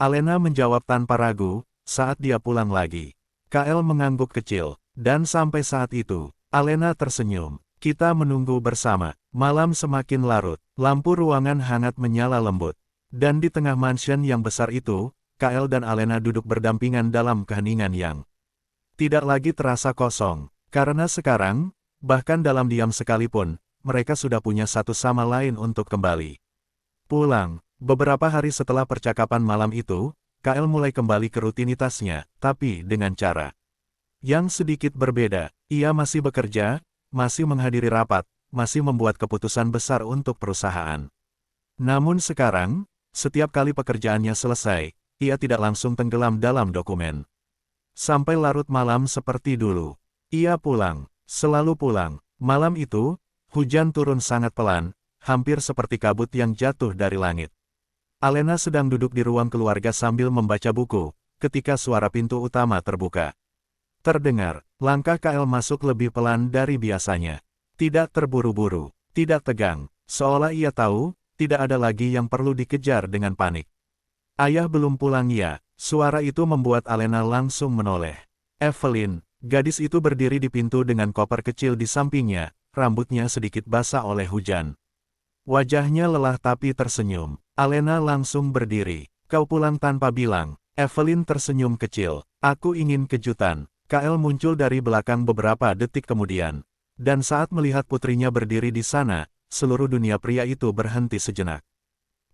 Alena menjawab tanpa ragu, saat dia pulang lagi. Kael mengangguk kecil, dan sampai saat itu, Alena tersenyum. Kita menunggu bersama. Malam semakin larut, lampu ruangan hangat menyala lembut. Dan di tengah mansion yang besar itu, Kael dan Alena duduk berdampingan dalam keheningan yang tidak lagi terasa kosong. Karena sekarang, bahkan dalam diam sekalipun, mereka sudah punya satu sama lain untuk kembali pulang. Beberapa hari setelah percakapan malam itu, Kael mulai kembali ke rutinitasnya, tapi dengan cara yang sedikit berbeda. Ia masih bekerja, masih menghadiri rapat, masih membuat keputusan besar untuk perusahaan. Namun sekarang, setiap kali pekerjaannya selesai, ia tidak langsung tenggelam dalam dokumen. Sampai larut malam seperti dulu. Ia pulang, selalu pulang. Malam itu, hujan turun sangat pelan, hampir seperti kabut yang jatuh dari langit. Alena sedang duduk di ruang keluarga sambil membaca buku, ketika suara pintu utama terbuka. Terdengar, langkah Kael masuk lebih pelan dari biasanya. Tidak terburu-buru, tidak tegang, seolah ia tahu, tidak ada lagi yang perlu dikejar dengan panik. Ayah belum pulang ya, suara itu membuat Alena langsung menoleh. Evelyn, gadis itu berdiri di pintu dengan koper kecil di sampingnya, rambutnya sedikit basah oleh hujan. Wajahnya lelah tapi tersenyum. Alena langsung berdiri. Kau pulang tanpa bilang. Evelyn tersenyum kecil. Aku ingin kejutan. Kael muncul dari belakang beberapa detik kemudian. Dan saat melihat putrinya berdiri di sana, seluruh dunia pria itu berhenti sejenak.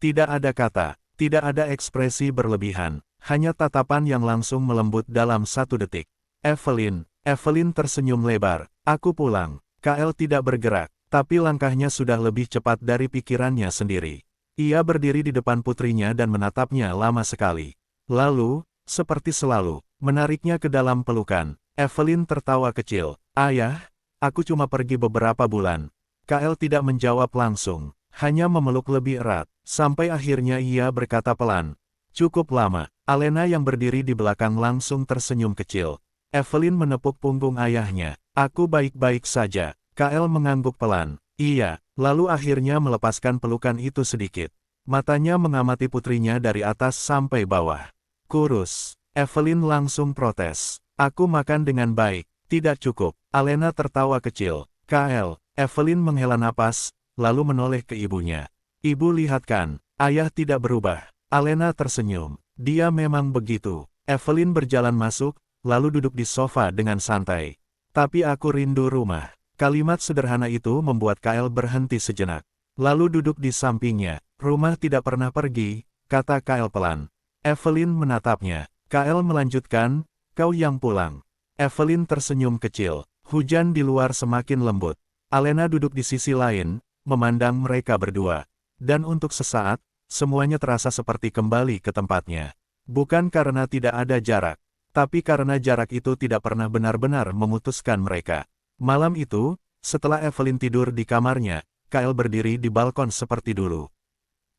Tidak ada kata, tidak ada ekspresi berlebihan, hanya tatapan yang langsung melembut dalam satu detik. Evelyn tersenyum lebar. Aku pulang. Kael tidak bergerak, tapi langkahnya sudah lebih cepat dari pikirannya sendiri. Ia berdiri di depan putrinya dan menatapnya lama sekali. Lalu, seperti selalu, menariknya ke dalam pelukan. Evelyn tertawa kecil. Ayah, aku cuma pergi beberapa bulan. Kael tidak menjawab langsung, hanya memeluk lebih erat, sampai akhirnya ia berkata pelan. Cukup lama, Alena yang berdiri di belakang langsung tersenyum kecil. Evelyn menepuk punggung ayahnya. Aku baik-baik saja. Kael mengangguk pelan. Iya, lalu akhirnya melepaskan pelukan itu sedikit. Matanya mengamati putrinya dari atas sampai bawah. Kurus. Evelyn langsung protes. Aku makan dengan baik. Tidak cukup. Alena tertawa kecil. Kael. Evelyn menghela napas, lalu menoleh ke ibunya. Ibu lihat kan, ayah tidak berubah. Alena tersenyum. Dia memang begitu. Evelyn berjalan masuk, lalu duduk di sofa dengan santai. Tapi aku rindu rumah. Kalimat sederhana itu membuat Kael berhenti sejenak. Lalu duduk di sampingnya. Rumah tidak pernah pergi, kata Kael pelan. Evelyn menatapnya. Kael melanjutkan, kau yang pulang. Evelyn tersenyum kecil. Hujan di luar semakin lembut. Alena duduk di sisi lain, memandang mereka berdua. Dan untuk sesaat, semuanya terasa seperti kembali ke tempatnya. Bukan karena tidak ada jarak, tapi karena jarak itu tidak pernah benar-benar memutuskan mereka. Malam itu, setelah Evelyn tidur di kamarnya, Kael berdiri di balkon seperti dulu.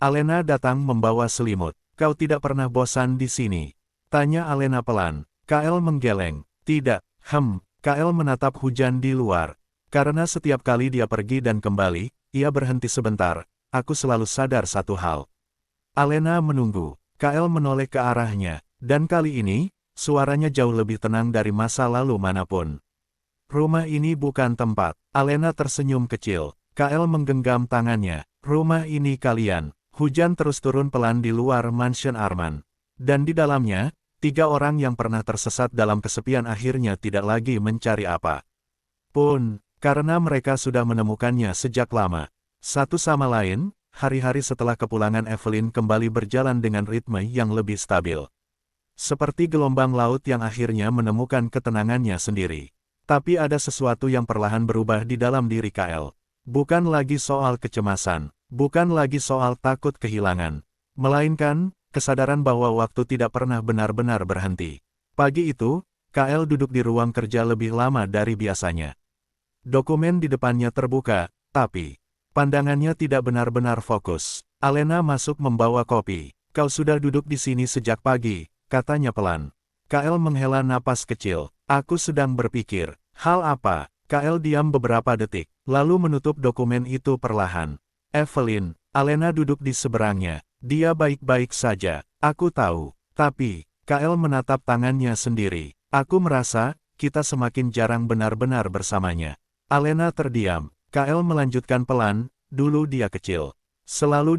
Alena datang membawa selimut. Kau tidak pernah bosan di sini? Tanya Alena pelan. Kael menggeleng. Tidak, Kael menatap hujan di luar. Karena setiap kali dia pergi dan kembali, ia berhenti sebentar. Aku selalu sadar satu hal. Alena menunggu. Kael menoleh ke arahnya. Dan kali ini, suaranya jauh lebih tenang dari masa lalu manapun. Rumah ini bukan tempat. Alena tersenyum kecil. Kael menggenggam tangannya. Rumah ini kalian. Hujan terus turun pelan di luar mansion Arman. Dan di dalamnya, 3 orang yang pernah tersesat dalam kesepian akhirnya tidak lagi mencari apa pun. Karena mereka sudah menemukannya sejak lama. Satu sama lain, hari-hari setelah kepulangan Evelyn kembali berjalan dengan ritme yang lebih stabil. Seperti gelombang laut yang akhirnya menemukan ketenangannya sendiri. Tapi ada sesuatu yang perlahan berubah di dalam diri Kael. Bukan lagi soal kecemasan, bukan lagi soal takut kehilangan. Melainkan, kesadaran bahwa waktu tidak pernah benar-benar berhenti. Pagi itu, Kael duduk di ruang kerja lebih lama dari biasanya. Dokumen di depannya terbuka, tapi pandangannya tidak benar-benar fokus. Alena masuk membawa kopi. Kau sudah duduk di sini sejak pagi, katanya pelan. Kael menghela napas kecil. Aku sedang berpikir, hal apa? Kael diam beberapa detik, lalu menutup dokumen itu perlahan. Evelyn, Alena duduk di seberangnya. Dia baik-baik saja, aku tahu. Tapi, Kael menatap tangannya sendiri. Aku merasa, kita semakin jarang benar-benar bersamanya. Alena terdiam. Kael melanjutkan pelan, dulu dia kecil. Selalu